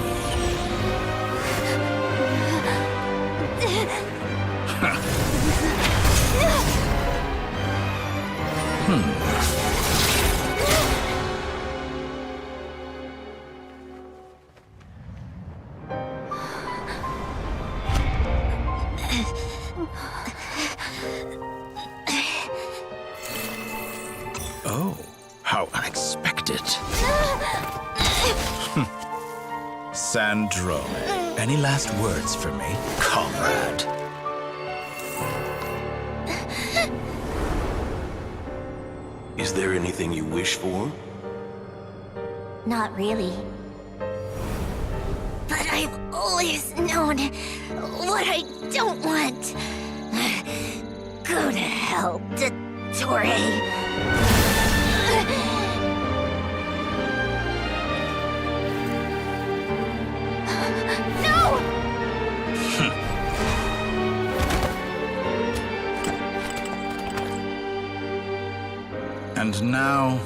Oh, how unexpected. Sandrone, any last words for me, comrade? Is there anything you wish for? Not really. But I've always known what I don't want. Go to hell, Dottore. And now,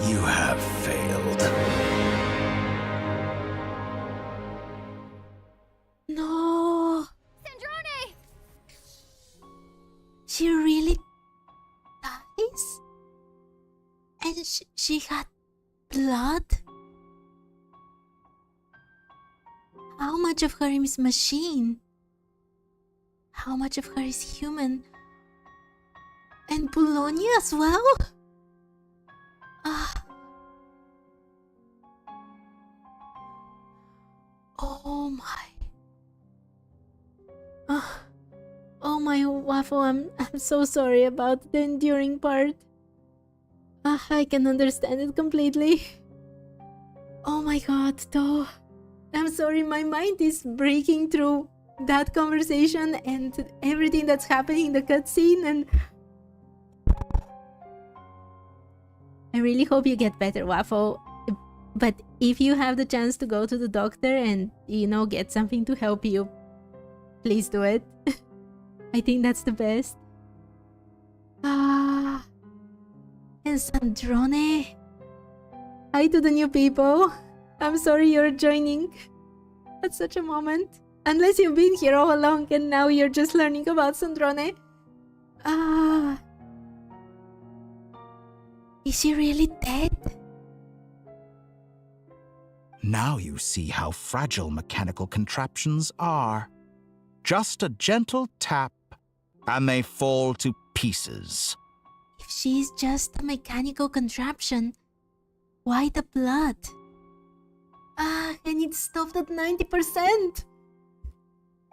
you have failed. No! Sandrone! She really dies? And she had blood? How much of her is machine? How much of her is human? And Bologna as well? Oh my. Oh my Waffle, I'm so sorry about the enduring part. I can understand it completely. Oh my god, though. I'm sorry, my mind is breaking through that conversation and everything that's happening in the cutscene, and I really hope you get better, Waffle. But if you have the chance to go to the doctor and, you know, get something to help you, please do it. I think that's the best. And Sandrone. Hi to the new people. I'm sorry you're joining at such a moment. Unless you've been here all along and now you're just learning about Sandrone. Is she really dead? Now you see how fragile mechanical contraptions are. Just a gentle tap, and they fall to pieces. If she's just a mechanical contraption, why the blood? And it stopped at 90%.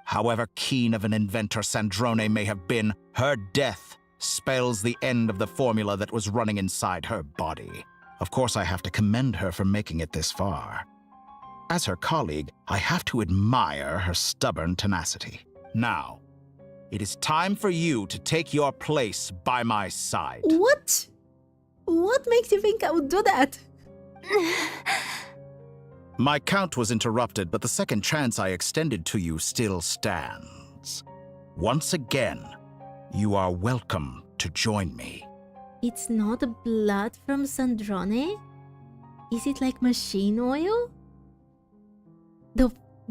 However keen of an inventor Sandrone may have been, her death spells the end of the formula that was running inside her body. Of course, I have to commend her for making it this far. As her colleague, I have to admire her stubborn tenacity. Now, it is time for you to take your place by my side. What? What makes you think I would do that? My count was interrupted, but the second chance I extended to you still stands. Once again, you are welcome to join me. It's not blood from Sandrone? Is it like machine oil?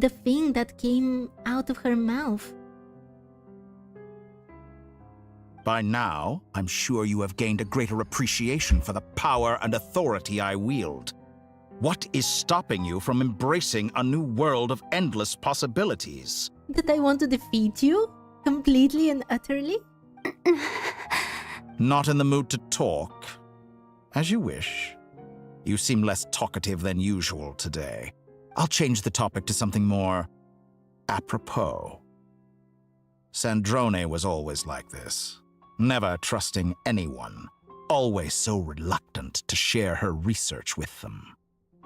The thing that came out of her mouth. By now, I'm sure you have gained a greater appreciation for the power and authority I wield. What is stopping you from embracing a new world of endless possibilities? That I want to defeat you? Completely and utterly? Not in the mood to talk? As you wish. You seem less talkative than usual today. I'll change the topic to something more apropos. Sandrone was always like this, never trusting anyone, always so reluctant to share her research with them.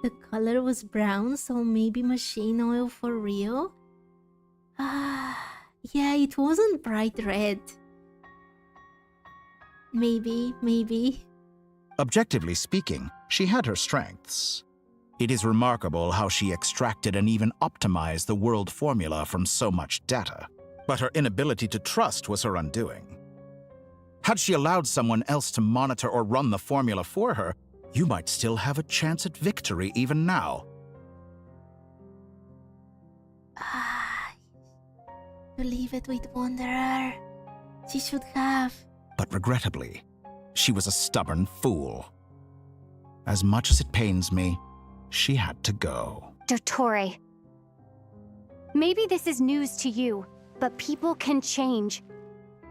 The color was brown, so maybe machine oil for real? Yeah, it wasn't bright red. Maybe. Objectively speaking, she had her strengths. It is remarkable how she extracted and even optimized the world formula from so much data. But her inability to trust was her undoing. Had she allowed someone else to monitor or run the formula for her, you might still have a chance at victory even now. To leave it with Wanderer. She should have. But regrettably, she was a stubborn fool. As much as it pains me, she had to go. Dottore. Maybe this is news to you, but people can change.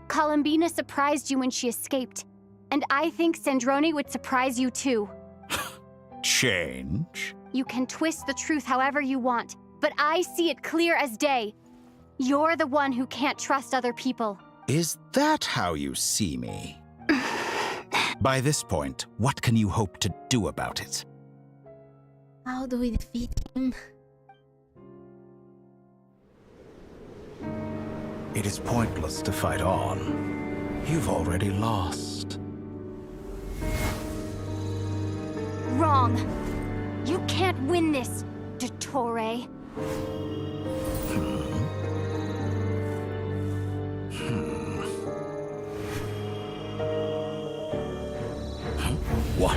Columbina surprised you when she escaped, and I think Sandrone would surprise you too. Change? You can twist the truth however you want, but I see it clear as day. You're the one who can't trust other people. Is that how you see me? By this point, what can you hope to do about it? How do we defeat him? It is pointless to fight on. You've already lost. Wrong. You can't win this, Dottore. What?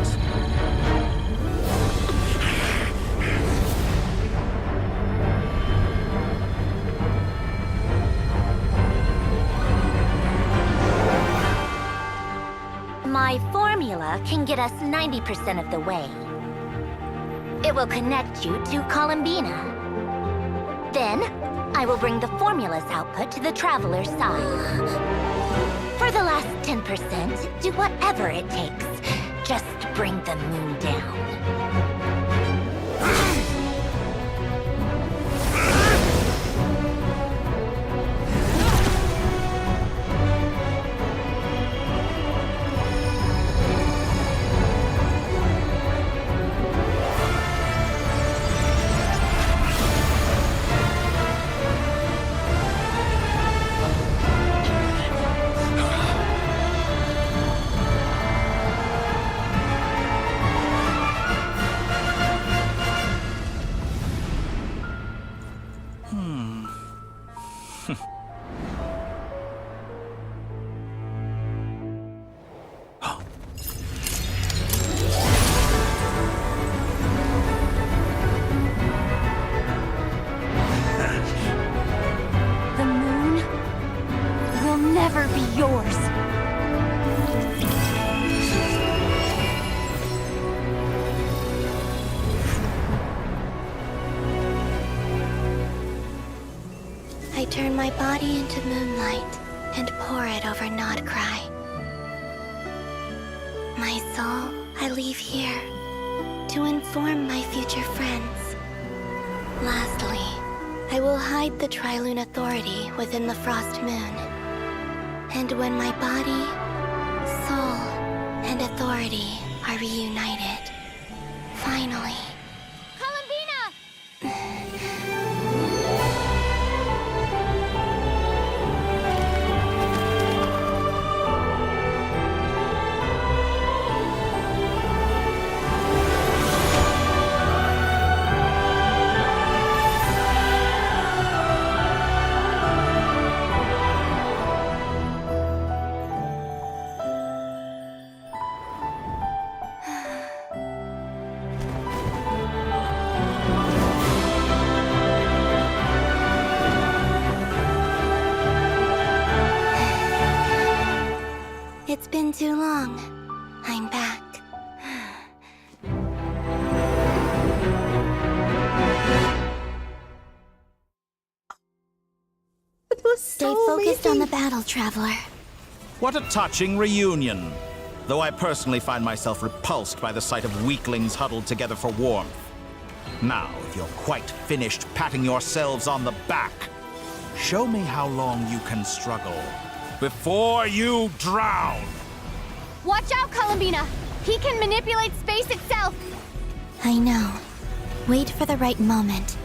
My formula can get us 90% of the way. It will connect you to Columbina. Then, I will bring the formula's output to the Traveler's side. For the last 10%, do whatever it takes. Just bring the moon down. Never be yours. I turn my body into moonlight and pour it over Nodcry. My soul, I leave here to inform my future friends. Lastly, I will hide the Trilune Authority within the Frost Moon. And when my body, soul, and authority are reunited, finally... It's been too long. I'm back. Stay focused on the battle, Traveler. What a touching reunion! Though I personally find myself repulsed by the sight of weaklings huddled together for warmth. Now, if you're quite finished patting yourselves on the back, show me how long you can struggle before you drown! Watch out, Columbina! He can manipulate space itself! I know. Wait for the right moment.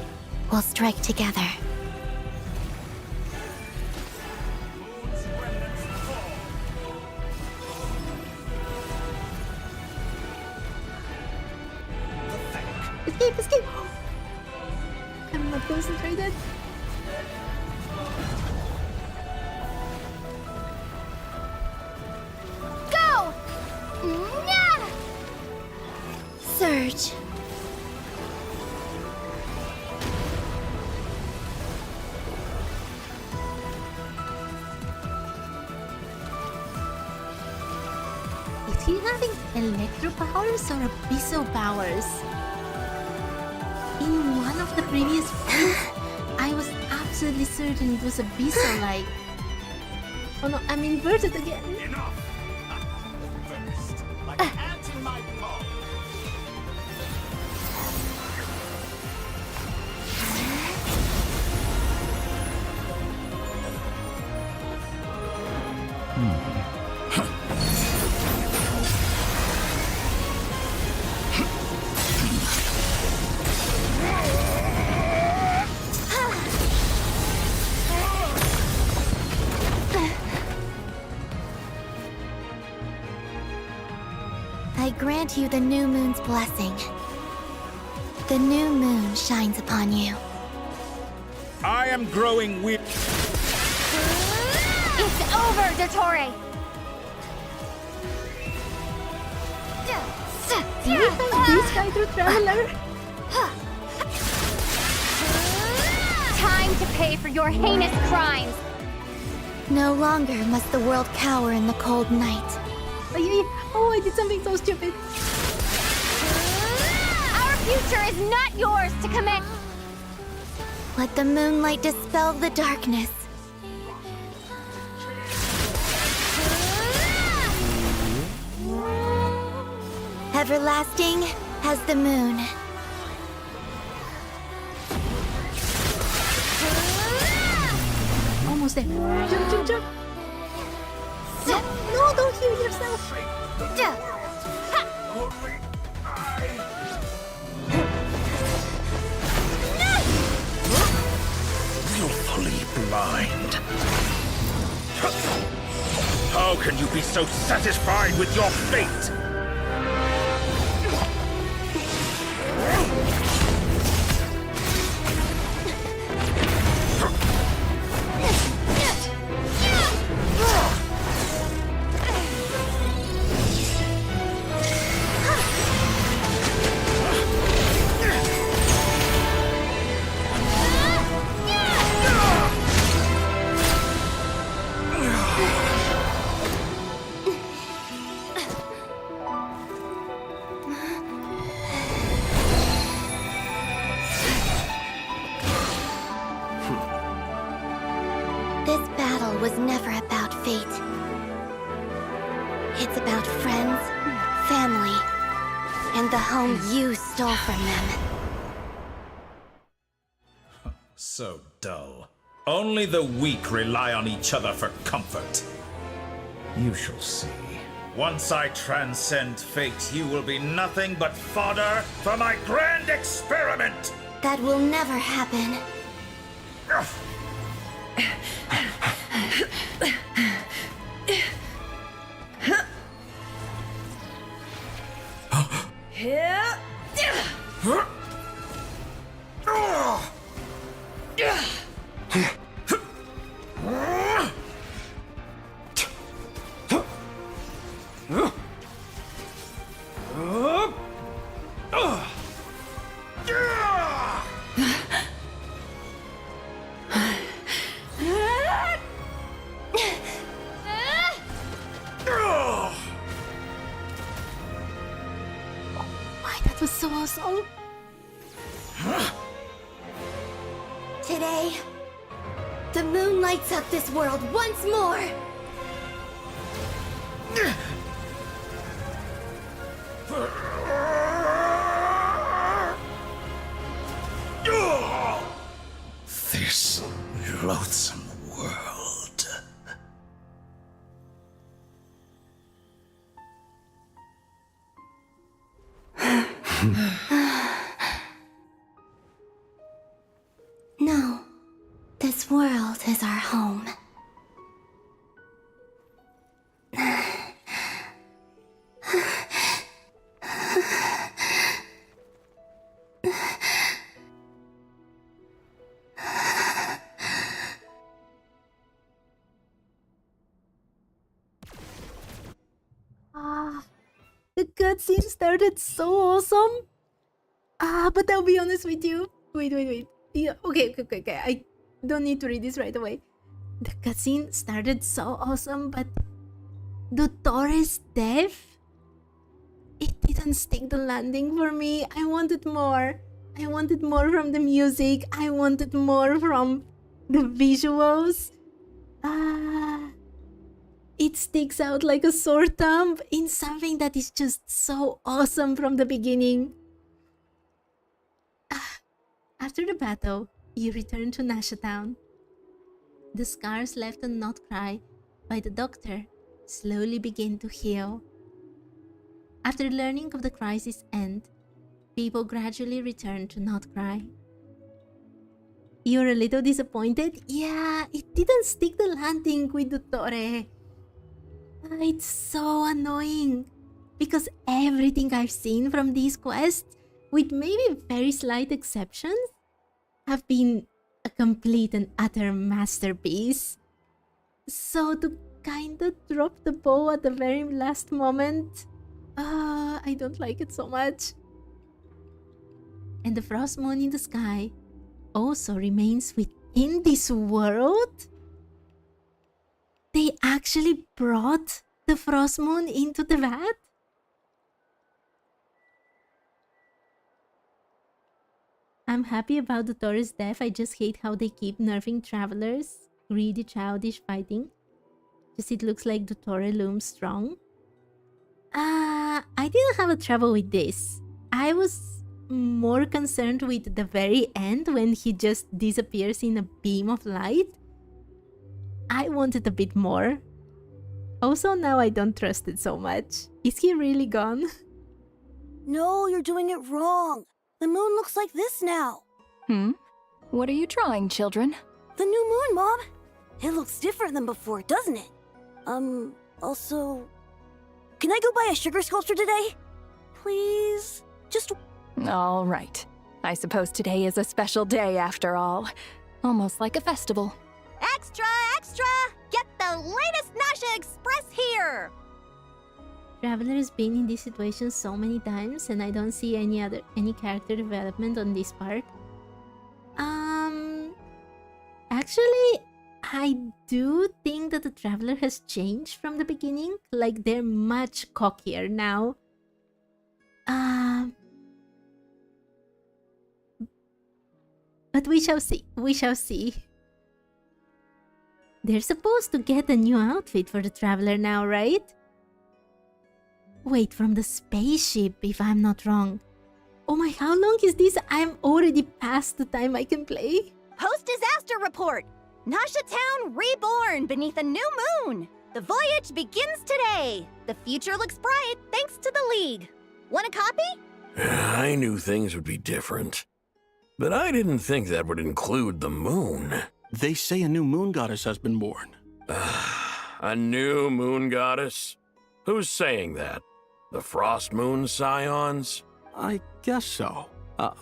We'll strike together. Escape, escape! I'm not concentrated. Go! Nya! Surge. Is he having electro powers or abyssal powers? In one of the previous fights, I was absolutely certain it was abyssal-like. Oh no, I'm inverted again. Enough! First, like ants in my paw. I grant you the new moon's blessing. The new moon shines upon you. I am growing weak. It's over, Dottore! Do you have this guy through Traveler? Time to pay for your heinous crimes! No longer must the world cower in the cold night. Oh, I did something so stupid. Our future is not yours to commit! Let the moonlight dispel the darkness. Everlasting as the moon. Almost there. Jump, jump, jump. No, don't heal yourself. Willfully blind. How can you be so satisfied with your fate? This battle was never about fate. It's about friends, family, and the home you stole from them. So dull. Only the weak rely on each other for comfort. You shall see. Once I transcend fate, you will be nothing but fodder for my grand experiment! That will never happen. That was so awesome. Today, the moon lights up this world once more! This loathsome world. No, this world is our home. The cutscene started so awesome. But I'll be honest with you. Wait. Yeah, okay. I don't need to read this right away. The cutscene started so awesome, but Dottore's death didn't stick the landing for me. I wanted more. I wanted more from the music. I wanted more from the visuals. It sticks out like a sore thumb in something that is just so awesome from the beginning. After the battle, you return to Nasha Town. The scars left on Notcry by the doctor slowly begin to heal. After learning of the crisis' end, people gradually return to Notcry. You're a little disappointed? Yeah, it didn't stick the landing with Dottore. It's so annoying because everything I've seen from these quests, with maybe very slight exceptions, have been a complete and utter masterpiece. So to kinda drop the ball at the very last moment, I don't like it so much. And the frost moon in the sky also remains within this world? They actually brought the frost moon into Teyvat? I'm happy about the Taurus death. I just hate how they keep nerfing travelers. Greedy, childish fighting. Just it looks like Dottore looms strong. I didn't have a trouble with this. I was more concerned with the very end when he just disappears in a beam of light. I wanted a bit more. Also, now I don't trust it so much. Is he really gone? No, you're doing it wrong. The moon looks like this now. What are you drawing, children? The new moon, Mom. It looks different than before, doesn't it? Also... Can I go buy a sugar sculpture today? Please? Just... All right. I suppose today is a special day after all. Almost like a festival. Extra, extra! Get the latest Nasha Express here! Traveler has been in this situation so many times and I don't see any character development on this part. Actually, I do think that the Traveler has changed from the beginning. Like, they're much cockier now. But we shall see. We shall see. They're supposed to get a new outfit for the Traveler now, right? Wait, from the spaceship, if I'm not wrong. Oh my, how long is this? I'm already past the time I can play. Post-disaster report! Nasha Town reborn beneath a new moon! The voyage begins today! The future looks bright thanks to the League. Want a copy? I knew things would be different. But I didn't think that would include the moon. They say a new moon goddess has been born. A new moon goddess? Who's saying that? The Frost Moon Scions? I guess so.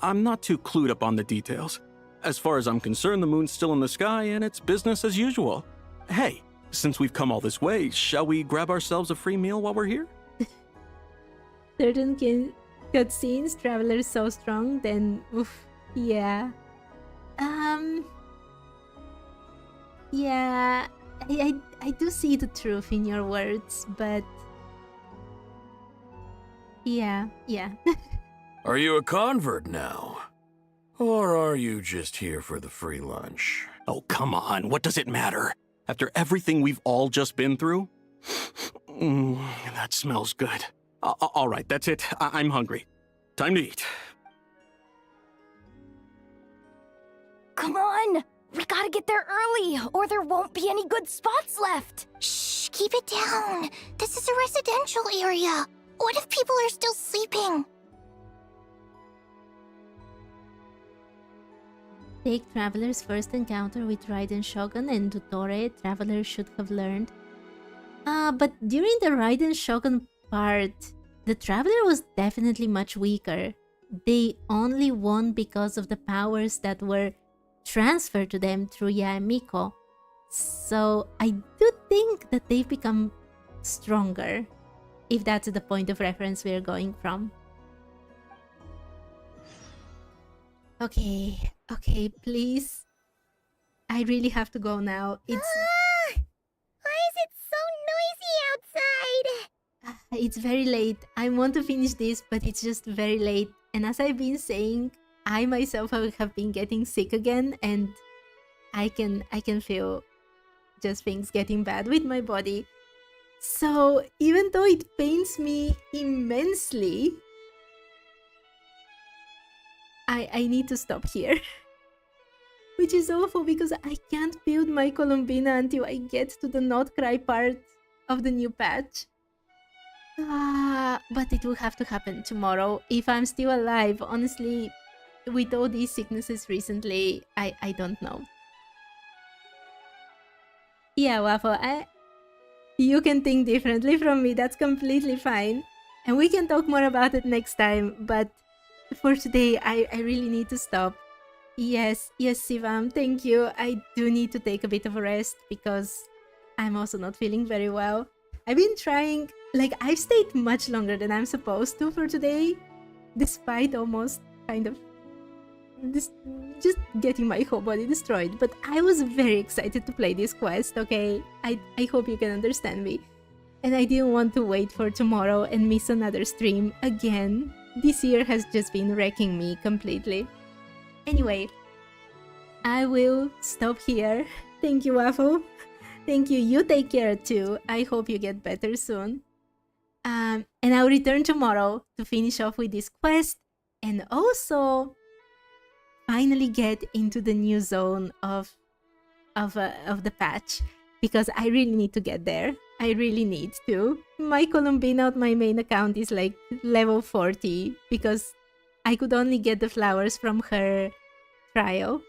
I'm not too clued up on the details. As far as I'm concerned, the moon's still in the sky and it's business as usual. Hey, since we've come all this way, shall we grab ourselves a free meal while we're here? Certain cutscenes, Traveler is so strong, then oof, yeah. Yeah, I do see the truth in your words, but yeah. Are you a convert now? Or are you just here for the free lunch? Oh, come on. What does it matter? After everything we've all just been through? That smells good. All right, that's it. I'm hungry. Time to eat. Come on! We gotta get there early, or there won't be any good spots left! Shh, keep it down. This is a residential area. What if people are still sleeping? Take Traveler's first encounter with Raiden Shogun and Dottore, Traveler should have learned. But during the Raiden Shogun part, the Traveler was definitely much weaker. They only won because of the powers that were transferred to them through Yaemiko. So I do think that they've become stronger, if that's the point of reference we're going from. Okay, please. I really have to go now. It's... Why is it so noisy outside? It's very late. I want to finish this, but it's just very late. And as I've been saying, I myself have been getting sick again, and I can feel just things getting bad with my body. So even though it pains me immensely, I need to stop here. Which is awful because I can't build my Columbina until I get to the not cry part of the new patch. But it will have to happen tomorrow if I'm still alive. Honestly, with all these sicknesses recently, I don't know. Yeah, Waffle, you can think differently from me. That's completely fine. And we can talk more about it next time. But for today, I really need to stop. Yes, Sivam, thank you. I do need to take a bit of a rest because I'm also not feeling very well. I've been trying, like, I've stayed much longer than I'm supposed to for today, despite almost kind of just getting my whole body destroyed. But I was very excited to play this quest, okay? I hope you can understand me. And I didn't want to wait for tomorrow and miss another stream again. This year has just been wrecking me completely. Anyway, I will stop here. Thank you, Waffle. Thank you. You take care too. I hope you get better soon. And I'll return tomorrow to finish off with this quest and also finally get into the new zone of the patch, because I really need to get there. I really need to. My Columbina on my main account is like level 40 because I could only get the flowers from her trial.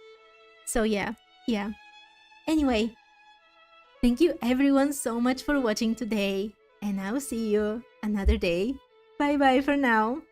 So yeah. Anyway, thank you everyone so much for watching today, and I'll see you another day. Bye bye for now.